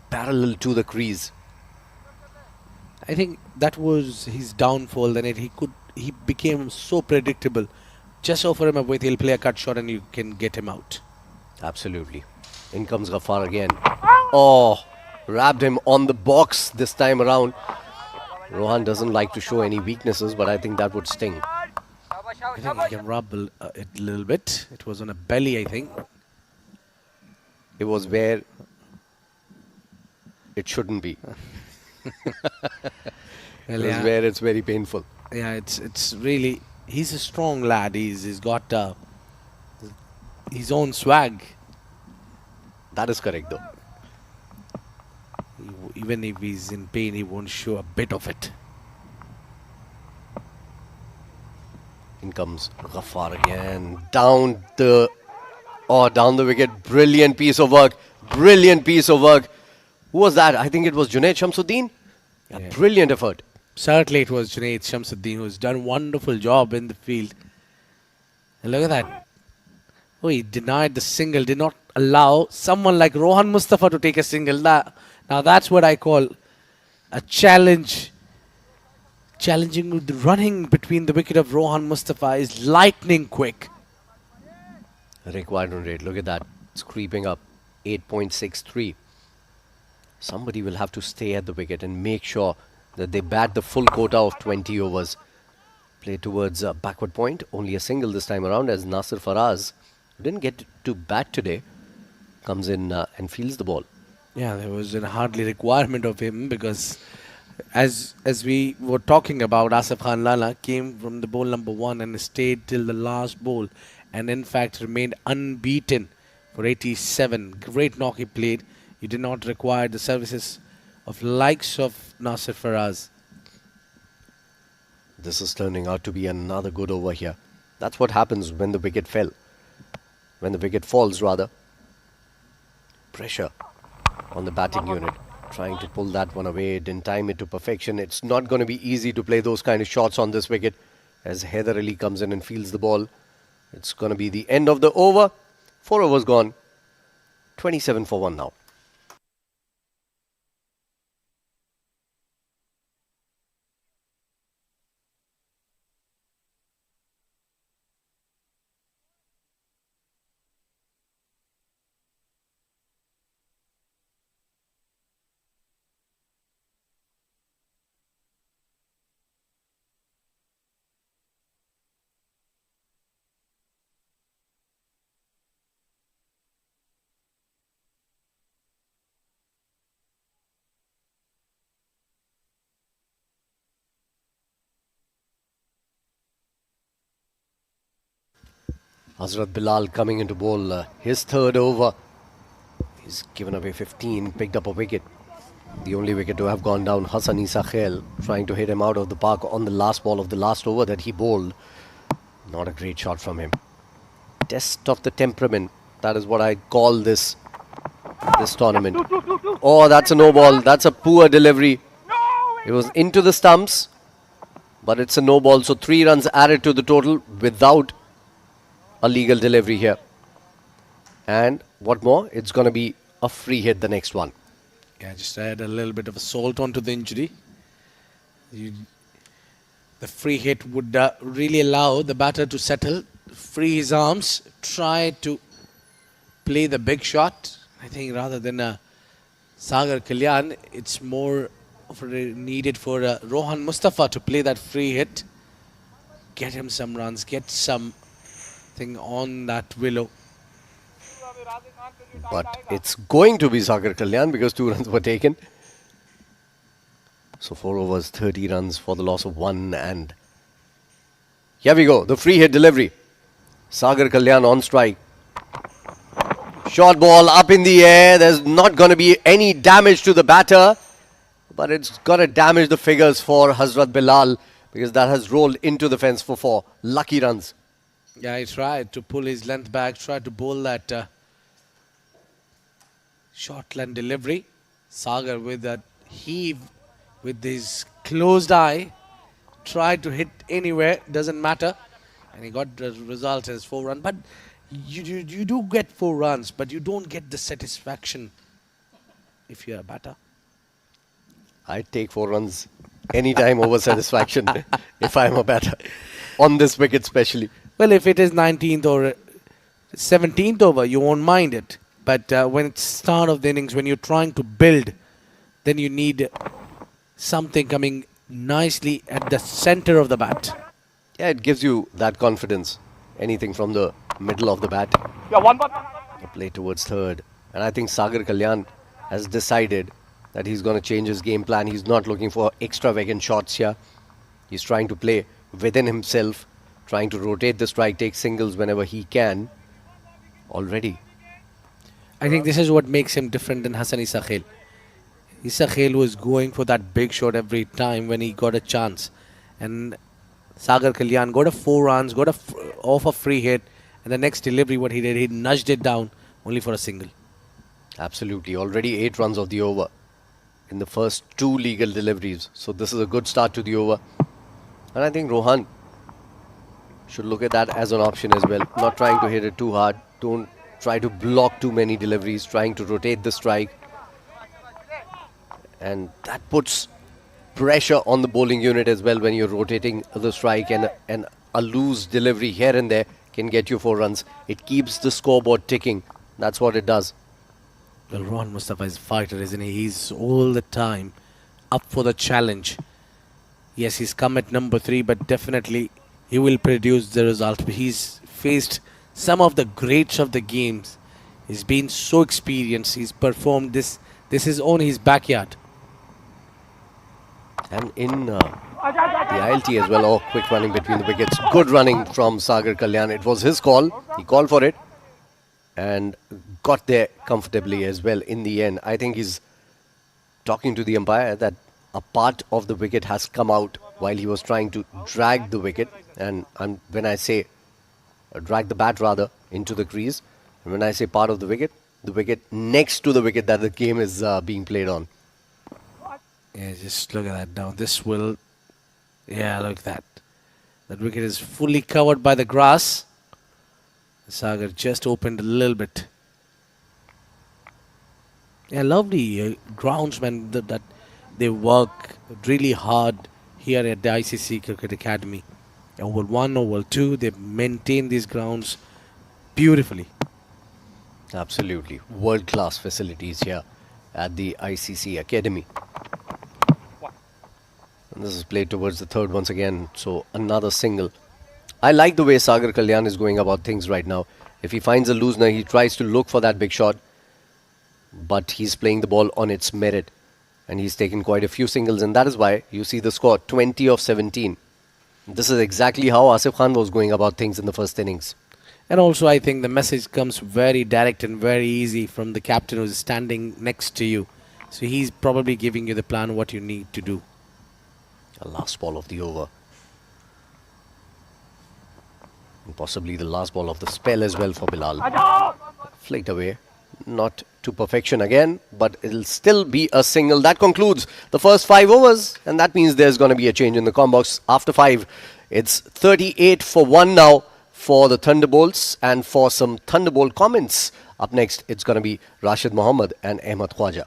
parallel to the crease. I think that was his downfall. Then he became so predictable. Just offer him a width, he'll play a cut shot and you can get him out. Absolutely. In comes Ghaffar again. Oh, wrapped him on the box this time around. Rohan doesn't like to show any weaknesses, but I think that would sting. I think he can rub it a little bit. It was on a belly, I think. It was where it shouldn't be. Well, It was where it's very painful. Yeah, it's really, he's a strong lad. He's got his own swag. That is correct though. Even if he's in pain, he won't show a bit of it. In comes Ghaffar again. Down the wicket. Brilliant piece of work. Brilliant piece of work. Who was that? I think it was Junaid Shamsuddin. Yeah. Brilliant effort. Certainly it was Junaid Shamsuddin who's done a wonderful job in the field. And look at that. Oh, he denied the single, did not allow someone like Rohan Mustafa to take a single. Now that's what I call a challenge. Challenging with the running between the wicket of Rohan Mustafa is lightning quick. Required run rate. Look at that. It's creeping up. 8.63. Somebody will have to stay at the wicket and make sure that they bat the full quota of 20 overs. Play towards a backward point. Only a single this time around as Nasir Faraz, who didn't get to bat today, comes in and fields the ball. Yeah, there was a hardly requirement of him because as we were talking about, Asif Khan Lala came from the ball number 1 and stayed till the last ball and in fact remained unbeaten for 87. Great knock he played. He did not require the services of likes of Nasir Faraz. This is turning out to be another good over here. That's what happens when the wicket fell. When the wicket falls, rather. Pressure on the batting unit. Trying to pull that one away. Didn't time it to perfection. It's not going to be easy to play those kind of shots on this wicket. As Haider Ali comes in and fields the ball. It's going to be the end of the over. 4 overs gone. 27 for 1 now. Hazrat Bilal coming into bowl. His third over. He's given away 15, picked up a wicket. The only wicket to have gone down, Hassan Isa Khail, trying to hit him out of the park on the last ball of the last over that he bowled. Not a great shot from him. Test of the temperament. That is what I call this tournament. Oh, that's a no ball. That's a poor delivery. It was into the stumps, but it's a no ball. So 3 runs added to the total without a legal delivery here. And what more? It's going to be a free hit, the next one. Yeah, just add a little bit of a salt onto the injury. The free hit would really allow the batter to settle, free his arms, try to play the big shot. I think rather than Sagar Kalyan, it's more needed for Rohan Mustafa to play that free hit, get him some runs, get something on that willow. But it's going to be Sagar Kalyan because 2 runs were taken. So 4 overs, 30 runs for the loss of 1. And here we go, the free hit delivery. Sagar Kalyan on strike. Short ball up in the air. There's not going to be any damage to the batter, but it's going to damage the figures for Hazrat Bilal because that has rolled into the fence for 4 lucky runs. Yeah, he tried to pull his length back, tried to bowl that short length delivery. Sagar with that heave, with his closed eye, tried to hit anywhere, doesn't matter. And he got the result as 4 runs. But you do get 4 runs, but you don't get the satisfaction if you're a batter. I'd take 4 runs anytime over satisfaction if I'm a batter. On this wicket especially. Well, if it is 19th or 17th over, you won't mind it. But when it's start of the innings, when you're trying to build, then you need something coming nicely at the center of the bat. Yeah, it gives you that confidence. Anything from the middle of the bat. A play towards third. And I think Sagar Kalyan has decided that he's going to change his game plan. He's not looking for extravagant shots here. He's trying to play within himself, trying to rotate the strike, take singles whenever he can. Already. I think this is what makes him different than Hassan Issa Khail. Issa Khail was going for that big shot every time when he got a chance. And Sagar Kalyan got a 4 runs, got off a free hit. And the next delivery, what he did, he nudged it down only for a single. Absolutely. Already 8 runs of the over in the first 2 legal deliveries. So this is a good start to the over. And I think Rohan should look at that as an option as well. Not trying to hit it too hard. Don't try to block too many deliveries. Trying to rotate the strike. And that puts pressure on the bowling unit as well when you're rotating the strike, and a loose delivery here and there can get you 4 runs. It keeps the scoreboard ticking. That's what it does. Well, Rohan Mustafa is a fighter, isn't he? He's all the time up for the challenge. Yes, he's come at number 3, but definitely he will produce the result. He's faced some of the greats of the games. He's been so experienced. He's performed this. This is on his backyard. And in the ILT as well, oh, quick running between the wickets. Good running from Sagar Kalyan. It was his call. He called for it and got there comfortably as well in the end. I think he's talking to the umpire that a part of the wicket has come out while he was trying to drag the wicket. And when I say drag the bat rather into the crease, and when I say part of the wicket next to the wicket that the game is being played on. Yeah, just look at that now. This will... Yeah, look at that. That wicket is fully covered by the grass. Sagar just opened a little bit. Yeah, lovely groundsmen that they work really hard here at the ICC Cricket Academy. Oval 1, Oval 2, they maintain these grounds beautifully. Absolutely. World-class facilities here at the ICC Academy. And this is played towards the third once again. So another single. I like the way Sagar Kalyan is going about things right now. If he finds a loosener, he tries to look for that big shot. But he's playing the ball on its merit. And he's taken quite a few singles. And that is why you see the score 20 of 17. This is exactly how Asif Khan was going about things in the first innings. And also I think the message comes very direct and very easy from the captain who's standing next to you. So he's probably giving you the plan what you need to do. A last ball of the over. And possibly the last ball of the spell as well for Bilal. Flicked away. Not to perfection again, but it'll still be a single. That concludes the first 5 overs, and that means there's going to be a change in the comp box. After 5, it's 38 for 1 now for the Thunderbolts. And for some Thunderbolt comments, up next, it's going to be Rashid Mohammed and Ahmed Khwaja.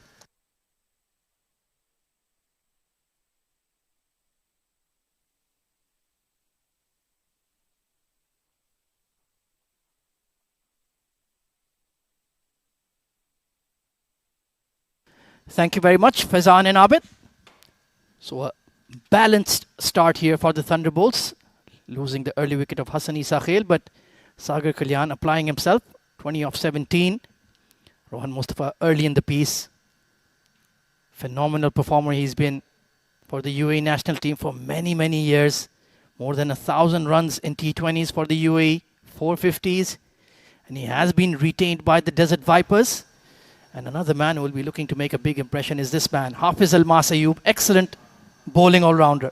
Thank you very much, Faizan and Abid. So a balanced start here for the Thunderbolts, losing the early wicket of Hassan Isa Khail, but Sagar Kalyan applying himself, 20 off 17. Rohan Mustafa early in the piece. Phenomenal performer he's been for the UAE national team for many, many years. More than 1,000 runs in T20s for the UAE, 450s. And he has been retained by the Desert Vipers. And another man who will be looking to make a big impression is this man, Hafiz Almas Ayub, excellent bowling all-rounder.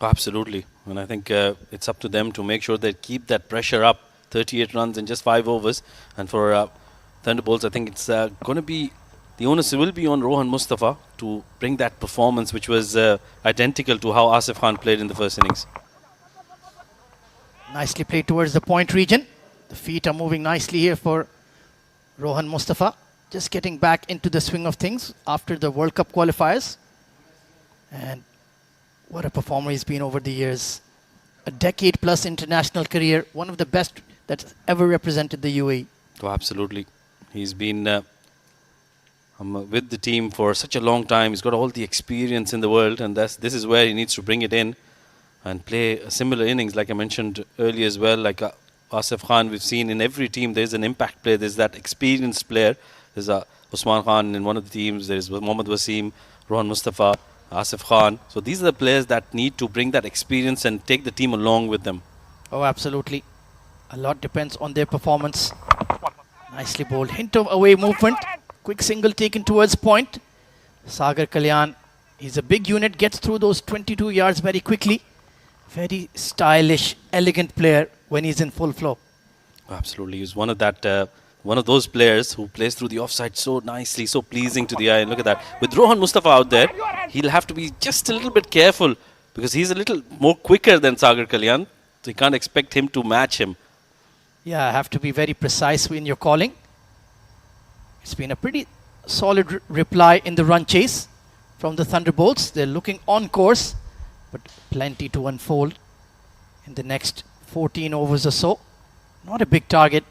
Absolutely. And I think it's up to them to make sure they keep that pressure up. 38 runs in just 5 overs. And for Thunderbolts, I think it's going to be, the onus will be on Rohan Mustafa to bring that performance which was identical to how Asif Khan played in the first innings. Nicely played towards the point region. The feet are moving nicely here for Rohan Mustafa. Just getting back into the swing of things after the World Cup qualifiers. And what a performer he's been over the years. A decade plus international career. One of the best that's ever represented the UAE. Oh, absolutely. He's been with the team for such a long time. He's got all the experience in the world, and this is where he needs to bring it in and play a similar innings, like I mentioned earlier as well. Like Asif Khan, we've seen in every team there's an impact player. There's that experienced player. There's Usman Khan in one of the teams. There's Mohammad Wasim, Rohan Mustafa, Asif Khan. So these are the players that need to bring that experience and take the team along with them. Oh, absolutely. A lot depends on their performance. Nicely bowled. Hint of away movement. Quick single taken towards point. Sagar Kalyan, he's a big unit, gets through those 22 yards very quickly. Very stylish, elegant player when he's in full flow. Absolutely. He's one of those players who plays through the offside so nicely, so pleasing to the eye. And look at that. With Rohan Mustafa out there, he'll have to be just a little bit careful because he's a little more quicker than Sagar Kalyan. So you can't expect him to match him. Yeah, I have to be very precise in your calling. It's been a pretty solid reply in the run chase from the Thunderbolts. They're looking on course, but plenty to unfold in the next 14 overs or so. Not a big target.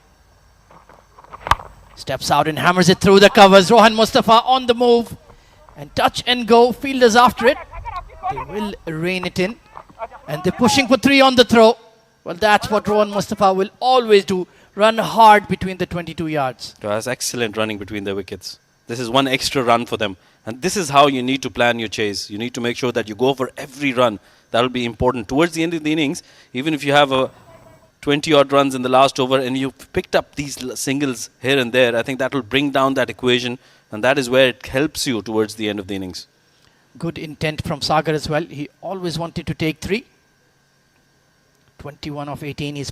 Steps out and hammers it through the covers. Rohan Mustafa on the move. And touch and go. Fielders after it. They will rein it in. And they're pushing for 3 on the throw. Well, that's what Rohan Mustafa will always do. Run hard between the 22 yards. That's excellent running between the wickets. This is one extra run for them. And this is how you need to plan your chase. You need to make sure that you go for every run. That will be important. Towards the end of the innings, even if you have a 20-odd runs in the last over and you've picked up these singles here and there, I think that will bring down that equation, and that is where it helps you towards the end of the innings. Good intent from Sagar as well. He always wanted to take 3. 21 of 18. He's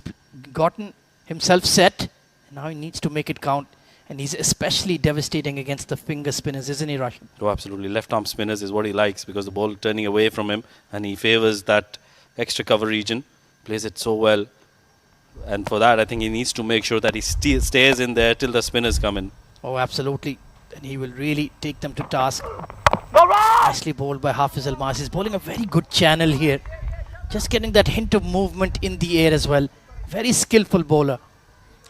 gotten himself set. Now he needs to make it count. And he's especially devastating against the finger spinners, isn't he, Rashid? Oh, absolutely. Left-arm spinners is what he likes because the ball turning away from him and he favors that extra cover region. Plays it so well. And for that, I think he needs to make sure that he stays in there till the spinners come in. Oh, absolutely. And he will really take them to task. Nicely bowled by Hafiz Almas. He's bowling a very good channel here. Just getting that hint of movement in the air as well. Very skillful bowler.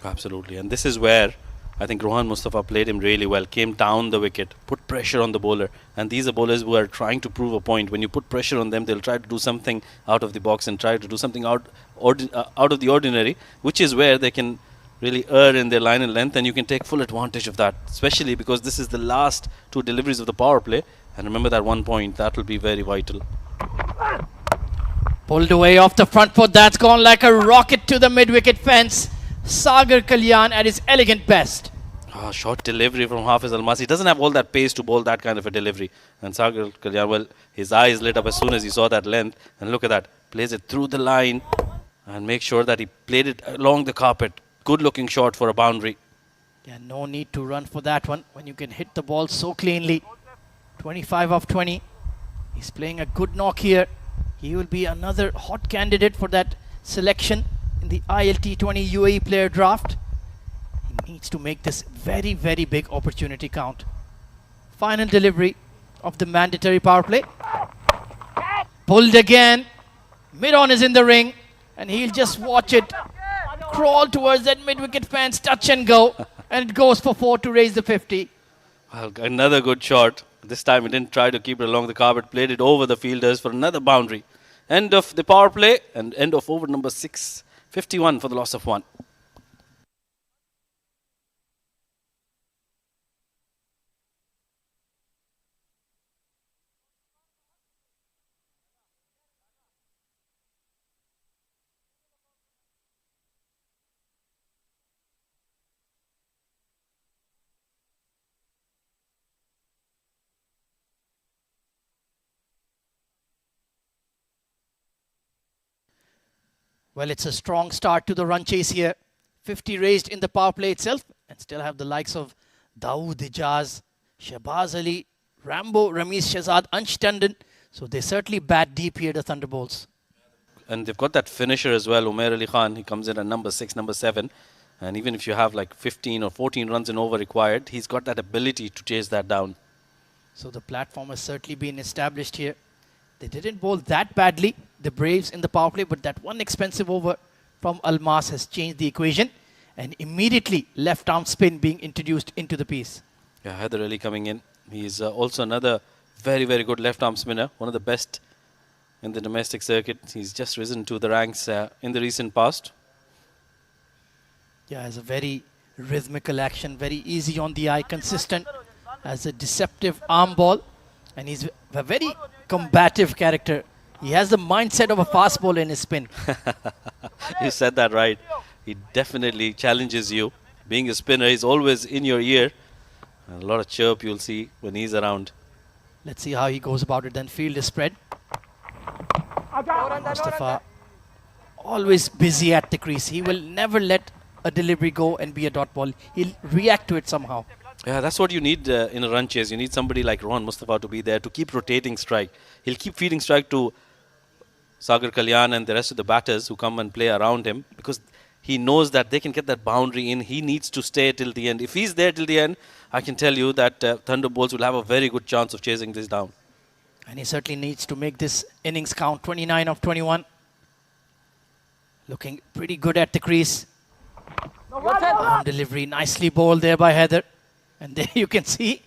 Absolutely. And this is where I think Rohan Mustafa played him really well. Came down the wicket, put pressure on the bowler. And these are bowlers who are trying to prove a point. When you put pressure on them, they'll try to do something out of the box and try to do something out of the ordinary, which is where they can really err in their line and length, and you can take full advantage of that, especially because this is the last 2 deliveries of the power play. And remember that 1 point, that will be very vital. Pulled away off the front foot. That's gone like a rocket to the mid-wicket fence. Sagar Kalyan at his elegant best. Short delivery from Hafiz Almas. He doesn't have all that pace to bowl that kind of a delivery. And Sagar Kalyan, well, his eyes lit up as soon as he saw that length. And look at that. Plays it through the line and make sure that he played it along the carpet. Good looking shot for a boundary. Yeah, no need to run for that one when you can hit the ball so cleanly. 25 of 20. He's playing a good knock here. He will be another hot candidate for that selection in the ILT20 UAE player draft. He needs to make this very, very big opportunity count. Final delivery of the mandatory power play. Pulled again. Mid-on is in the ring, and he'll just watch it crawl towards that mid-wicket fence, touch and go, and it goes for 4 to raise the 50. Well, another good shot. This time he didn't try to keep it along the carpet, played it over the fielders for another boundary. End of the power play and end of over number 6. 51 for the loss of 1. Well, it's a strong start to the run chase here. 50 raised in the power play itself, and still have the likes of Dawood Ijaz, Shahbaz Ali, Rambo, Ramiz Shahzad, Ansh Tandon. So they certainly bat deep here, the Thunderbolts. And they've got that finisher as well, Umair Ali Khan. He comes in at number 6, number 7. And even if you have like 15 or 14 runs in over required, he's got that ability to chase that down. So the platform has certainly been established here. They didn't bowl that badly, the Braves, in the power play, but that one expensive over from Almas has changed the equation, and immediately left arm spin being introduced into the piece. Yeah, Haider Ali coming in. He's also another very, very good left arm spinner, one of the best in the domestic circuit. He's just risen to the ranks in the recent past. Yeah, has a very rhythmical action, very easy on the eye, consistent, has a deceptive arm ball, and he's a very combative character. He has the mindset of a fast bowler in his spin. You said that right. He definitely challenges you. Being a spinner, he's always in your ear. And a lot of chirp you'll see when he's around. Let's see how he goes about it. Then field is spread. Mustafa always busy at the crease. He will never let a delivery go and be a dot ball. He'll react to it somehow. Yeah, that's what you need in a run chase. You need somebody like Rohan Mustafa to be there to keep rotating strike. He'll keep feeding strike to Sagar Kalyan and the rest of the batters who come and play around him, because he knows that they can get that boundary in. He needs to stay till the end. If he's there till the end, I can tell you that Thunderbolts will have a very good chance of chasing this down. And he certainly needs to make this innings count. 29 of 21. Looking pretty good at the crease. Arm delivery nicely bowled there by Haider. And there you can see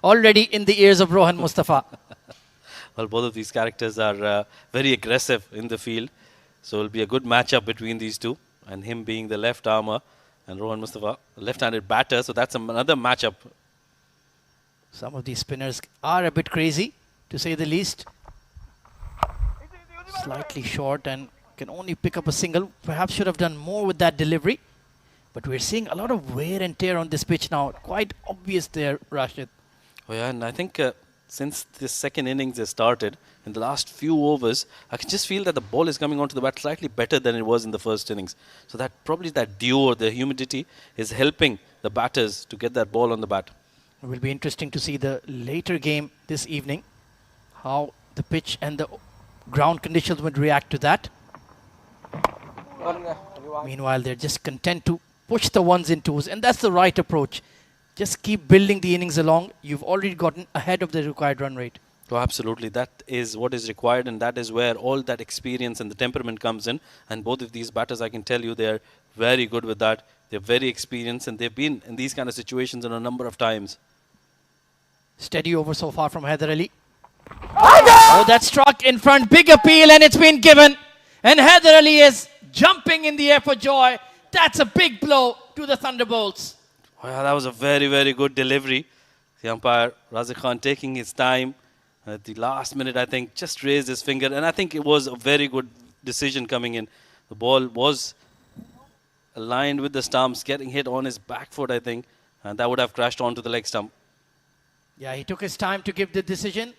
already in the ears of Rohan Mustafa. Well, both of these characters are very aggressive in the field. So it'll be a good matchup between these two. And him being the left armer and Rohan Mustafa, a left-handed batter. So that's another matchup. Some of these spinners are a bit crazy, to say the least. Slightly short and can only pick up a single. Perhaps should have done more with that delivery. But we're seeing a lot of wear and tear on this pitch now. Quite obvious there, Rashid. Oh yeah, and I think since this second innings has started, in the last few overs, I can just feel that the ball is coming onto the bat slightly better than it was in the first innings. So that probably that dew or the humidity is helping the batters to get that ball on the bat. It will be interesting to see the later game this evening, how the pitch and the ground conditions would react to that. Meanwhile, they're just content to push the ones and twos, and that's the right approach. Just keep building the innings along. You've already gotten ahead of the required run rate. Oh, absolutely. That is what is required, and that is where all that experience and the temperament comes in. And both of these batters, I can tell you, they're very good with that. They're very experienced, and they've been in these kind of situations in a number of times. Steady over so far from Haider Ali. Oh, that struck in front. Big appeal, and it's been given. And Haider Ali is jumping in the air for joy. That's a big blow to the Thunderbolts. Oh, yeah, that was a very, very good delivery. The umpire, Razik Khan, taking his time. At the last minute, I think, just raised his finger. And I think it was a very good decision coming in. The ball was aligned with the stumps, getting hit on his back foot, I think. And that would have crashed onto the leg stump. Yeah, he took his time to give the decision.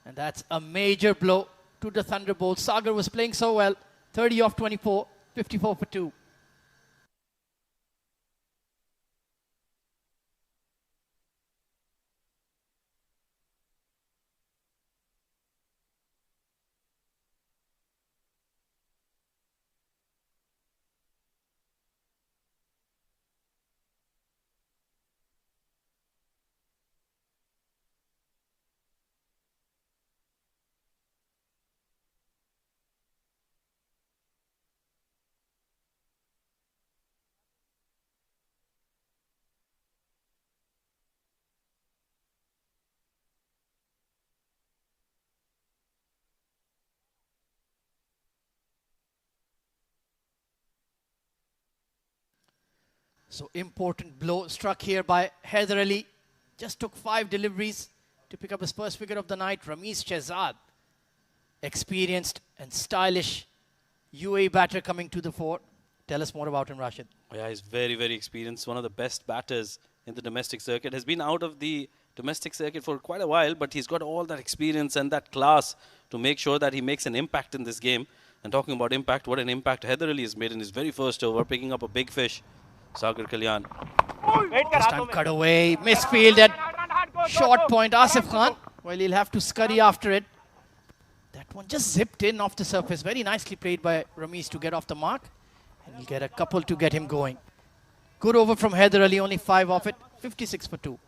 And that's a major blow to the Thunderbolts. Sagar was playing so well. 30 off 24, 54 for 2. So important blow struck here by Haider Ali. Just took 5 deliveries to pick up his first wicket of the night. Ramiz Shehzad, experienced and stylish UAE batter coming to the fore. Tell us more about him, Rashid. Yeah, he's very, very experienced. One of the best batters in the domestic circuit. Has been out of the domestic circuit for quite a while, but he's got all that experience and that class to make sure that he makes an impact in this game. And talking about impact, what an impact Haider Ali has made in his very first over, picking up a big fish. Sagar Kalyan. This time cut away, misfielded, short point Asif Khan. Well, he'll have to scurry after it. That one just zipped in off the surface. Very nicely played by Ramiz to get off the mark. And he'll get a couple to get him going. Good over from Haider Ali, only 5 off it, 56 for 2.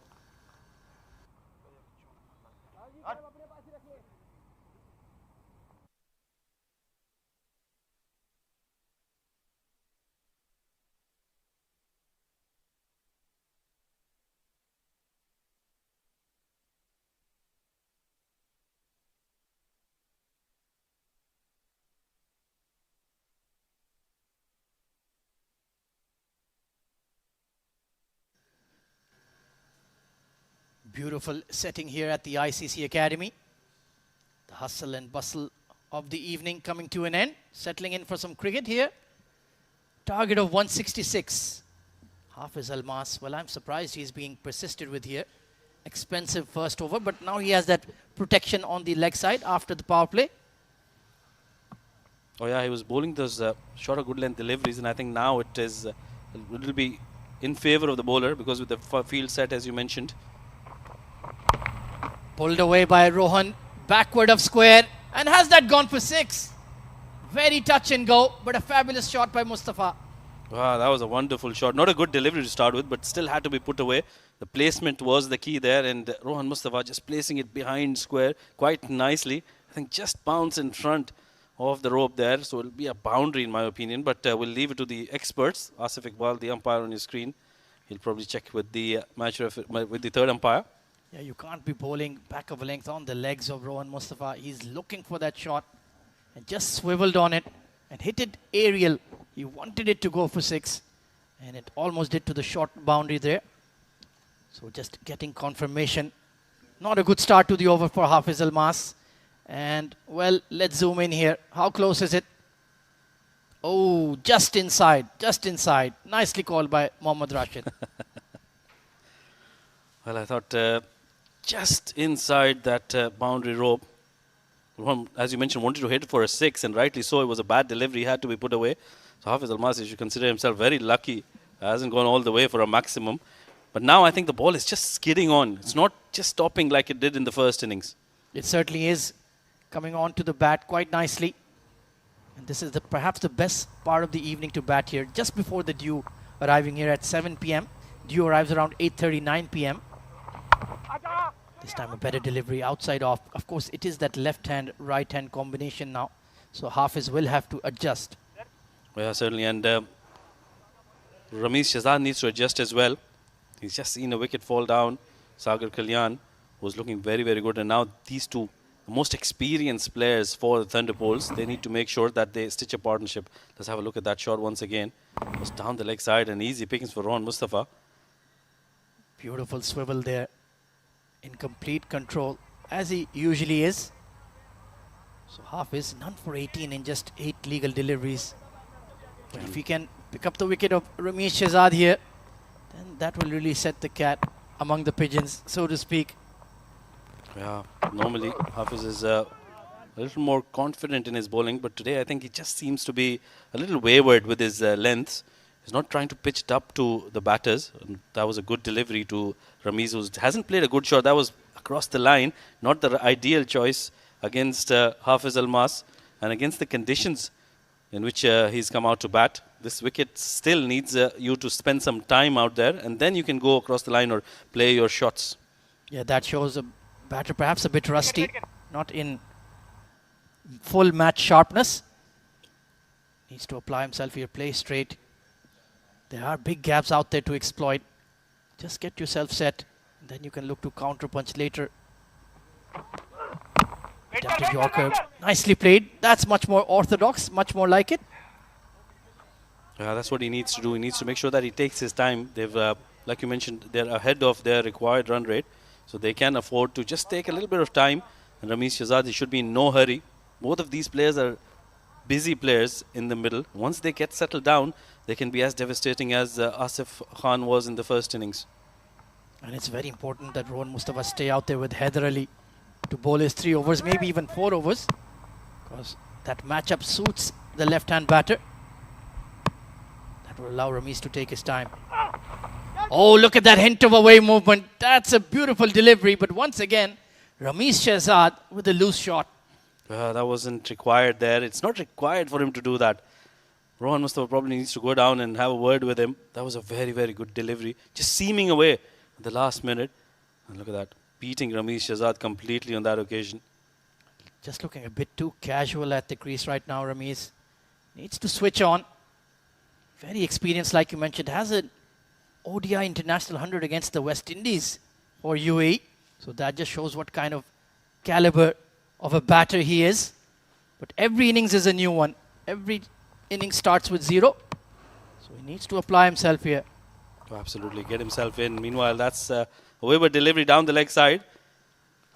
Beautiful setting here at the ICC Academy. The hustle and bustle of the evening coming to an end. Settling in for some cricket here. Target of 166. Hafiz Almas. Well, I'm surprised he's being persisted with here. Expensive first over, but now he has that protection on the leg side after the power play. Oh yeah, he was bowling those shorter good length deliveries, and I think now it will be in favour of the bowler because with the field set, as you mentioned. Pulled away by Rohan, backward of square, and has that gone for 6? Very touch and go, but a fabulous shot by Mustafa. Wow, that was a wonderful shot. Not a good delivery to start with, but still had to be put away. The placement was the key there, and Rohan Mustafa just placing it behind square quite nicely. I think just bounced in front of the rope there, so it'll be a boundary in my opinion, but we'll leave it to the experts. Asif Iqbal, the umpire on your screen. He'll probably check with the with the third umpire. Yeah, you can't be bowling back of a length on the legs of Rohan Mustafa. He's looking for that shot and just swiveled on it and hit it aerial. He wanted it to go for 6 and it almost did to the short boundary there. So just getting confirmation. Not a good start to the over for Hafiz Almas. And well, let's zoom in here. How close is it? Oh, just inside, just inside. Nicely called by Mohammad Rashid. Well, I thought just inside that boundary rope. As you mentioned, wanted to hit it for a 6, and rightly so. It was a bad delivery, had to be put away. So Hafiz Almas should consider himself very lucky. Hasn't gone all the way for a maximum. But now I think the ball is just skidding on. It's not just stopping like it did in the first innings. It certainly is. Coming on to the bat quite nicely. And this is perhaps the best part of the evening to bat here. Just before the dew arriving here at 7 p.m. Dew arrives around 8:39 p.m. This time a better delivery outside off. Of course, it is that left-hand, right-hand combination now. So Hafiz will have to adjust. Yeah, certainly. And Ramiz Shehzad needs to adjust as well. He's just seen a wicket fall down. Sagar Kalyan was looking very, very good. And now these two, the most experienced players for the Thunderbolts, they need to make sure that they stitch a partnership. Let's have a look at that shot once again. It was down the leg side and easy pickings for Rohan Mustafa. Beautiful swivel there. In complete control, as he usually is. So Hafiz, none for 18 in just 8 legal deliveries. But if he can pick up the wicket of Ramiz Shehzad here, then that will really set the cat among the pigeons, so to speak. Yeah, normally Hafiz is a little more confident in his bowling, but today I think he just seems to be a little wayward with his length. He's not trying to pitch it up to the batters. And that was a good delivery to Ramiz, who hasn't played a good shot. That was across the line, not the ideal choice against Hafiz Almas and against the conditions in which he's come out to bat. This wicket still needs you to spend some time out there, and then you can go across the line or play your shots. Yeah, that shows a batter perhaps a bit rusty, not in full match sharpness. Needs to apply himself here, play straight. There are big gaps out there to exploit. Just get yourself set, and then you can look to counter punch later. Adapted Yorker, nicely played. That's much more orthodox, much more like it. That's what he needs to do. He needs to make sure that he takes his time. They've, like you mentioned, they're ahead of their required run rate, so they can afford to just take a little bit of time. And Ramesh Shahzad, he should be in no hurry. Both of these players are busy players in the middle. Once they get settled down, they can be as devastating as Asif Khan was in the first innings. And it's very important that Rohan Mustafa stay out there with Haider Ali to bowl his 3 overs, maybe even 4 overs, because that matchup suits the left-hand batter. That will allow Ramesh to take his time. Oh, look at that hint of away movement. That's a beautiful delivery, but once again, Ramesh Shahzad with a loose shot. That wasn't required there. It's not required for him to do that. Rohan Mustafa probably needs to go down and have a word with him. That was a very, very good delivery. Just seaming away at the last minute. And look at that. Beating Ramesh Shahzad completely on that occasion. Just looking a bit too casual at the crease right now, Ramesh. Needs to switch on. Very experienced, like you mentioned. Has an ODI International 100 against the West Indies for UAE. So that just shows what kind of caliber of a batter he is. But every innings is a new one. Every inning starts with 0. So he needs to apply himself here. Oh, absolutely. Get himself in. Meanwhile, that's a Weber delivery down the leg side.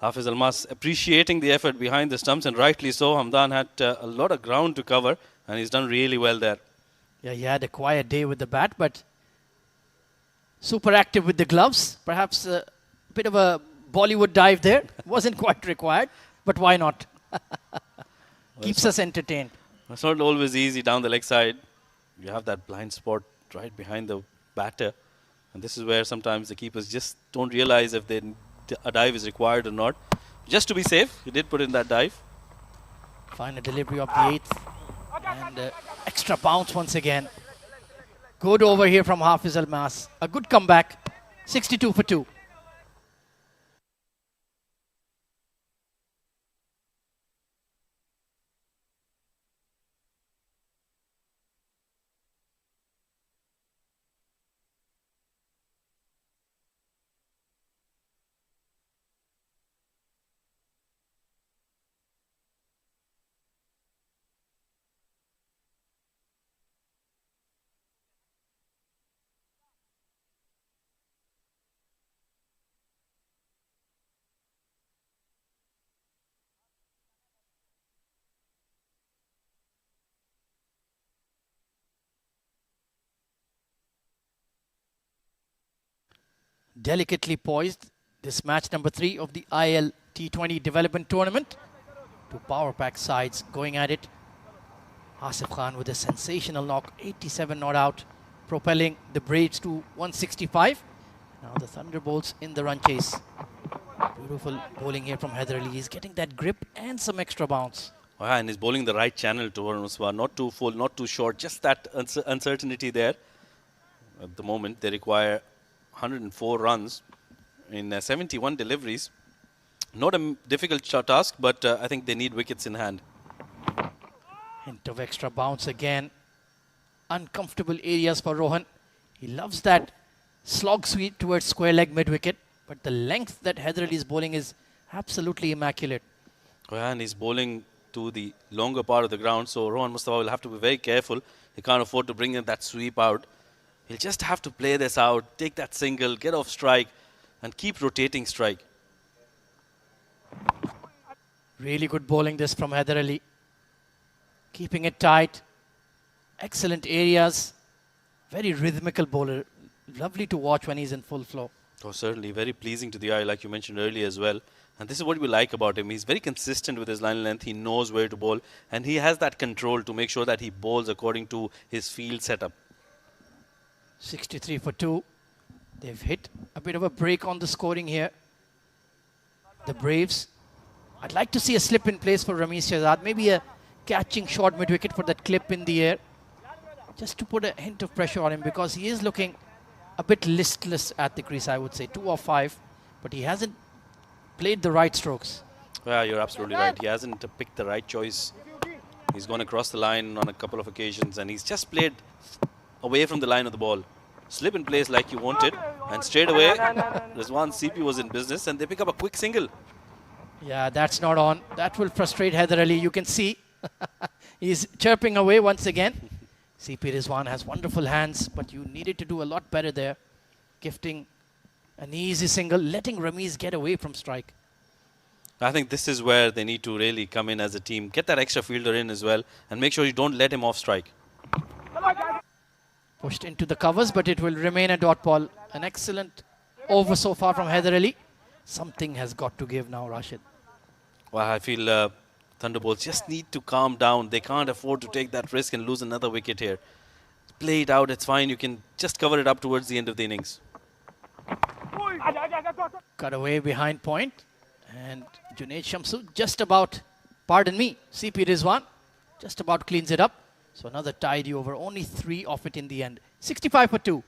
Hafiz Almas appreciating the effort behind the stumps, and rightly so. Hamdan had a lot of ground to cover, and he's done really well there. Yeah, he had a quiet day with the bat, but super active with the gloves. Perhaps a bit of a Bollywood dive there. Wasn't quite required, but why not? Keeps us entertained. It's not always easy down the leg side. You have that blind spot right behind the batter. And this is where sometimes the keepers just don't realize if a dive is required or not. Just to be safe, he did put in that dive. Final delivery of the 8th. And extra bounce once again. Good over here from Hafiz Almas. A good comeback. 62 for 2. Delicately poised, this match number 3 of the ILT20 development tournament. 2 power pack sides going at it. Asif Khan with a sensational knock, 87 not out, propelling the Braves to 165. Now the Thunderbolts in the run chase. Beautiful bowling here from Haider Ali. He's getting that grip and some extra bounce. Oh, yeah, and he's bowling the right channel to Warren Muswa. Not too full, not too short, just that uncertainty there. At the moment, they require 104 runs in 71 deliveries. Not a difficult task, but I think they need wickets in hand. Hint of extra bounce again. Uncomfortable areas for Rohan. He loves that slog sweep towards square leg mid-wicket, but the length that Haider Ali is bowling is absolutely immaculate. Oh, yeah, and he's bowling to the longer part of the ground, so Rohan Mustafa will have to be very careful. He can't afford to bring in that sweep out. He'll just have to play this out, take that single, get off strike, and keep rotating strike. Really good bowling this from Haider Ali. Keeping it tight. Excellent areas. Very rhythmical bowler. Lovely to watch when he's in full flow. Oh, certainly. Very pleasing to the eye, like you mentioned earlier as well. And this is what we like about him. He's very consistent with his line length. He knows where to bowl. And he has that control to make sure that he bowls according to his field setup. 63 for 2. They've hit a bit of a break on the scoring here. The Braves. I'd like to see a slip in place for Ramesh Shahzad. Maybe a catching short mid-wicket for that clip in the air. Just to put a hint of pressure on him, because he is looking a bit listless at the crease, I would say. 2 of 5. But he hasn't played the right strokes. Yeah, you're absolutely right. He hasn't picked the right choice. He's gone across the line on a couple of occasions, and he's just played away from the line of the ball. Slip in place like you wanted, and straight away, Rizwan CP was in business, and they pick up a quick single. Yeah, that's not on. That will frustrate Haider Ali. You can see he's chirping away once again. CP Rizwan has wonderful hands, but you needed to do a lot better there. Gifting an easy single, letting Ramiz get away from strike. I think this is where they need to really come in as a team, get that extra fielder in as well, and make sure you don't let him off strike. Pushed into the covers, but it will remain a dot ball. An excellent over so far from Haider Ali. Something has got to give now, Rashid. Well, I feel Thunderbolts just need to calm down. They can't afford to take that risk and lose another wicket here. Play it out, it's fine. You can just cover it up towards the end of the innings. Cut away behind point. And Junaid Shamsu just about, pardon me, CP Rizwan just about cleans it up. So another tidy over, only 3 off it in the end. 65 for 2.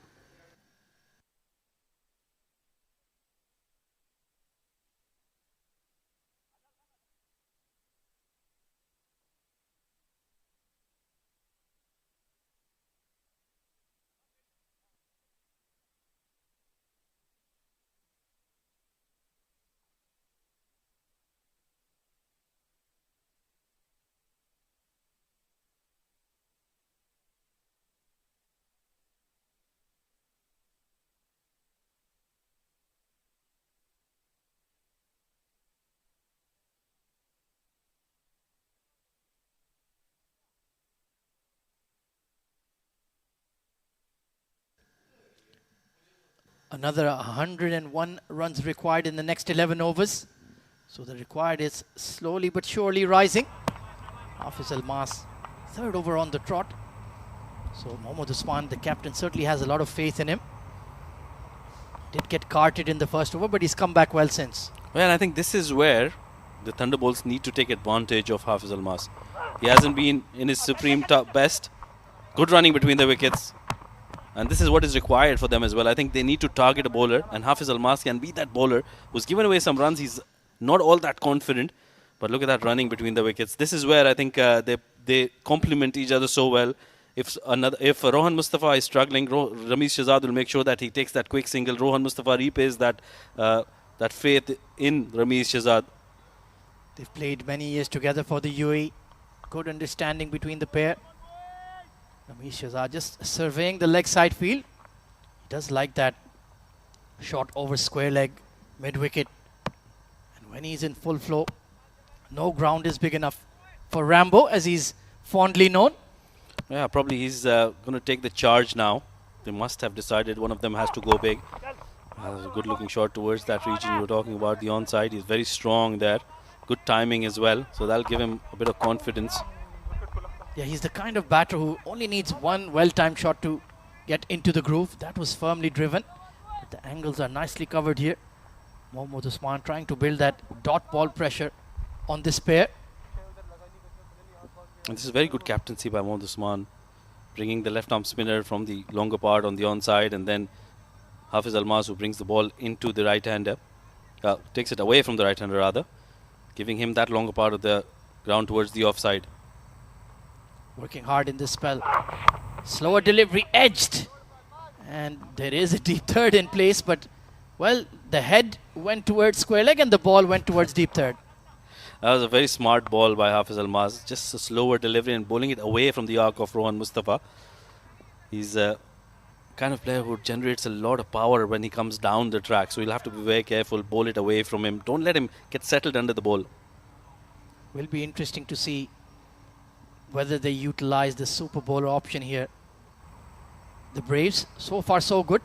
Another 101 runs required in the next 11 overs. So the required is slowly but surely rising. Hafiz Almas, 3rd over on the trot. So Mohammad Usman, the captain, certainly has a lot of faith in him. Did get carted in the first over, but he's come back well since. Well, I think this is where the Thunderbolts need to take advantage of Hafiz Almas. He hasn't been in his supreme best. Good running between the wickets. And this is what is required for them as well. I think they need to target a bowler, and Hafiz Almas can be that bowler who's given away some runs. He's not all that confident, but look at that running between the wickets. This is where I think they complement each other so well. If Rohan Mustafa is struggling, Ramiz Shahzad will make sure that he takes that quick single. Rohan Mustafa repays that faith in Ramiz Shahzad. They've played many years together for the UAE. Good understanding between the pair. Ramiz Shahzad just surveying the leg side field. He does like that shot over square leg, mid wicket. And when he's in full flow, no ground is big enough for Rambo, as he's fondly known. Yeah, probably he's going to take the charge now. They must have decided one of them has to go big. That's a good looking shot towards that region you were talking about, the onside. He's very strong there. Good timing as well. So that'll give him a bit of confidence. Yeah, he's the kind of batter who only needs one well-timed shot to get into the groove. That was firmly driven. But the angles are nicely covered here. Mohammad Usman trying to build that dot ball pressure on this pair. And this is very good captaincy by Mohammad Usman, bringing the left-arm spinner from the longer part on the onside, and then Hafiz Almas, who brings the ball into the right-hander, takes it away from the right-hander rather, giving him that longer part of the ground towards the offside. Working hard in this spell. Slower delivery, edged. And there is a deep third in place, but, well, the head went towards square leg and the ball went towards deep third. That was a very smart ball by Hafiz Almas. Just a slower delivery and bowling it away from the arc of Rohan Mustafa. He's a kind of player who generates a lot of power when he comes down the track. So you'll have to be very careful, bowl it away from him. Don't let him get settled under the ball. Will be interesting to see whether they utilize the super bowler option here. The Braves, so far so good,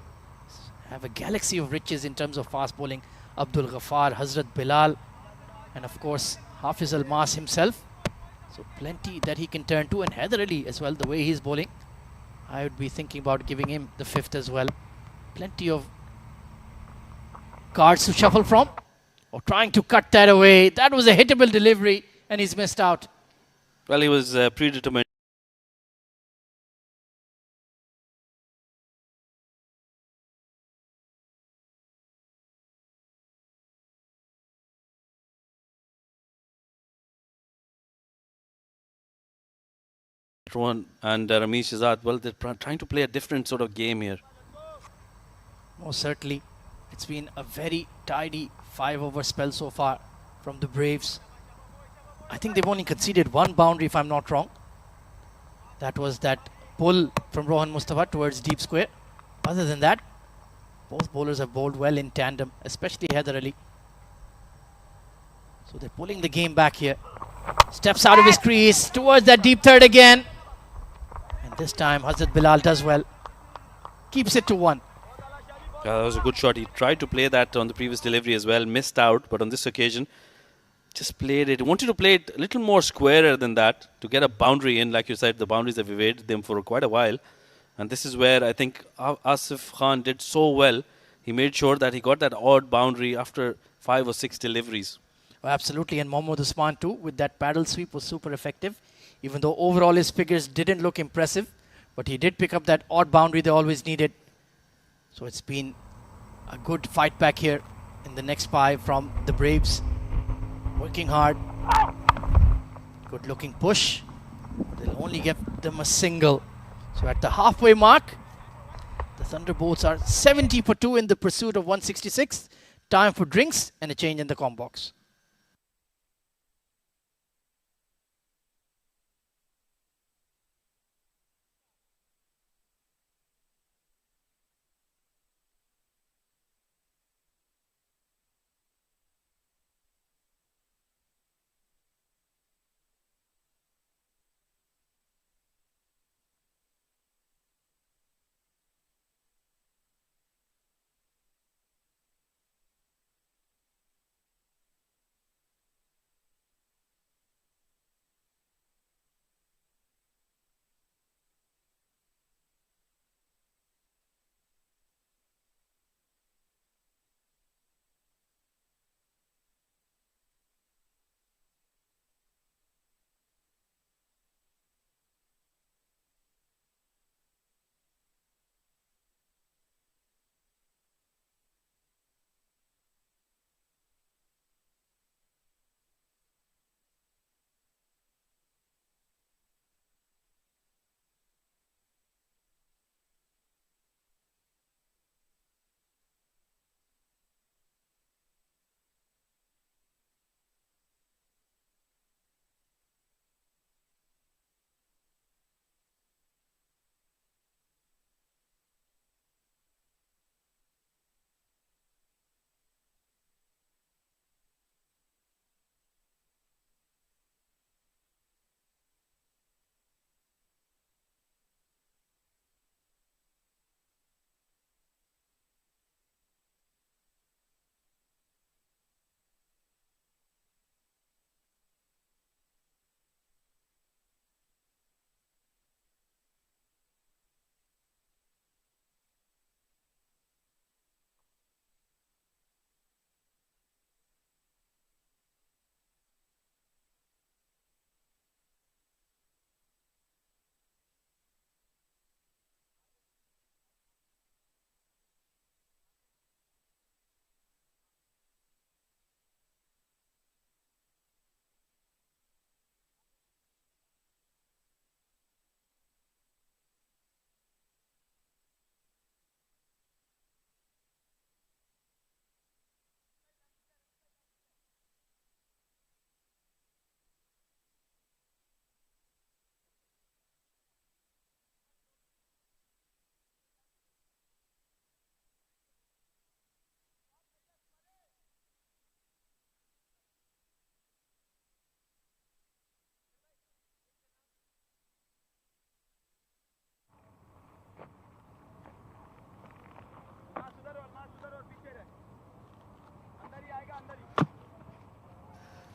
have a galaxy of riches in terms of fast bowling. Abdul Ghaffar, Hazrat Bilal, and of course Hafiz Almas himself. So plenty that he can turn to, and Haider Ali as well, the way he's bowling. I would be thinking about giving him the 5th as well. Plenty of cards to shuffle from. Or trying to cut that away. That was a hittable delivery and he's missed out. Well, he was predetermined. Rohan and Ramiz Shahzad, well, they're trying to play a different sort of game here. Most certainly. It's been a very tidy 5-over spell so far from the Braves. I think they've only conceded one boundary, if I'm not wrong. That was that pull from Rohan Mustafa towards deep square. Other than that, both bowlers have bowled well in tandem, especially Haider Ali. So they're pulling the game back here. Steps out of his crease towards that deep third again. And this time Hazrat Bilal does well. Keeps it to 1. Yeah, that was a good shot. He tried to play that on the previous delivery as well, missed out, but on this occasion, just played it. He wanted to play it a little more squarer than that to get a boundary in. Like you said, the boundaries have evaded them for quite a while. And this is where I think Asif Khan did so well. He made sure that he got that odd boundary after 5 or 6 deliveries. Oh, absolutely, and Mohammad Usman too, with that paddle sweep, was super effective. Even though overall his figures didn't look impressive, but he did pick up that odd boundary they always needed. So it's been a good fight back here in the next 5 from the Braves. Working hard. Good looking push. They'll only give them a single. So at the halfway mark, the Thunderbolts are 70 for 2 in the pursuit of 166. Time for drinks and a change in the comm box.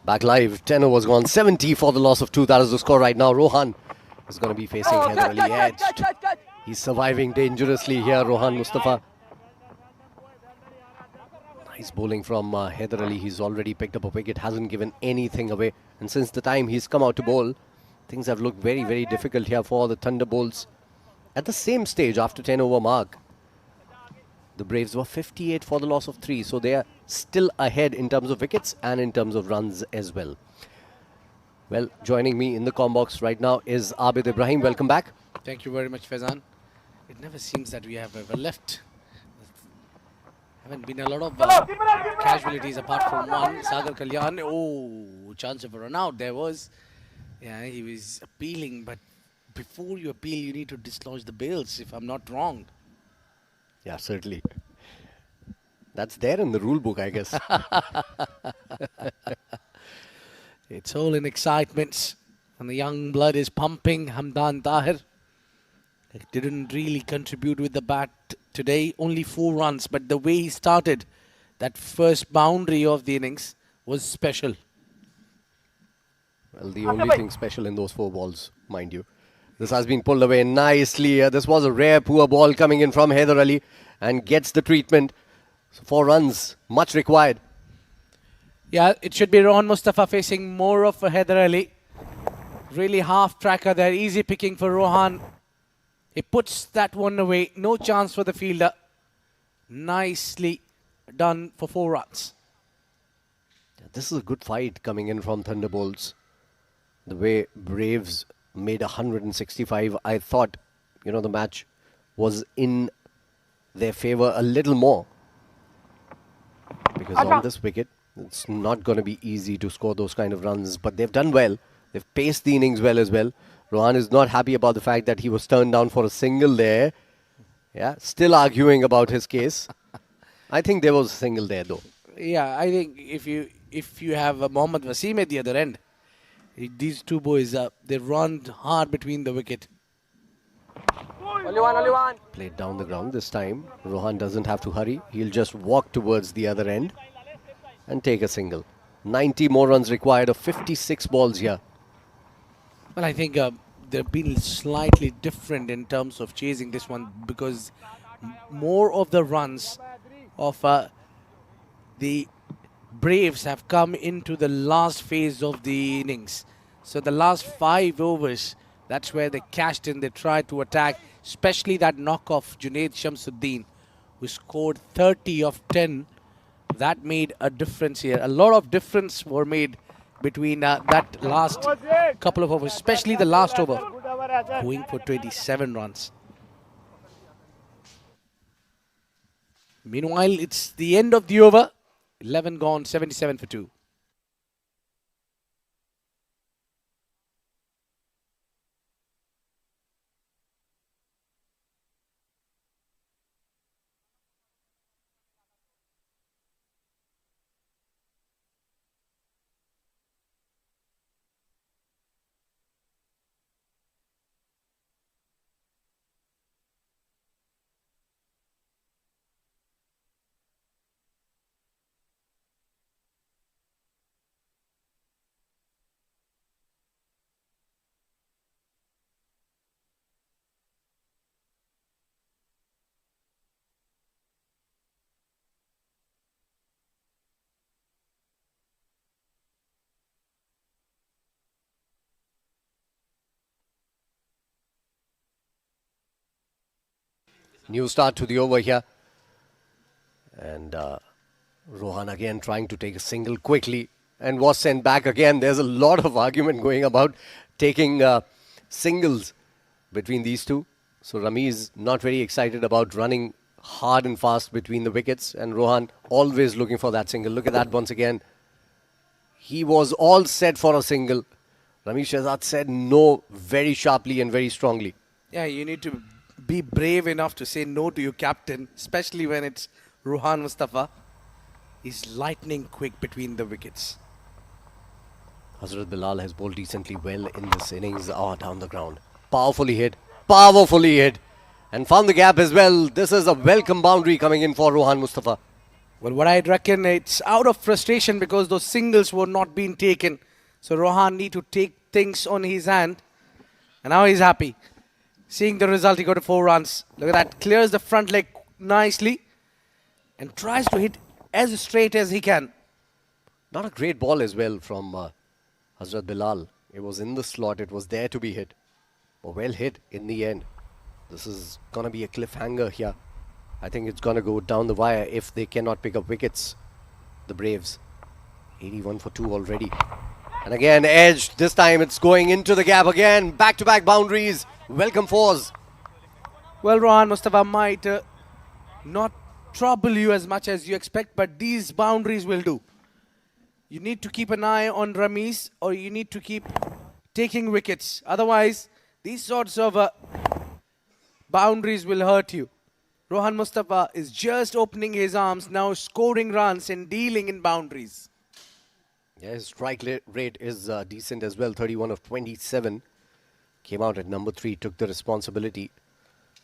Back live, 10 overs gone, 70 for the loss of 2. That is the score right now. Rohan is going to be facing Haider Ali edged. He's surviving dangerously here, Rohan Mustafa. Nice bowling from Haider Ali. He's already picked up a wicket, hasn't given anything away. And since the time he's come out to bowl, things have looked very, very difficult here for the Thunderbolts. At the same stage, after 10 over mark, the Braves were 58 for the loss of 3. So they are still ahead in terms of wickets and in terms of runs as well. Well, joining me in the comm box right now is Abid Ibrahim. Welcome back. Thank you very much, Faizan. It never seems that we have ever left. Haven't been a lot of casualties apart from one. Sagar Kalyan. Oh, chance of a run out. There was. Yeah, he was appealing, but before you appeal, you need to dislodge the bails, if I'm not wrong. Yeah, certainly. That's there in the rule book, I guess. It's all in excitement. And the young blood is pumping. Hamdan Tahir didn't really contribute with the bat today. Only 4 runs. But the way he started, that first boundary of the innings was special. Well, the only thing special in those 4 balls, mind you. This has been pulled away nicely. This was a rare poor ball coming in from Haider Ali and gets the treatment. So 4 runs, much required. Yeah, it should be Rohan Mustafa facing more of a Haider Ali. Really half tracker there. Easy picking for Rohan. He puts that one away. No chance for the fielder. Nicely done for 4 runs. This is a good fight coming in from Thunderbolts. The way Braves made 165, I thought, the match was in their favour a little more. Because on this wicket, it's not going to be easy to score those kind of runs. But they've done well. They've paced the innings well as well. Rohan is not happy about the fact that he was turned down for a single there. Yeah, still arguing about his case. I think there was a single there though. Yeah, I think if you have Mohammad Wasim at the other end, these 2 boys, they run hard between the wicket. Played down the ground this time. Rohan doesn't have to hurry. He'll just walk towards the other end and take a single. 90 more runs required of 56 balls here. Well, I think they've been slightly different in terms of chasing this one because more of the runs of the Braves have come into the last phase of the innings. So the last 5 overs, that's where they cashed in. They tried to attack, especially that knock-off Junaid Shamsuddin, who scored 30 of 10. That made a difference here. A lot of difference were made between that last couple of overs, especially the last over, going for 27 runs. Meanwhile, it's the end of the over. 11 gone, 77 for 2. New start to the over here. And Rohan again trying to take a single quickly and was sent back again. There's a lot of argument going about taking singles between these two. So Rami is not very excited about running hard and fast between the wickets. And Rohan always looking for that single. Look at that once again. He was all set for a single. Rami Shehzad said no very sharply and very strongly. Yeah, you need to be brave enough to say no to your captain, especially when it's Rohan Mustafa. He's lightning quick between the wickets. Hazrat Bilal has bowled decently well in this innings. Down the ground. Powerfully hit. And found the gap as well. This is a welcome boundary coming in for Rohan Mustafa. Well, what I'd reckon, it's out of frustration because those singles were not being taken. So Rohan need to take things on his hand. And now he's happy. Seeing the result, he got to 4 runs. Look at that. Clears the front leg nicely. And tries to hit as straight as he can. Not a great ball as well from Hazrat Bilal. It was in the slot. It was there to be hit. But well hit in the end. This is going to be a cliffhanger here. I think it's going to go down the wire if they cannot pick up wickets. The Braves. 81 for 2 already. And again, edged. This time it's going into the gap again. Back-to-back boundaries. Welcome 4s. Well, Rohan Mustafa might not trouble you as much as you expect, but these boundaries will do. You need to keep an eye on Ramiz, or you need to keep taking wickets. Otherwise, These sorts of boundaries will hurt you. Rohan Mustafa is just opening his arms, now scoring runs and dealing in boundaries. Yeah, his strike rate is decent as well, 31 of 27. Came out at number 3, took the responsibility,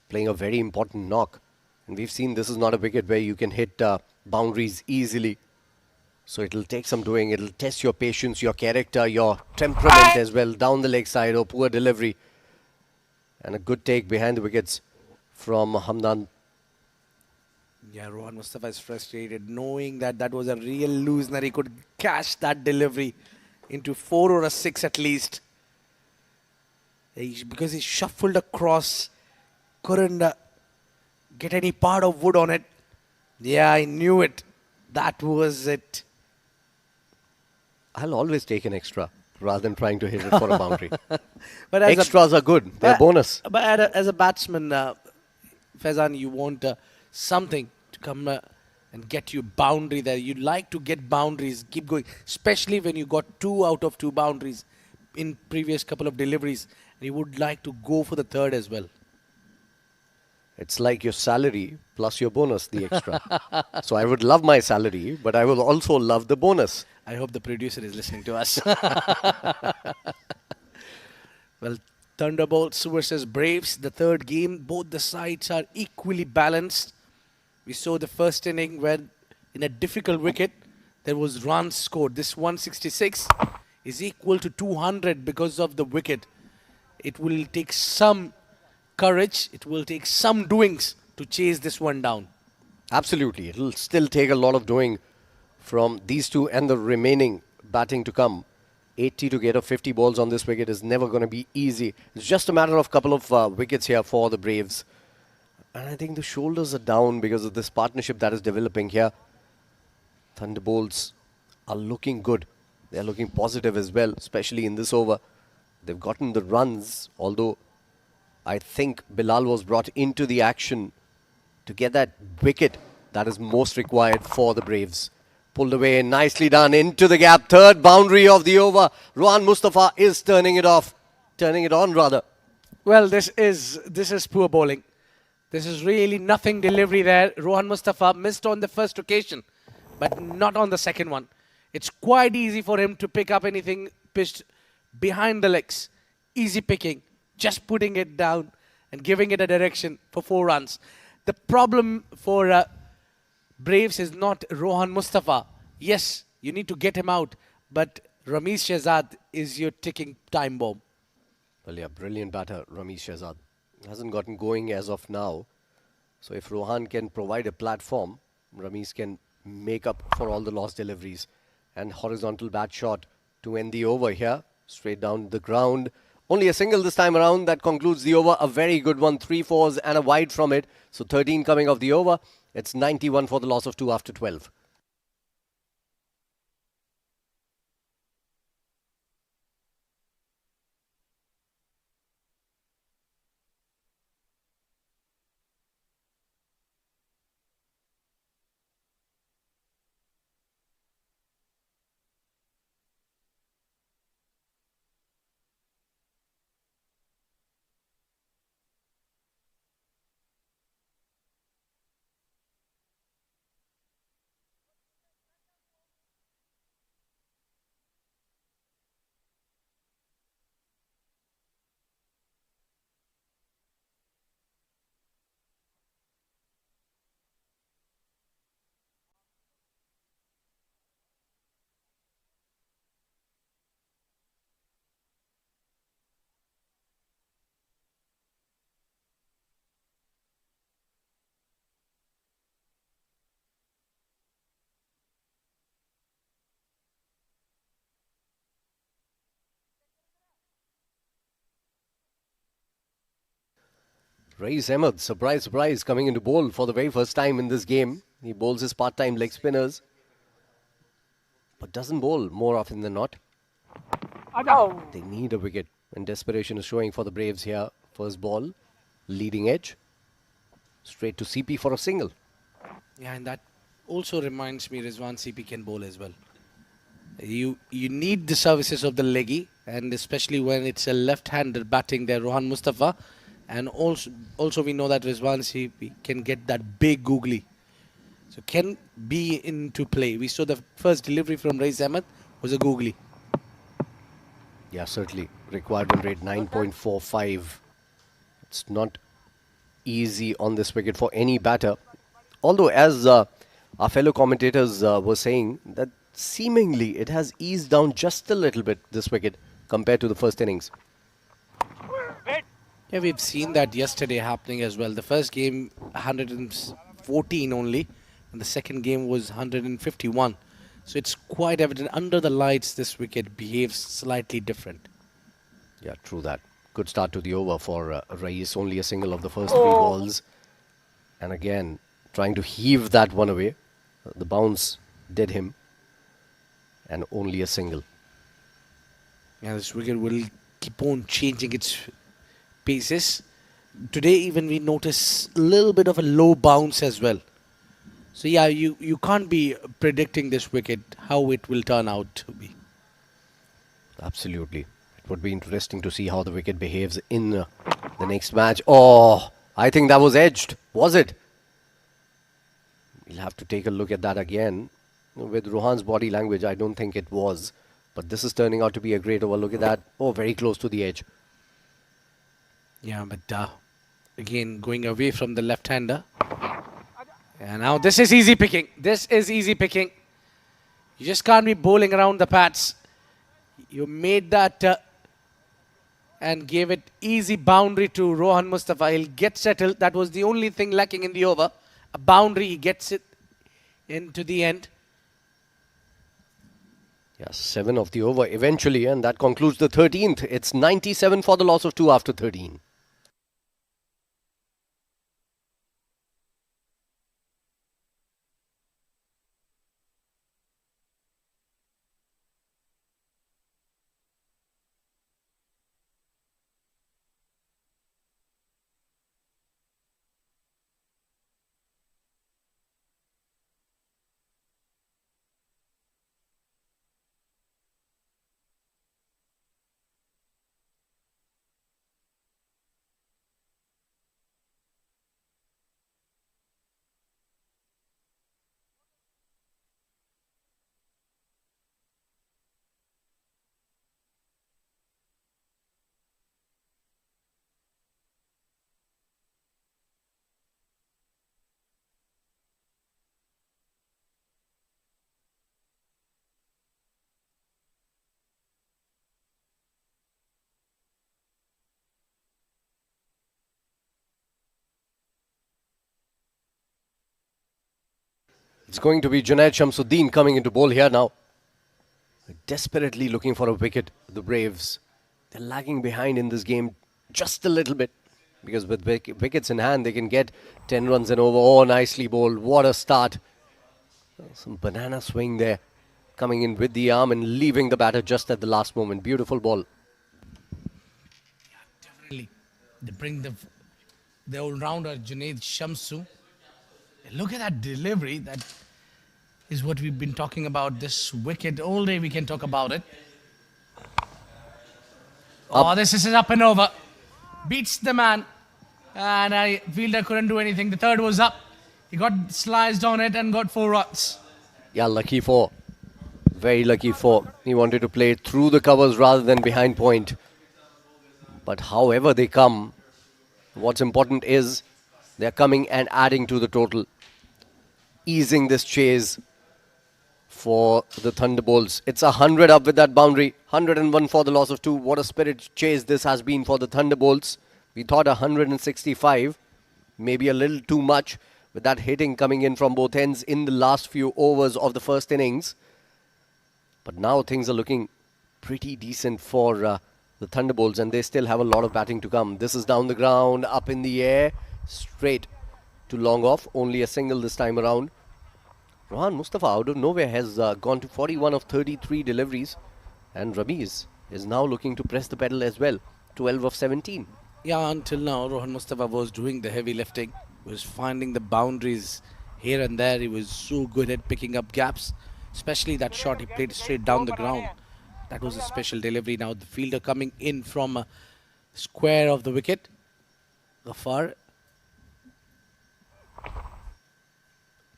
playing a very important knock. And we've seen this is not a wicket where you can hit boundaries easily. So it'll take some doing. It'll test your patience, your character, your temperament as well. Down the leg side, or poor delivery. And a good take behind the wickets from Hamdan. Yeah, Rohan Mustafa is frustrated knowing that that was a real loosener. He could catch that delivery into 4 or a 6 at least. Because he shuffled across, couldn't get any part of wood on it. Yeah, I knew it. That was it. I'll always take an extra rather than trying to hit it for a boundary. But Extras are good. They're bonus. But as a batsman, Faizan, you want something to come and get you boundary there. You like to get boundaries, keep going, especially when you got 2 out of 2 boundaries in previous couple of deliveries. And you would like to go for the third as well. It's like your salary plus your bonus, the extra. So I would love my salary, but I will also love the bonus. I hope the producer is listening to us. Well, Thunderbolts versus Braves, the third game. Both the sides are equally balanced. We saw the first inning where in a difficult wicket, there was runs scored. This 166 is equal to 200 because of the wicket. It will take some courage. It will take some doings to chase this one down. Absolutely. It'll still take a lot of doing from these two and the remaining batting to come. 80 to get a 50 balls on this wicket is never going to be easy. It's just a matter of couple of wickets here for the Braves. And I think the shoulders are down because of this partnership that is developing here. Thunderbolts are looking good. They're looking positive as well, especially in this over. They've gotten the runs, although I think Bilal was brought into the action to get that wicket that is most required for the Braves. Pulled away, nicely done, into the gap. Third boundary of the over. Rohan Mustafa is turning it off. Turning it on, rather. Well, this is poor bowling. This is really nothing delivery there. Rohan Mustafa missed on the first occasion, but not on the second one. It's quite easy for him to pick up anything pitched behind the legs. Easy picking, just putting it down and giving it a direction for 4 runs. The problem for Braves is not Rohan Mustafa. Yes, you need to get him out, but Ramesh Shehzad is your ticking time bomb. Well, yeah, brilliant batter, Ramesh Shehzad. Hasn't gotten going as of now. So if Rohan can provide a platform, Ramesh can make up for all the lost deliveries. And horizontal bat shot to end the over here. Straight down the ground. Only a single this time around. That concludes the over. A very good one. 3 fours and a wide from it. So 13 coming off the over. It's 91 for the loss of 2 after 12. Rais Ahmed, surprise, surprise, coming into bowl for the very first time in this game. He bowls his part-time leg spinners, but doesn't bowl more often than not. They need a wicket, and desperation is showing for the Braves here. First ball, leading edge, straight to CP for a single. Yeah, and that also reminds me Rizwan CP can bowl as well. You need the services of the leggy, and especially when it's a left-hander batting there, Rohan Mustafa. And also we know that Rizwan can get that big googly. So can be into play. We saw the first delivery from Rais Ahmed was a googly. Yeah, certainly. Required run rate 9.45. It's not easy on this wicket for any batter. Although, as our fellow commentators were saying, that seemingly it has eased down just a little bit, this wicket, compared to the first innings. Yeah, we've seen that yesterday happening as well. The first game 114 only, and the second game was 151. So it's quite evident under the lights this wicket behaves slightly different. Yeah, true that. Good start to the over for Rais. Only a single of the first three balls. And again, trying to heave that one away. The bounce did him. And only a single. Yeah, this wicket will keep on changing its paces. Today even we notice a little bit of a low bounce as well. So yeah, you can't be predicting this wicket, how it will turn out to be. Absolutely. It would be interesting to see how the wicket behaves in the next match. Oh, I think that was edged. Was it? We'll have to take a look at that again. With Rohan's body language, I don't think it was. But this is turning out to be a great over. Look at that. Oh, very close to the edge. Yeah, but again, going away from the left-hander. And now this is easy picking. This is easy picking. You just can't be bowling around the pads. You made that and gave it easy boundary to Rohan Mustafa. He'll get settled. That was the only thing lacking in the over. A boundary, he gets it into the end. Yeah, 7 of the over eventually, and that concludes the 13th. It's 97 for the loss of 2 after 13. It's going to be Junaid Shamsuddin coming into bowl here now. Desperately looking for a wicket, the Braves. They're lagging behind in this game just a little bit. Because with wickets in hand, they can get 10 runs and over. Oh, nicely bowled. What a start. Some banana swing there. Coming in with the arm and leaving the batter just at the last moment. Beautiful ball. Definitely. They bring the all-rounder Junaid Shamsu. Look at that delivery. That is what we've been talking about. This wicket, all day we can talk about it. Oh, this is up and over. Beats the man. And fielder couldn't do anything. The third was up. He got sliced on it and got 4 runs. Yeah, lucky 4. Very lucky 4. He wanted to play through the covers rather than behind point. But however they come, what's important is they're coming and adding to the total. Easing this chase for the Thunderbolts. It's 100 up with that boundary. 101 for the loss of 2. What a spirit chase this has been for the Thunderbolts. We thought 165, maybe a little too much with that hitting coming in from both ends in the last few overs of the first innings. But now things are looking pretty decent for the Thunderbolts, and they still have a lot of batting to come. This is down the ground, up in the air, straight to long off. Only a single this time around. Rohan Mustafa out of nowhere has gone to 41 of 33 deliveries, and Ramiz is now looking to press the pedal as well. 12 of 17. Yeah, until now, Rohan Mustafa was doing the heavy lifting. Was finding the boundaries here and there. He was so good at picking up gaps. Especially that shot he played straight down the ground. That was a special delivery. Now the fielder coming in from a square of the wicket. Ghaffar.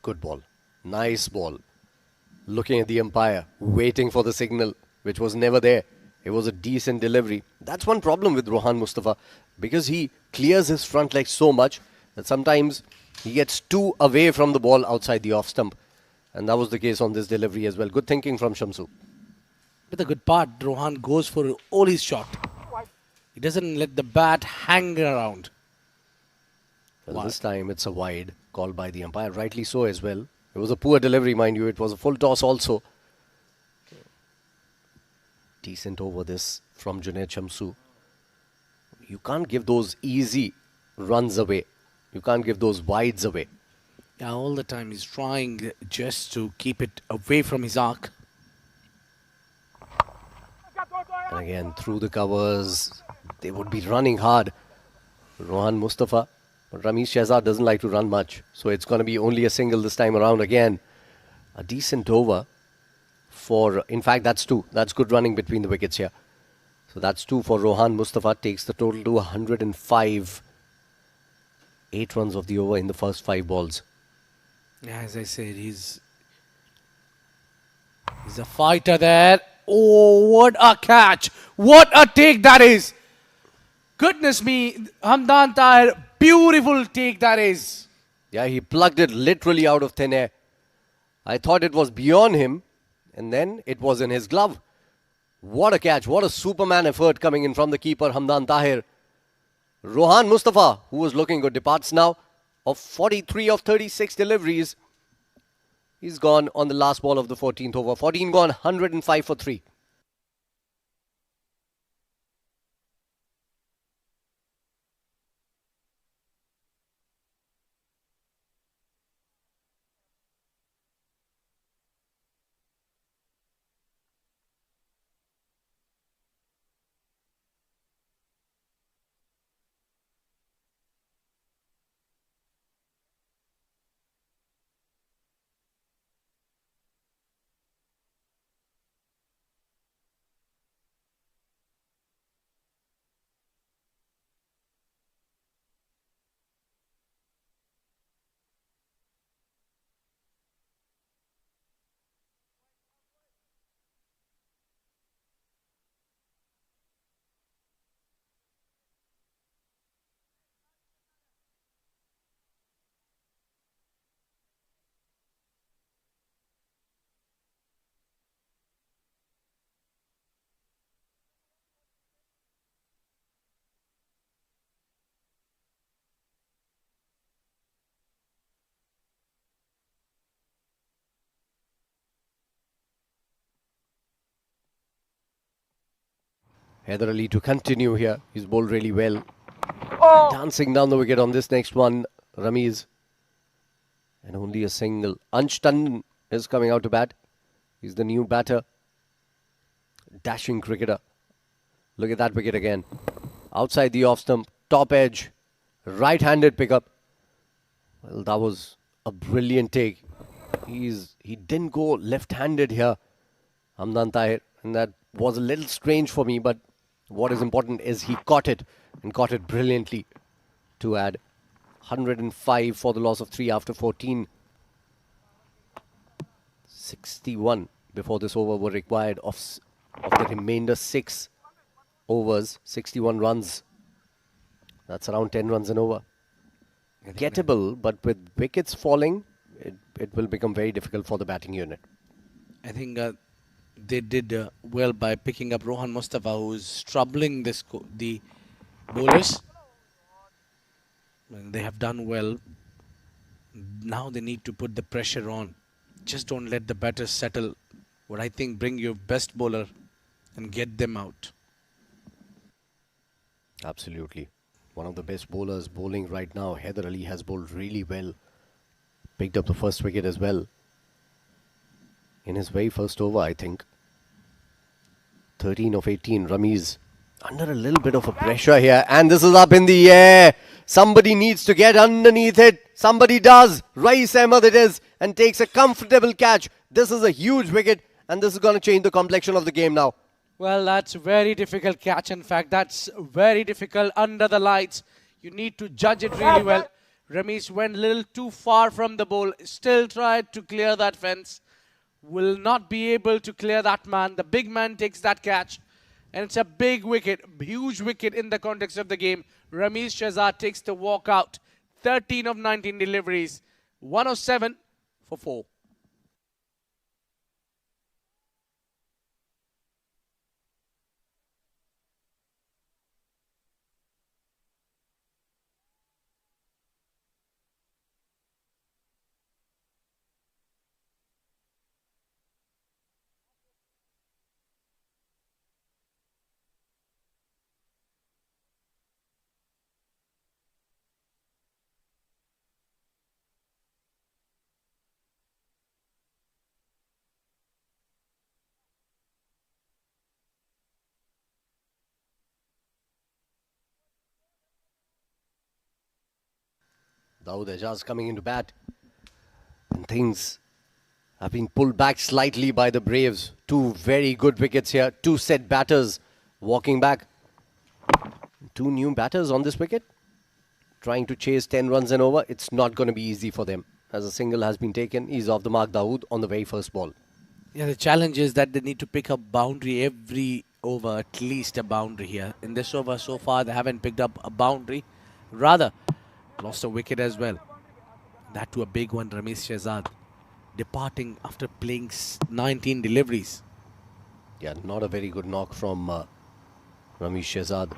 Good ball. Nice ball. Looking at the umpire, waiting for the signal, which was never there. It was a decent delivery. That's one problem with Rohan Mustafa, because he clears his front leg so much that sometimes he gets too away from the ball outside the off stump. And that was the case on this delivery as well. Good thinking from Shamsu. But the good part, Rohan goes for all his shot. He doesn't let the bat hang around. Well, this time it's a wide called by the umpire, rightly so as well. It was a poor delivery, mind you. It was a full toss also. Decent over this from Junaid Shamsu. You can't give those easy runs away. You can't give those wides away. Yeah, all the time he's trying just to keep it away from his arc. And again, through the covers, they would be running hard. Rohan Mustafa. But Ramesh Shehzad doesn't like to run much. So it's going to be only a single this time around again. A decent over for, in fact, that's two. That's good running between the wickets here. So that's two for Rohan Mustafa. Takes the total to 105. 8 runs of the over in the first 5 balls. Yeah, as I said, he's a fighter there. Oh, what a catch. What a take that is. Goodness me, Hamdan Tahir, beautiful take that is. Yeah, he plugged it literally out of thin air. I thought it was beyond him, and then it was in his glove. What a catch. What a Superman effort coming in from the keeper, Hamdan Tahir. Rohan Mustafa, who was looking good, departs now of 43 of 36 deliveries. He's gone on the last ball of the 14th over. 14 gone, 105 for 3. Heather Ali to continue here. He's bowled really well. Dancing down the wicket on this next one, Ramiz. And only a single. Ansh Tandon is coming out to bat. He's the new batter. Dashing cricketer. Look at that wicket again. Outside the off stump. Top edge. Right-handed pickup. Well, that was a brilliant take. He didn't go left-handed here, Hamdan Tahir. And that was a little strange for me, but what is important is he caught it, and caught it brilliantly to add 105 for the loss of 3 after 14. 61 before this over were required of the remainder 6 overs. 61 runs. That's around 10 runs and over. Gettable, but with wickets falling, it will become very difficult for the batting unit. I think they did well by picking up Rohan Mustafa, who's troubling the bowlers. And they have done well. Now they need to put the pressure on. Just don't let the batters settle. What I think, bring your best bowler and get them out. Absolutely. One of the best bowlers bowling right now. Heather Ali has bowled really well. Picked up the first wicket as well. In his very first over, I think. 13 of 18. Ramiz under a little bit of a pressure here. And this is up in the air. Somebody needs to get underneath it. Somebody does. Rais Ahmed it is. And takes a comfortable catch. This is a huge wicket. And this is going to change the complexion of the game now. Well, that's very difficult catch. In fact, that's very difficult under the lights. You need to judge it really well. Ramesh went a little too far from the ball. Still tried to clear that fence. Will not be able to clear that man. The big man takes that catch. And it's a big wicket, huge wicket in the context of the game. Ramesh Shehzad takes the walk out. 13 of 19 deliveries. 107 for 4. Dawood Ejaz coming into bat. And things have been pulled back slightly by the Braves. Two very good wickets here. Two set batters walking back. Two new batters on this wicket. Trying to chase 10 runs and over. It's not going to be easy for them. As a single has been taken, he's off the mark, Dawood, on the very first ball. Yeah, the challenge is that they need to pick up boundary every over, at least a boundary here. In this over so far, they haven't picked up a boundary. Rather, lost a wicket as well. That to a big one, Ramesh Shehzad. Departing after playing 19 deliveries. Yeah, not a very good knock from Ramesh Shehzad.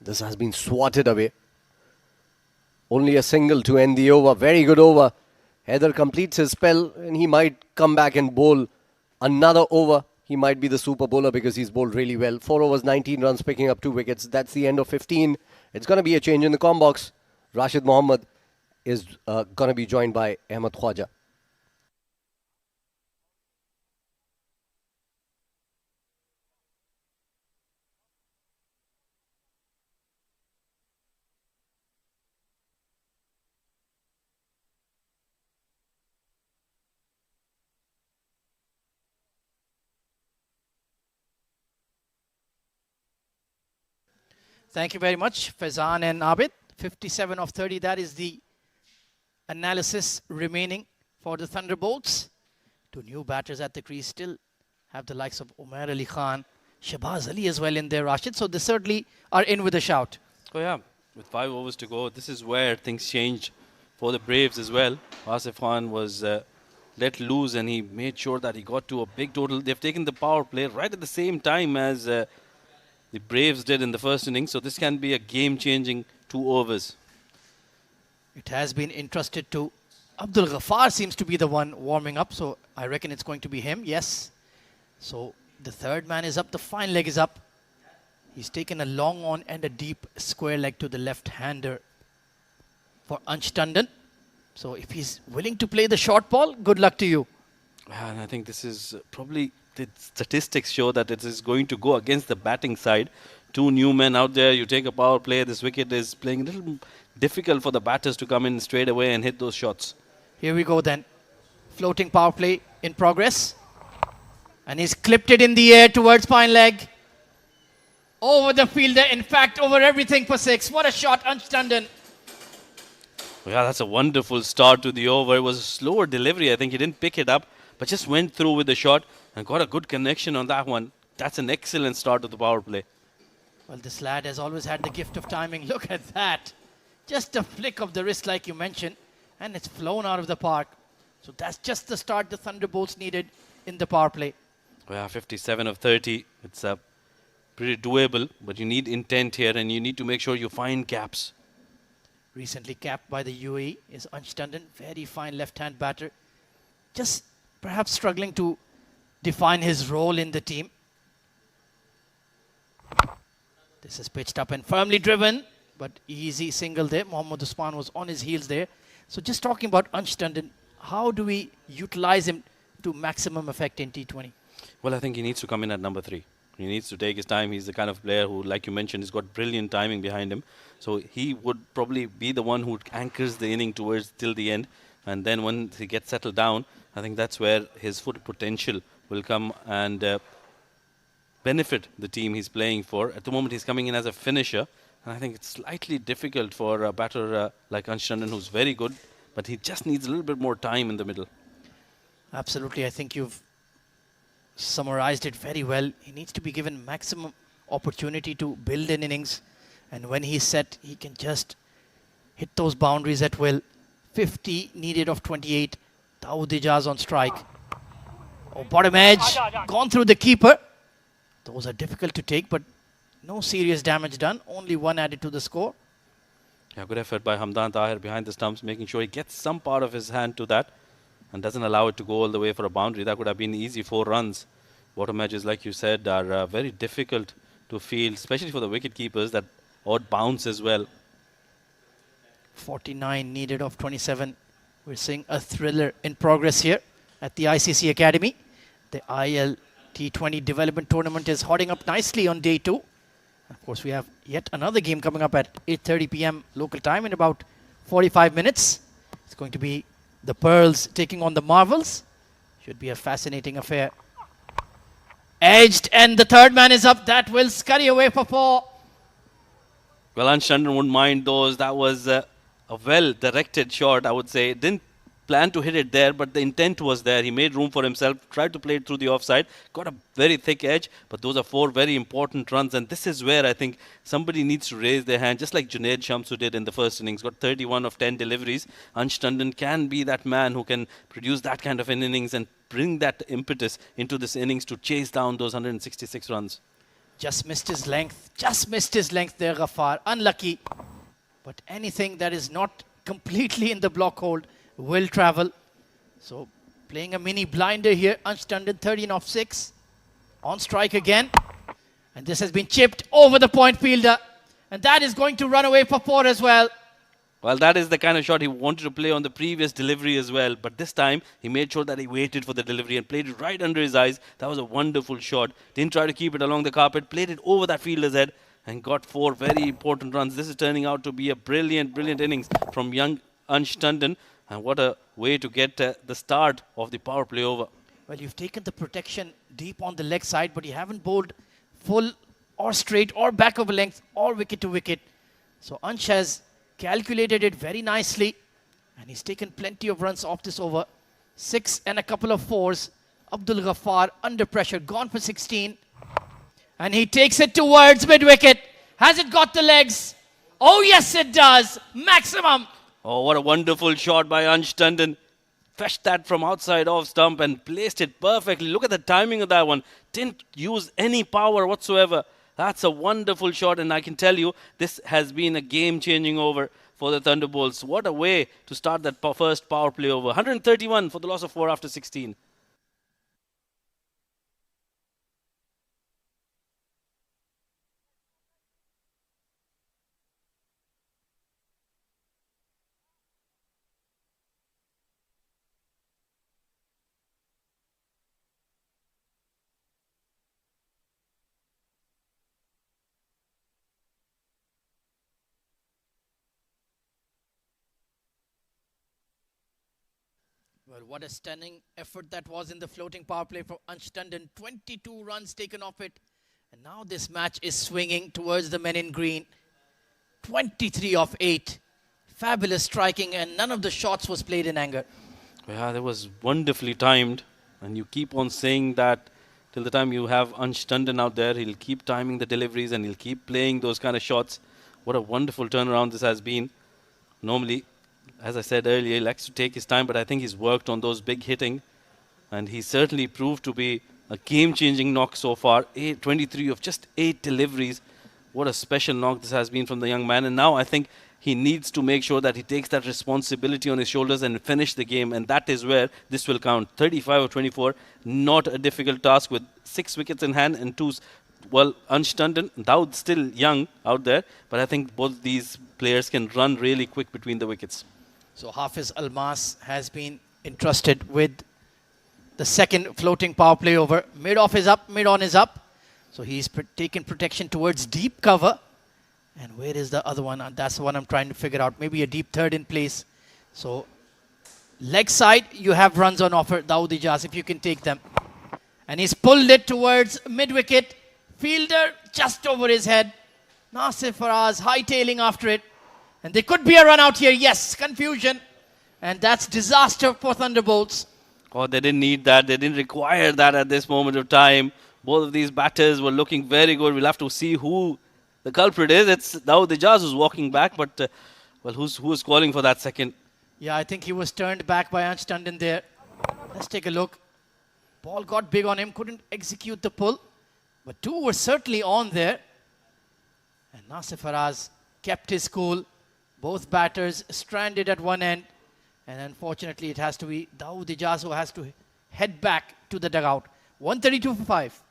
This has been swatted away. Only a single to end the over. Very good over. Heather completes his spell and he might come back and bowl another over. He might be the super bowler because he's bowled really well. 4 overs, 19 runs, picking up 2 wickets. That's the end of 15. It's going to be a change in the com box. Rashid Mohammed is going to be joined by Ahmed Khwaja. Thank you very much, Faizan and Abid. 57 of 30, that is the analysis remaining for the Thunderbolts. Two new batters at the crease still have the likes of Umar Ali Khan, Shahbaz Ali as well in there, Rashid. So they certainly are in with a shout. Oh yeah, with 5 overs to go, this is where things changed for the Braves as well. Asif Khan was let loose and he made sure that he got to a big total. They've taken the power play right at the same time as the Braves did in the first innings, so this can be a game-changing 2 overs. It has been entrusted to Abdul Ghaffar, seems to be the one warming up, so I reckon it's going to be him, yes. So the third man is up, the fine leg is up. He's taken a long on and a deep square leg to the left-hander for Ansh Tandon. So if he's willing to play the short ball, good luck to you. And I think this is probably, the statistics show that it is going to go against the batting side. 2 new men out there, you take a power play, this wicket is playing a little difficult for the batters to come in straight away and hit those shots. Here we go then. Floating power play in progress. And he's clipped it in the air towards fine leg. Over the fielder, in fact, over everything for 6. What a shot, Ansh Tandon. Yeah, that's a wonderful start to the over. It was a slower delivery. I think he didn't pick it up, but just went through with the shot and got a good connection on that one. That's an excellent start to the power play. Well, this lad has always had the gift of timing. Look at that. Just a flick of the wrist like you mentioned, and it's flown out of the park. So that's just the start the Thunderbolts needed in the power play. Yeah, 57 of 30. It's pretty doable, but you need intent here and you need to make sure you find gaps. Recently capped by the UAE is Ansh Tandon. Very fine left-hand batter. Just perhaps struggling to define his role in the team. This is pitched up and firmly driven, but easy single there. Mohammad Usman was on his heels there. So just talking about Ansh Tandon, how do we utilize him to maximum effect in T20? Well, I think he needs to come in at number 3. He needs to take his time. He's the kind of player who, like you mentioned, has got brilliant timing behind him. So he would probably be the one who anchors the inning towards till the end. And then once he gets settled down, I think that's where his full potential will come. And benefit the team he's playing for. At the moment, he's coming in as a finisher. And I think it's slightly difficult for a batter like Ansh Tandon, who's very good, but he just needs a little bit more time in the middle. Absolutely. I think you've summarized it very well. He needs to be given maximum opportunity to build an innings. And when he's set, he can just hit those boundaries at will. 50 needed of 28. Dawood Ijaz on strike. Oh, bottom edge. Gone through the keeper. Those are difficult to take, but no serious damage done. Only one added to the score. Yeah, good effort by Hamdan Tahir behind the stumps, making sure he gets some part of his hand to that and doesn't allow it to go all the way for a boundary. That could have been easy 4 runs. Bottom edges, like you said, are very difficult to field, especially for the wicket keepers. That odd bounce as well. 49 needed of 27. We're seeing a thriller in progress here at the ICC Academy. The ILT20 Development Tournament is hotting up nicely on day 2. Of course, we have yet another game coming up at 8:30 p.m. local time in about 45 minutes. It's going to be the Pearls taking on the Marvels. Should be a fascinating affair. Edged, and the third man is up. That will scurry away for 4. Well, Ansh Tandon wouldn't mind those. That was a well-directed shot, I would say. Didn't plan to hit it there, but the intent was there. He made room for himself, tried to play it through the offside, got a very thick edge, but those are 4 very important runs, and this is where I think somebody needs to raise their hand, just like Junaid Shamsu did in the first innings, got 31 of 10 deliveries. Ansh Tandon can be that man who can produce that kind of an innings and bring that impetus into this innings to chase down those 166 runs. Just missed his length there, Ghaffar. Unlucky. But anything that is not completely in the block hold will travel. So playing a mini blinder here. Ansh Tandon 13 off 6. On strike again. And this has been chipped over the point fielder. And that is going to run away for 4 as well. Well, that is the kind of shot he wanted to play on the previous delivery as well. But this time, he made sure that he waited for the delivery and played it right under his eyes. That was a wonderful shot. Didn't try to keep it along the carpet. Played it over that fielder's head and got 4 very important runs. This is turning out to be a brilliant, brilliant innings from young Ansh Tandon. And what a way to get the start of the power play over. Well, you've taken the protection deep on the leg side, but you haven't bowled full or straight or back of a length or wicket to wicket. So Ansh has calculated it very nicely, and he's taken plenty of runs off this over. 6 and a couple of 4s. Abdul Ghaffar under pressure, gone for 16. And he takes it towards mid-wicket. Has it got the legs? Oh, yes, it does. Maximum. Oh, what a wonderful shot by Ansh Tandon. Fetched that from outside off stump and placed it perfectly. Look at the timing of that one. Didn't use any power whatsoever. That's a wonderful shot, and I can tell you, this has been a game-changing over for the Thunderbolts. What a way to start that first power play over. 131 for the loss of 4 after 16. Well, what a stunning effort that was in the floating power play for Ansh Tandon. 22 runs taken off it. And now this match is swinging towards the men in green. 23 off 8. Fabulous striking, and none of the shots was played in anger. Yeah, that was wonderfully timed. And you keep on saying that till the time you have Ansh Tandon out there. He'll keep timing the deliveries and he'll keep playing those kind of shots. What a wonderful turnaround this has been. Normally, as I said earlier, he likes to take his time, but I think he's worked on those big hitting. And he certainly proved to be a game-changing knock so far. 23 of just 8 deliveries. What a special knock this has been from the young man. And now I think he needs to make sure that he takes that responsibility on his shoulders and finish the game. And that is where this will count. 35 of 24. Not a difficult task with 6 wickets in hand and 2. Well, Ansh Tandon, Dawood still young out there. But I think both these players can run really quick between the wickets. So Hafiz Almas has been entrusted with the second floating power play over. Mid-off is up, mid-on is up. So he's taken protection towards deep cover. And where is the other one? That's the one I'm trying to figure out. Maybe a deep third in place. So leg side, you have runs on offer. Dawood Ijaz, if you can take them. And he's pulled it towards mid-wicket. Fielder just over his head. Nasir Faraz hightailing after it. And there could be a run out here. Yes, confusion. And that's disaster for Thunderbolts. Oh, they didn't need that. They didn't require that at this moment of time. Both of these batters were looking very good. We'll have to see who the culprit is. It's Dawood Ijaz who's walking back, but well, who's calling for that second? Yeah, I think he was turned back by Ansh Tandon there. Let's take a look. Ball got big on him, couldn't execute the pull. But two were certainly on there. And Nasir Faraz kept his cool. Both batters stranded at one end. And unfortunately, it has to be Dawood Ijaz who has to head back to the dugout. 132 for 5.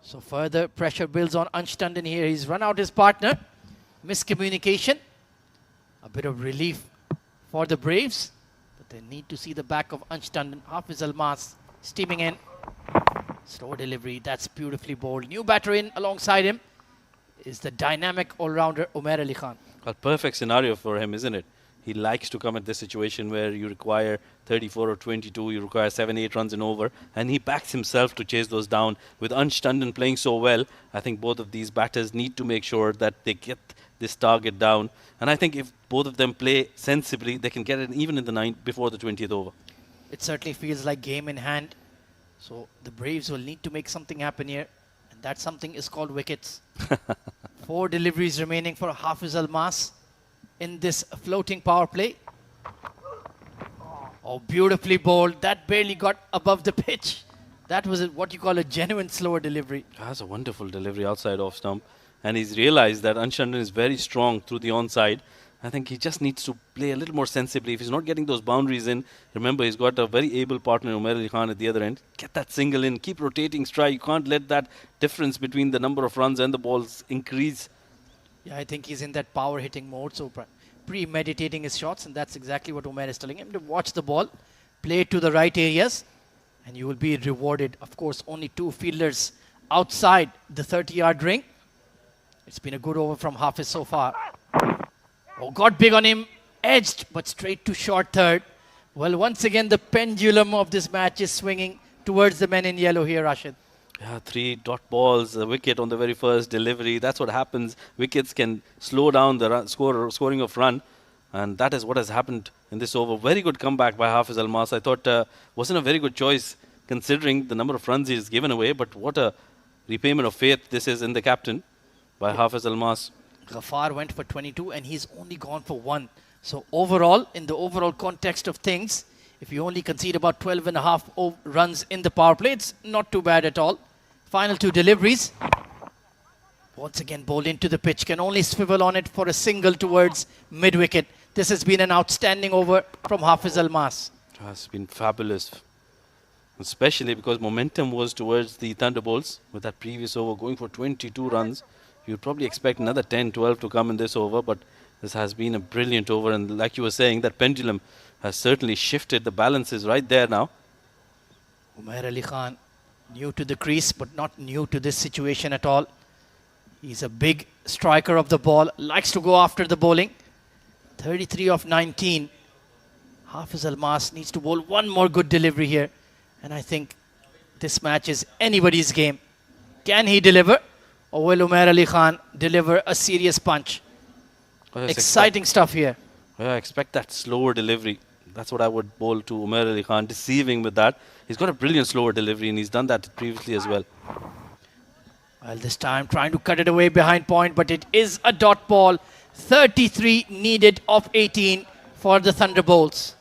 So further pressure builds on Ansh Tandon here. He's run out his partner. Miscommunication. A bit of relief for the Braves. But they need to see the back of Ansh Tandon. Hafiz Almas steaming in. Slow delivery. That's beautifully bowled. New batter in alongside him is the dynamic all-rounder Umair Ali Khan. A perfect scenario for him, isn't it? He likes to come at this situation where you require 34 or 22, you require 7-8 runs and over, and he backs himself to chase those down. With Ansh Tandon playing so well, I think both of these batters need to make sure that they get this target down. And I think if both of them play sensibly, they can get it even in the ninth before the 20th over. It certainly feels like game in hand. So the Braves will need to make something happen here. And that something is called wickets. 4 deliveries remaining for Hafiz Almas in this floating power play. Oh, beautifully bowled. That barely got above the pitch. That was what you call a genuine slower delivery. That's a wonderful delivery outside off stump. And he's realized that Ansh Tandon is very strong through the onside. I think he just needs to play a little more sensibly. If he's not getting those boundaries in, remember he's got a very able partner, Umair Ali Khan, at the other end. Get that single in, keep rotating strike. You can't let that difference between the number of runs and the balls increase. Yeah, I think he's in that power hitting mode, so premeditating his shots, and that's exactly what Umair is telling him, to watch the ball, play it to the right areas, and you will be rewarded. Of course, only 2 fielders outside the 30-yard ring. It's been a good over from Hafiz so far. Oh, got big on him, edged, but straight to short third. Well, once again, the pendulum of this match is swinging towards the men in yellow here, Rashid. Yeah, 3 dot balls, a wicket on the very first delivery. That's what happens. Wickets can slow down the scoring of run. And that is what has happened in this over. Very good comeback by Hafiz Almas. I thought wasn't a very good choice considering the number of runs he's given away. But what a repayment of faith this is in the captain by Hafiz Almas. Ghaffar went for 22 and he's only gone for 1. So overall, in the overall context of things, if you only concede about 12.5 runs in the power play, it's not too bad at all. Final 2 deliveries. Once again, bowled into the pitch. Can only swivel on it for a single towards mid-wicket. This has been an outstanding over from Hafiz Almas. It has been fabulous. Especially because momentum was towards the Thunderbolts with that previous over going for 22 runs. You'd probably expect another 10, 12 to come in this over, but this has been a brilliant over. And like you were saying, that pendulum has certainly shifted. The balance is right there now. Umair Ali Khan, new to the crease, but not new to this situation at all. He's a big striker of the ball, likes to go after the bowling. 33 of 19. Hafiz Almas needs to bowl one more good delivery here. And I think this match is anybody's game. Can he deliver? Or will Umair Ali Khan deliver a serious punch? Exciting stuff here. Yeah, expect that slower delivery. That's what I would bowl to Umair Ali Khan, deceiving with that. He's got a brilliant slower delivery and he's done that previously as well. Well, this time trying to cut it away behind point, but it is a dot ball. 33 needed of 18 for the Thunderbolts.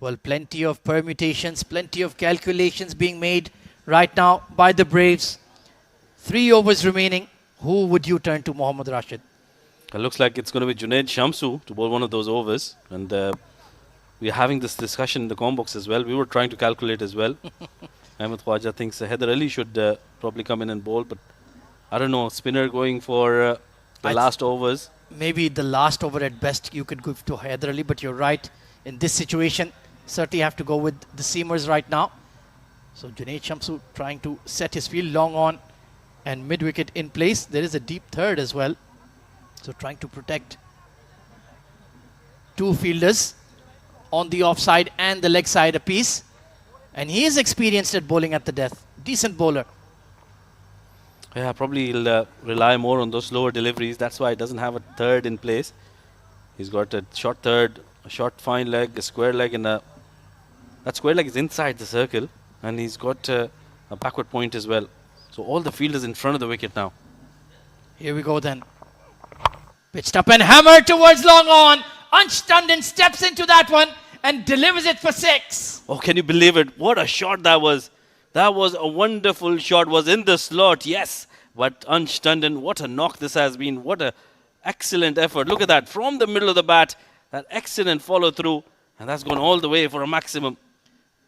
Well, plenty of permutations, plenty of calculations being made right now by the Braves. 3 overs remaining. Who would you turn to, Mohammad Rashid? It looks like it's going to be Junaid Shamsu to bowl one of those overs. And we're having this discussion in the com box as well. We were trying to calculate as well. Ahmed Khwaja thinks Haider Ali should probably come in and bowl. But I don't know, spinner going for the last overs. Maybe the last over at best you could give to Haider Ali, but you're right. In this situation, certainly have to go with the seamers right now. So Junaid Shamsu trying to set his field long on and mid-wicket in place. There is a deep third as well. So trying to protect 2 fielders on the offside and the leg side apiece. And he is experienced at bowling at the death. Decent bowler. Yeah, probably he'll rely more on those slower deliveries. That's why he doesn't have a third in place. He's got a short third, a short fine leg, a square leg, and that square leg is inside the circle. And he's got a backward point as well. So all the fielders in front of the wicket now. Here we go then. Pitched up and hammered towards long on. Ansh Tandon steps into that one and delivers it for 6. Oh, can you believe it? What a shot that was. That was a wonderful shot. Was in the slot, yes. But Ansh Tandon, what a knock this has been. What a excellent effort. Look at that. From the middle of the bat, that excellent follow through. And that's gone all the way for a maximum.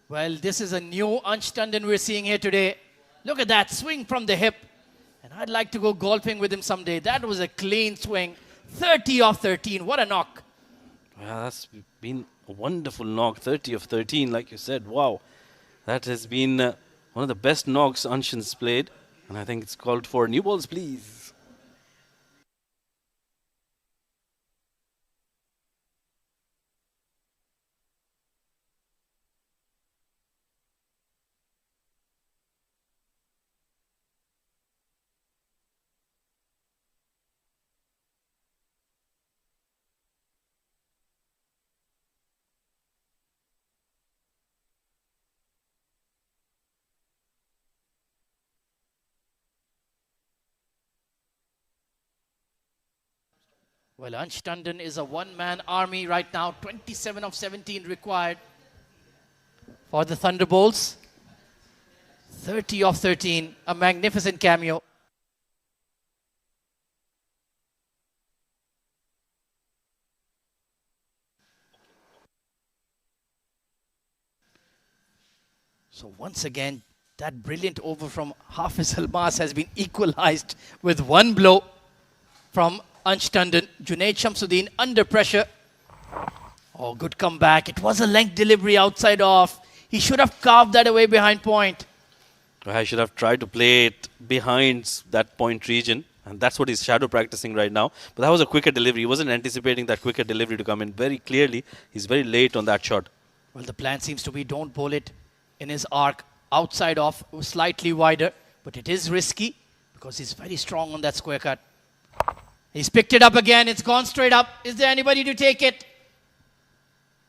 Well, this is a new Ansh Tandon we're seeing here today. Look at that swing from the hip. And I'd like to go golfing with him someday. That was a clean swing. 30 off 13. What a knock. Well, that's been a wonderful knock. 30 of 13, like you said. Wow. That has been one of the best knocks Anshan's played. And I think it's called for new balls, please. Well, Ansh Tandon is a one-man army right now. 27 of 17 required for the Thunderbolts. 30 of 13. A magnificent cameo. So once again, that brilliant over from Hafiz Almas has been equalized with one blow from Ansh Tandon. Junaid Shamsuddin under pressure. Oh, good comeback. It was a length delivery outside off. He should have carved that away behind point. I should have tried to play it behind that point region. And that's what he's shadow practicing right now. But that was a quicker delivery. He wasn't anticipating that quicker delivery to come in. Very clearly, he's very late on that shot. Well, the plan seems to be don't bowl it in his arc. Outside off, slightly wider. But it is risky because he's very strong on that square cut. He's picked it up again. It's gone straight up. Is there anybody to take it?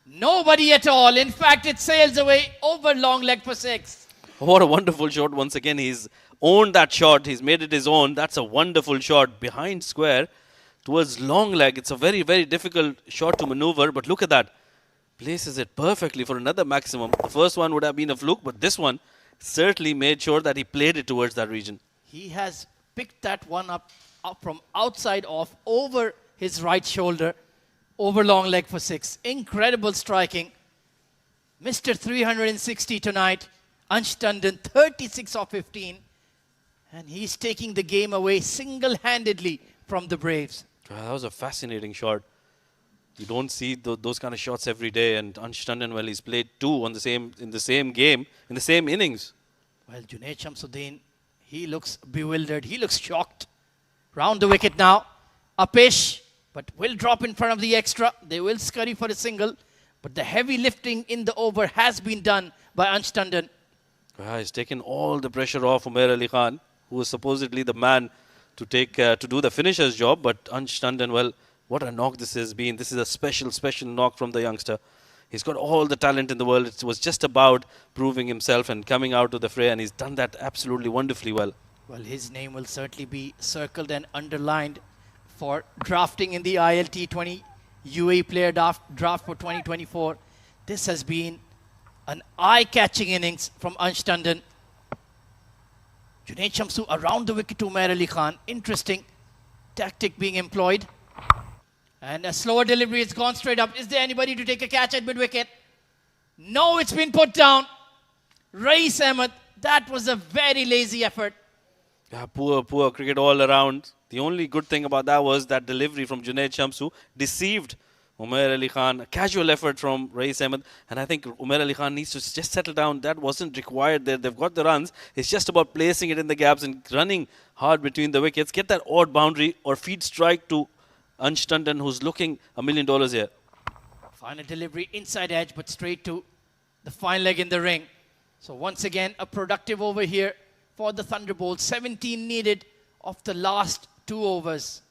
Nobody at all. In fact, it sails away over long leg for 6. What a wonderful shot. Once again, he's owned that shot. He's made it his own. That's a wonderful shot behind square towards long leg. It's a very, very difficult shot to maneuver. But look at that. Places it perfectly for another maximum. The first one would have been a fluke, but this one certainly made sure that he played it towards that region. He has picked that one up from outside off over his right shoulder, over long leg for 6. Incredible striking. Mr. 360 tonight. Ansh Tandon, 36 of 15. And he's taking the game away single-handedly from the Braves. That was a fascinating shot. You don't see those kind of shots every day. And Ansh Tandon, well, he's played 2 in the same game, in the same innings. Well, Junaid Shamsuddin, he looks bewildered. He looks shocked. Round the wicket now. Upish, but will drop in front of the extra. They will scurry for a single. But the heavy lifting in the over has been done by Ansh Tandon. He's taken all the pressure off Umair Ali Khan, who was supposedly the man to do the finisher's job. But Ansh Tandon, well, what a knock this has been. This is a special knock from the youngster. He's got all the talent in the world. It was just about proving himself and coming out of the fray, and he's done that absolutely wonderfully well. Well, his name will certainly be circled and underlined for drafting in the ILT20 UAE player draft for 2024. This has been an eye-catching innings from Ansh Tandon. Junaid Shamsu around the wicket to Umair Ali Khan. Interesting tactic being employed. And a slower delivery, it's gone straight up. Is there anybody to take a catch at mid-wicket? No, it's been put down. Rais Ahmed, that was a very lazy effort. Yeah, poor cricket all around. The only good thing about that was that delivery from Junaid Shamsu deceived Umair Ali Khan. A casual effort from Rais Ahmed. And I think Umair Ali Khan needs to just settle down. That wasn't required there. They've got the runs. It's just about placing it in the gaps and running hard between the wickets. Get that odd boundary or feed strike to Ansh Tandon, who's looking $1 million here. Final delivery inside edge, but straight to the fine leg in the ring. So once again, a productive over here for the Thunderbolts. 17 needed of the last 2 overs.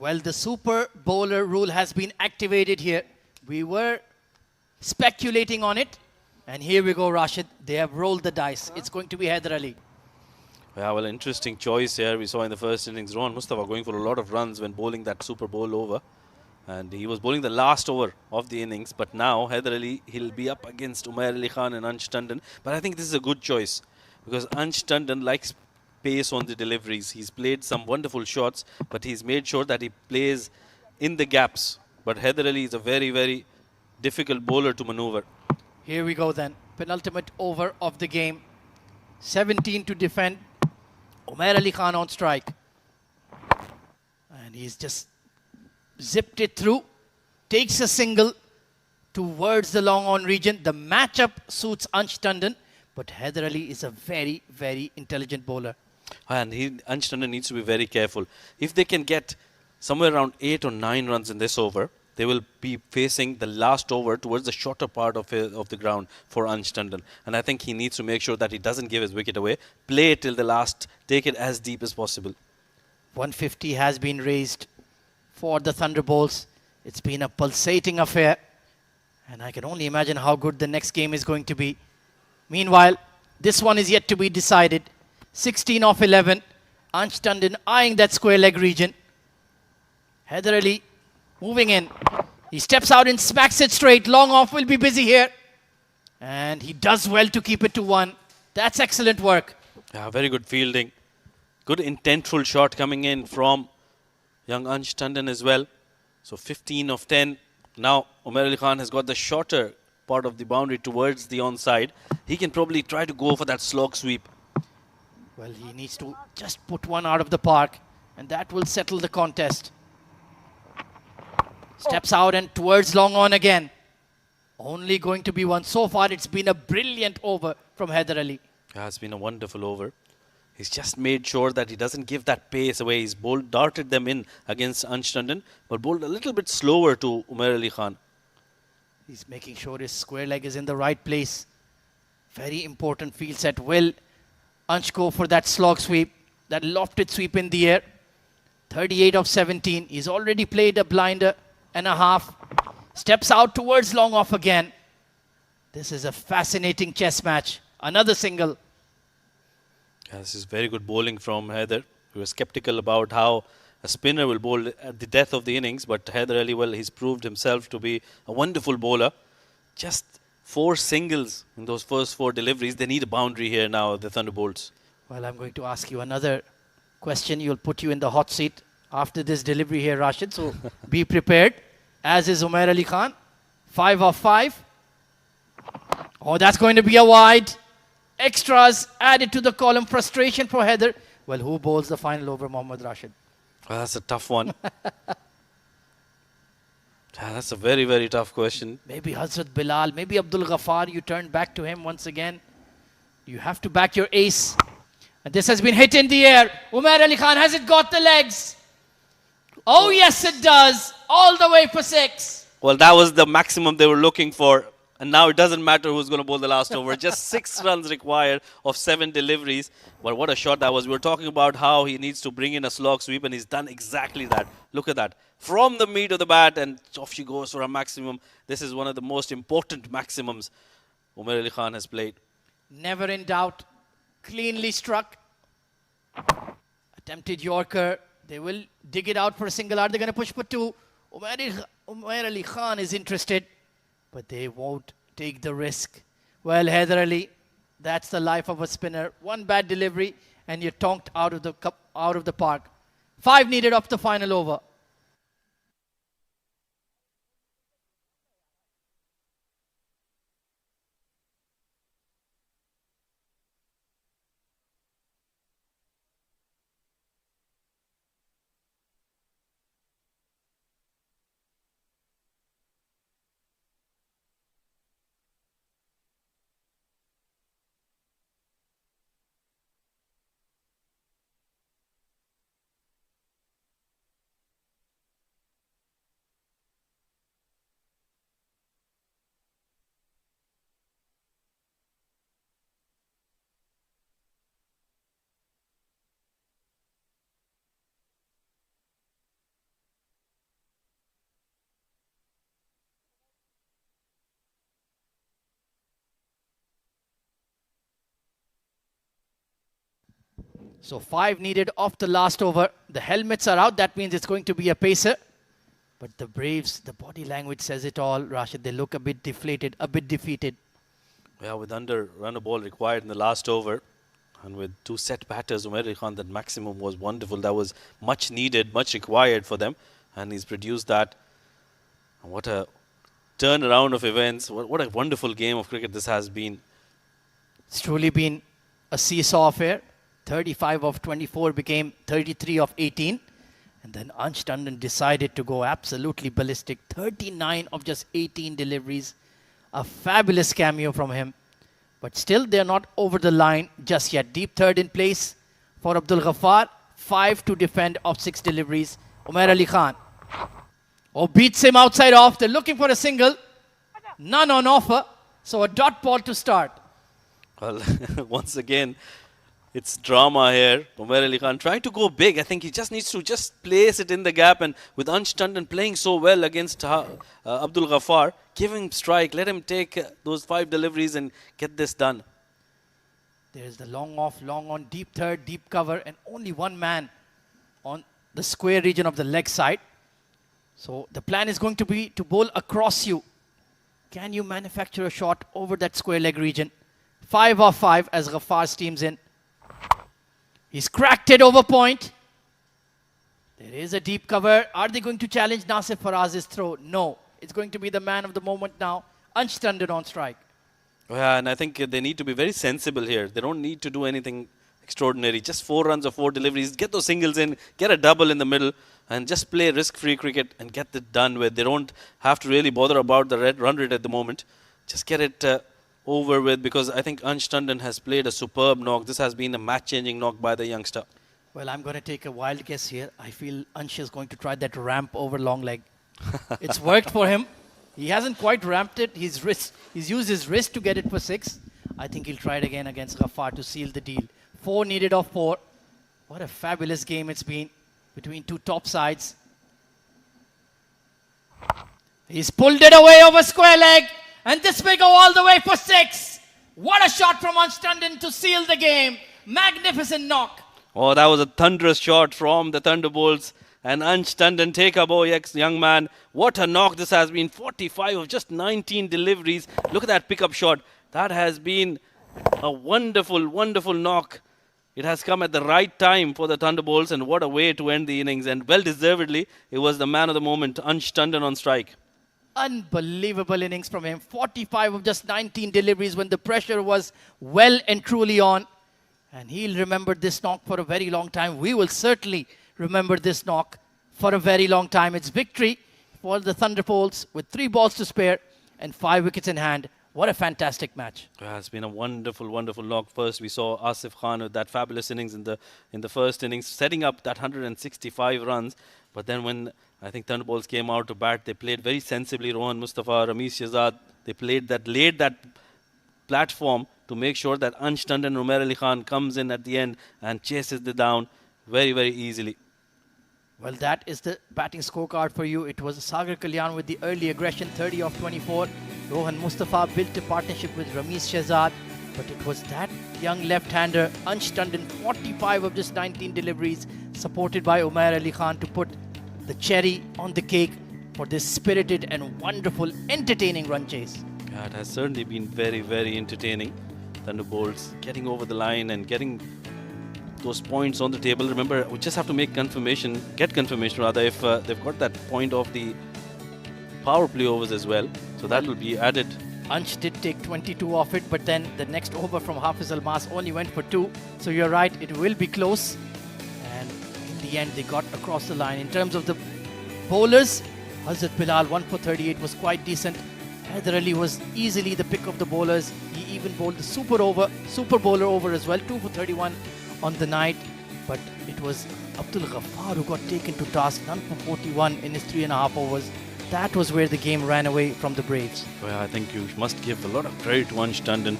Well, the super bowler rule has been activated here. We were speculating on it. And here we go, Rashid. They have rolled the dice. It's going to be Haider Ali. Yeah, well, interesting choice here. We saw in the first innings, Rohan Mustafa going for a lot of runs when bowling that Super Bowl over. And he was bowling the last over of the innings. But now, Haider Ali, he'll be up against Umair Ali Khan and Ansh Tandon. But I think this is a good choice because Ansh Tandon likes pace on the deliveries. He's played some wonderful shots, but he's made sure that he plays in the gaps. But Haider Ali is a very, very difficult bowler to maneuver. Here we go then. Penultimate over of the game. 17 to defend. Umair Ali Khan on strike. And he's just zipped it through. Takes a single towards the long on region. The matchup suits Ansh Tandon. But Haider Ali is a very, very intelligent bowler. And Ansh Tandon needs to be very careful. If they can get somewhere around 8 or 9 runs in this over, they will be facing the last over towards the shorter part of the ground for Ansh Tandon. And I think he needs to make sure that he doesn't give his wicket away. Play it till the last. Take it as deep as possible. 150 has been raised for the Thunderbolts. It's been a pulsating affair. And I can only imagine how good the next game is going to be. Meanwhile, this one is yet to be decided. 16 off 11. Ansh Tandon eyeing that square leg region. Haider Ali moving in. He steps out and smacks it straight. Long off will be busy here. And he does well to keep it to 1. That's excellent work. Yeah, very good fielding. Good intentful shot coming in from young Ansh Tandon as well. So 15 of 10. Now Umair Ali Khan has got the shorter part of the boundary towards the onside. He can probably try to go for that slog sweep. Well, he needs to just put one out of the park, and that will settle the contest. Steps out and towards long on again. Only going to be 1. So far, it's been a brilliant over from Haider Ali. Yeah, it's been a wonderful over. He's just made sure that he doesn't give that pace away. He's darted them in against Ansh Tandon, but bowled a little bit slower to Umair Ali Khan. He's making sure his square leg is in the right place. Very important field set. Will Ansh go for that slog sweep, that lofted sweep in the air? 38 of 17. He's already played a blinder and a half. Steps out towards long off again. This is a fascinating chess match. Another single. Yeah, this is very good bowling from Haider. We were skeptical about how a spinner will bowl at the death of the innings, but Haider Ali, well, he's proved himself to be a wonderful bowler. Just 4 singles in those first 4 deliveries. They need a boundary here now, the Thunderbolts. Well, I'm going to ask you another question. You'll put you in the hot seat after this delivery here, Rashid. So be prepared, as is Umair Ali Khan. 5 of 5. Oh, that's going to be a wide. Extras added to the column. Frustration for Haider. Well, who bowls the final over, Mohammad Rashid? Well, that's a tough one. That's a very, very tough question. Maybe Hazrat Bilal, maybe Abdul Ghaffar. You turn back to him once again. You have to back your ace. And this has been hit in the air. Umair Ali Khan, has it got the legs? Oh, yes, it does. All the way for 6. Well, that was the maximum they were looking for. And now it doesn't matter who's going to bowl the last over. Just 6 runs required of 7 deliveries. But what a shot that was. We were talking about how he needs to bring in a slog sweep, and he's done exactly that. Look at that. From the meat of the bat, and off she goes for a maximum. This is one of the most important maximums Umair Ali Khan has played. Never in doubt. Cleanly struck. Attempted Yorker. They will dig it out for a single out. They're going to push for 2. Umair Ali Khan is interested, but they won't take the risk. Well, Haider Ali, that's the life of a spinner. One bad delivery, and you're tonked out of the park. 5 needed off the final over. So 5 needed off the last over. The helmets are out. That means it's going to be a pacer. But the Braves, the body language says it all, Rashid. They look a bit deflated, a bit defeated. Yeah, with under run a ball required in the last over, and with 2 set batters, Umair Ali Khan, that maximum was wonderful. That was much needed, much required for them, and he's produced that. And what a turnaround of events. What a wonderful game of cricket this has been. It's truly been a seesaw affair. 35 of 24 became 33 of 18. And then Ansh Tandon decided to go absolutely ballistic. 39 of just 18 deliveries. A fabulous cameo from him. But still, they're not over the line just yet. Deep third in place for Abdul Ghaffar. 5 to defend of 6 deliveries. Umair Ali Khan. Oh, beats him outside off. They're looking for a single. None on offer. So a dot ball to start. Well, once again, it's drama here. Umair Ali Khan trying to go big. I think he just needs to just place it in the gap. And with Ansh Tandon playing so well against Abdul Ghaffar, give him strike. Let him take those 5 deliveries and get this done. There's the long off, long on, deep third, deep cover, and only one man on the square region of the leg side. So the plan is going to be to bowl across you. Can you manufacture a shot over that square leg region? 5 off 5 as Ghaffar steams in. He's cracked it over point. There is a deep cover. Are they going to challenge Nasif Faraz's throw? No. It's going to be the man of the moment now. Ansh Tandon on strike. Yeah, and I think they need to be very sensible here. They don't need to do anything extraordinary. Just 4 runs or 4 deliveries. Get those singles in. Get a double in the middle. And just play risk-free cricket and get it done with. They don't have to really bother about the run rate at the moment. Just get it over with, because I think Ansh Tandon has played a superb knock. This has been a match-changing knock by the youngster. Well, I'm going to take a wild guess here. I feel Ansh is going to try that ramp over long leg. It's worked for him. He hasn't quite ramped it. He's used his wrist to get it for 6. I think he'll try it again against Ghaffar to seal the deal. 4 needed of 4. What a fabulous game it's been between 2 top sides. He's pulled it away over square leg. And this may go all the way for 6. What a shot from Ansh Tandon to seal the game. Magnificent knock. Oh, that was a thunderous shot from the Thunderbolts. And Ansh Tandon, take a bow, young man. What a knock this has been. 45 of just 19 deliveries. Look at that pickup shot. That has been a wonderful, wonderful knock. It has come at the right time for the Thunderbolts. And what a way to end the innings. And well-deservedly, it was the man of the moment, Ansh Tandon on strike. Unbelievable innings from him. 45 of just 19 deliveries when the pressure was well and truly on. And he'll remember this knock for a very long time. We will certainly remember this knock for a very long time. It's victory for the Thunderbolts with 3 balls to spare and 5 wickets in hand. What a fantastic match. Yeah, it's been a wonderful, wonderful knock. First, we saw Asif Khan with that fabulous innings in the first innings, setting up that 165 runs. But then when I think Thunderbolts came out to bat, they played very sensibly. Rohan Mustafa, Ramesh Shehzad, they laid that platform to make sure that Ansh Tandon and Umair Ali Khan comes in at the end and chases the down very, very easily. Well, that is the batting scorecard for you. It was Sagar Kalyan with the early aggression, 30 of 24. Rohan Mustafa built a partnership with Ramesh Shehzad, but it was that young left-hander, Ansh Tandon, 45 of just 19 deliveries, supported by Umair Ali Khan to put the cherry on the cake for this spirited and wonderful, entertaining run chase. Yeah, it has certainly been very, very entertaining. Thunderbolts getting over the line and getting those points on the table. Remember, we just have to get confirmation if they've got that point of the power play overs as well. So that will be added. Ansh did take 22 off it, but then the next over from Hafiz Almas only went for 2. So you're right, it will be close. And in the end, they got across the line. In terms of the bowlers, Hazrat Bilal, 1 for 38, was quite decent. Haider Ali was easily the pick of the bowlers. He even bowled the super bowler over as well, 2 for 31 on the night. But it was Abdul Ghaffar who got taken to task, none for 41 in his 3.5 overs. That was where the game ran away from the Braves. Well, I think you must give a lot of credit to Ansh Tandon.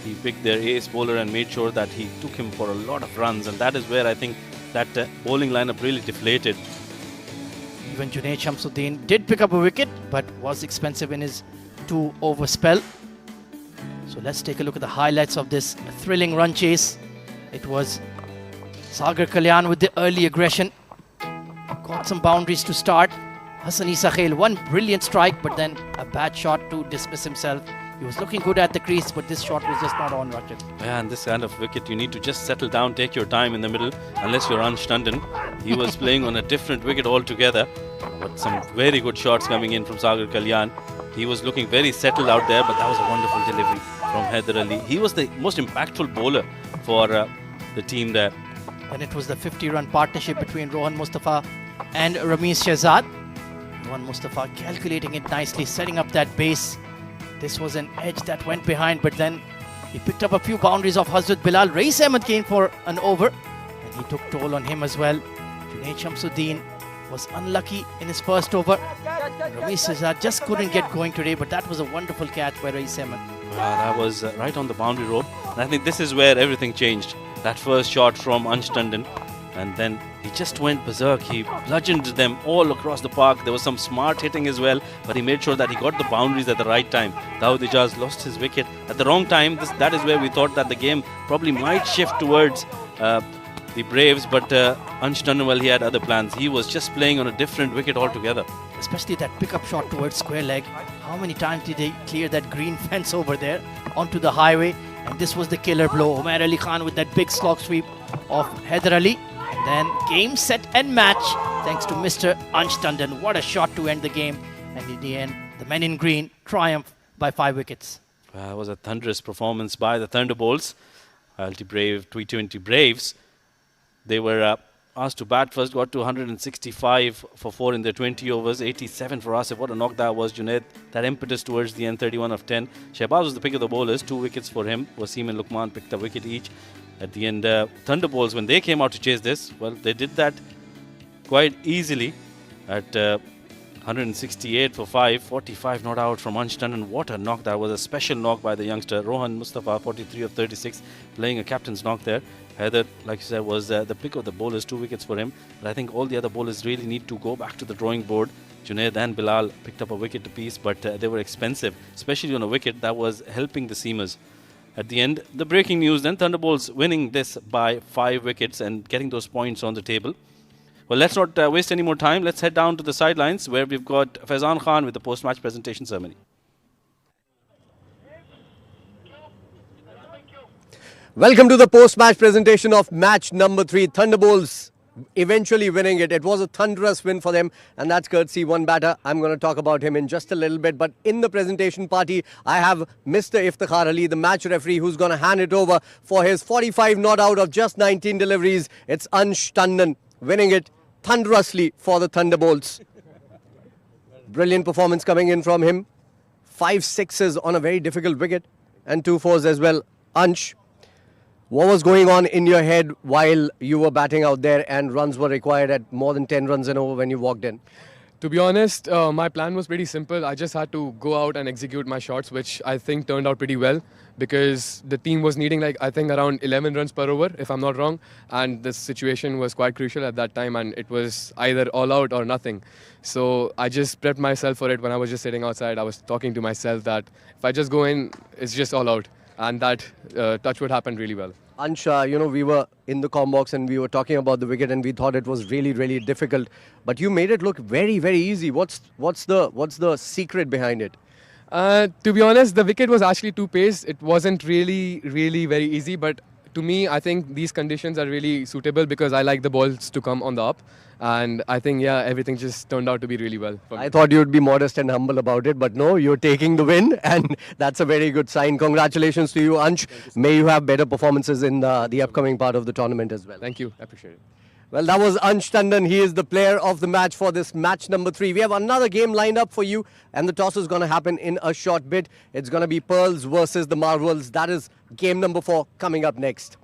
He picked their ace bowler and made sure that he took him for a lot of runs, and that is where I think that bowling lineup really deflated. Even Junaid Shamsuddin did pick up a wicket, but was expensive in his 2-over spell. So let's take a look at the highlights of this thrilling run chase. It was Sagar Kalyan with the early aggression. Got some boundaries to start. Hassan Isa Khail, one brilliant strike, but then a bad shot to dismiss himself. He was looking good at the crease, but this shot was just not on, Rashid. Yeah, and this kind of wicket, you need to just settle down, take your time in the middle, unless you're Ansh Tandon. He was playing on a different wicket altogether, but some very good shots coming in from Sagar Kalyan. He was looking very settled out there, but that was a wonderful delivery from Haider Ali. He was the most impactful bowler for the team there. And it was the 50-run partnership between Rohan Mustafa and Ramesh Shehzad. Rohan Mustafa calculating it nicely, setting up that base. This was an edge that went behind, but then he picked up a few boundaries of Hazrat Bilal. Rais Ahmed came for an over, and he took toll on him as well. Junaid Shamsuddin was unlucky in his first over. Ramesh Shehzad just couldn't get going today, but that was a wonderful catch by Rais Ahmed. That was right on the boundary rope. And I think this is where everything changed. That first shot from Ansh Tandon, and then he just went berserk. He bludgeoned them all across the park. There was some smart hitting as well, but he made sure that he got the boundaries at the right time. Dawood Ijaz lost his wicket at the wrong time. That is where we thought that the game probably might shift towards the Braves, but Ansh Tandon, well, he had other plans. He was just playing on a different wicket altogether. Especially that pickup shot towards square leg. How many times did they clear that green fence over there onto the highway? And this was the killer blow. Umair Ali Khan with that big slog sweep of Haider Ali. And then game, set and match thanks to Mr. Ansh Tandon. What a shot to end the game. And in the end, the men in green triumph by 5 wickets. It was a thunderous performance by the Thunderbolts. ILT20 Braves. They were asked to bat first, got to 165 for 4 in their 20 overs, 87 for Asif. What a knock that was, Junaid. That impetus towards the end, 31 of 10. Shehbaz was the pick of the bowlers, 2 wickets for him. Wasim and Lukman picked a wicket each. At the end, Thunderbolts, when they came out to chase this, well, they did that quite easily at 168 for 5, 45 not out from Ansh Tandon. What a knock that was, a special knock by the youngster. Rohan Mustafa, 43 of 36, playing a captain's knock there. Haider, like you said, was the pick of the bowlers, 2 wickets for him. But I think all the other bowlers really need to go back to the drawing board. Junaid and Bilal picked up a wicket apiece, but they were expensive, especially on a wicket that was helping the seamers. At the end, the breaking news then, Thunderbolts winning this by 5 wickets and getting those points on the table. Well, let's not waste any more time. Let's head down to the sidelines where we've got Faizan Khan with the post-match presentation ceremony. Welcome to the post-match presentation of match number 3. Thunderbolts eventually winning it. It was a thunderous win for them, and that's courtesy one batter. I'm going to talk about him in just a little bit, but in the presentation party, I have Mr. Iftikhar Ali, the match referee, who's going to hand it over for his 45 not out of just 19 deliveries. It's Ansh Tandon winning it thunderously for the Thunderbolts. Brilliant performance coming in from him. 5 sixes on a very difficult wicket and 2 fours as well. Ansh, what was going on in your head while you were batting out there and runs were required at more than 10 runs an over when you walked in? To be honest, my plan was pretty simple. I just had to go out and execute my shots, which I think turned out pretty well because the team was needing I think around 11 runs per over, if I'm not wrong. And the situation was quite crucial at that time and it was either all out or nothing. So I just prepped myself for it when I was just sitting outside. I was talking to myself that if I just go in, it's just all out. And that touch would happen really well. Ansha, we were in the comm box and we were talking about the wicket and we thought it was really, really difficult. But you made it look very, very easy. What's the secret behind it? To be honest, the wicket was actually too paced. It wasn't really very easy. But to me, I think these conditions are really suitable because I like the balls to come on the up. And I think, yeah, everything just turned out to be really well for me. I thought you'd be modest and humble about it, but no, you're taking the win, and that's a very good sign. Congratulations to you, Ansh. May you have better performances in the upcoming part of the tournament as well. Thank you. I appreciate it. Well, that was Ansh Tandon. He is the player of the match for this match number 3. We have another game lined up for you, and the toss is going to happen in a short bit. It's going to be Pearls versus the Marvels. That is game number 4 coming up next.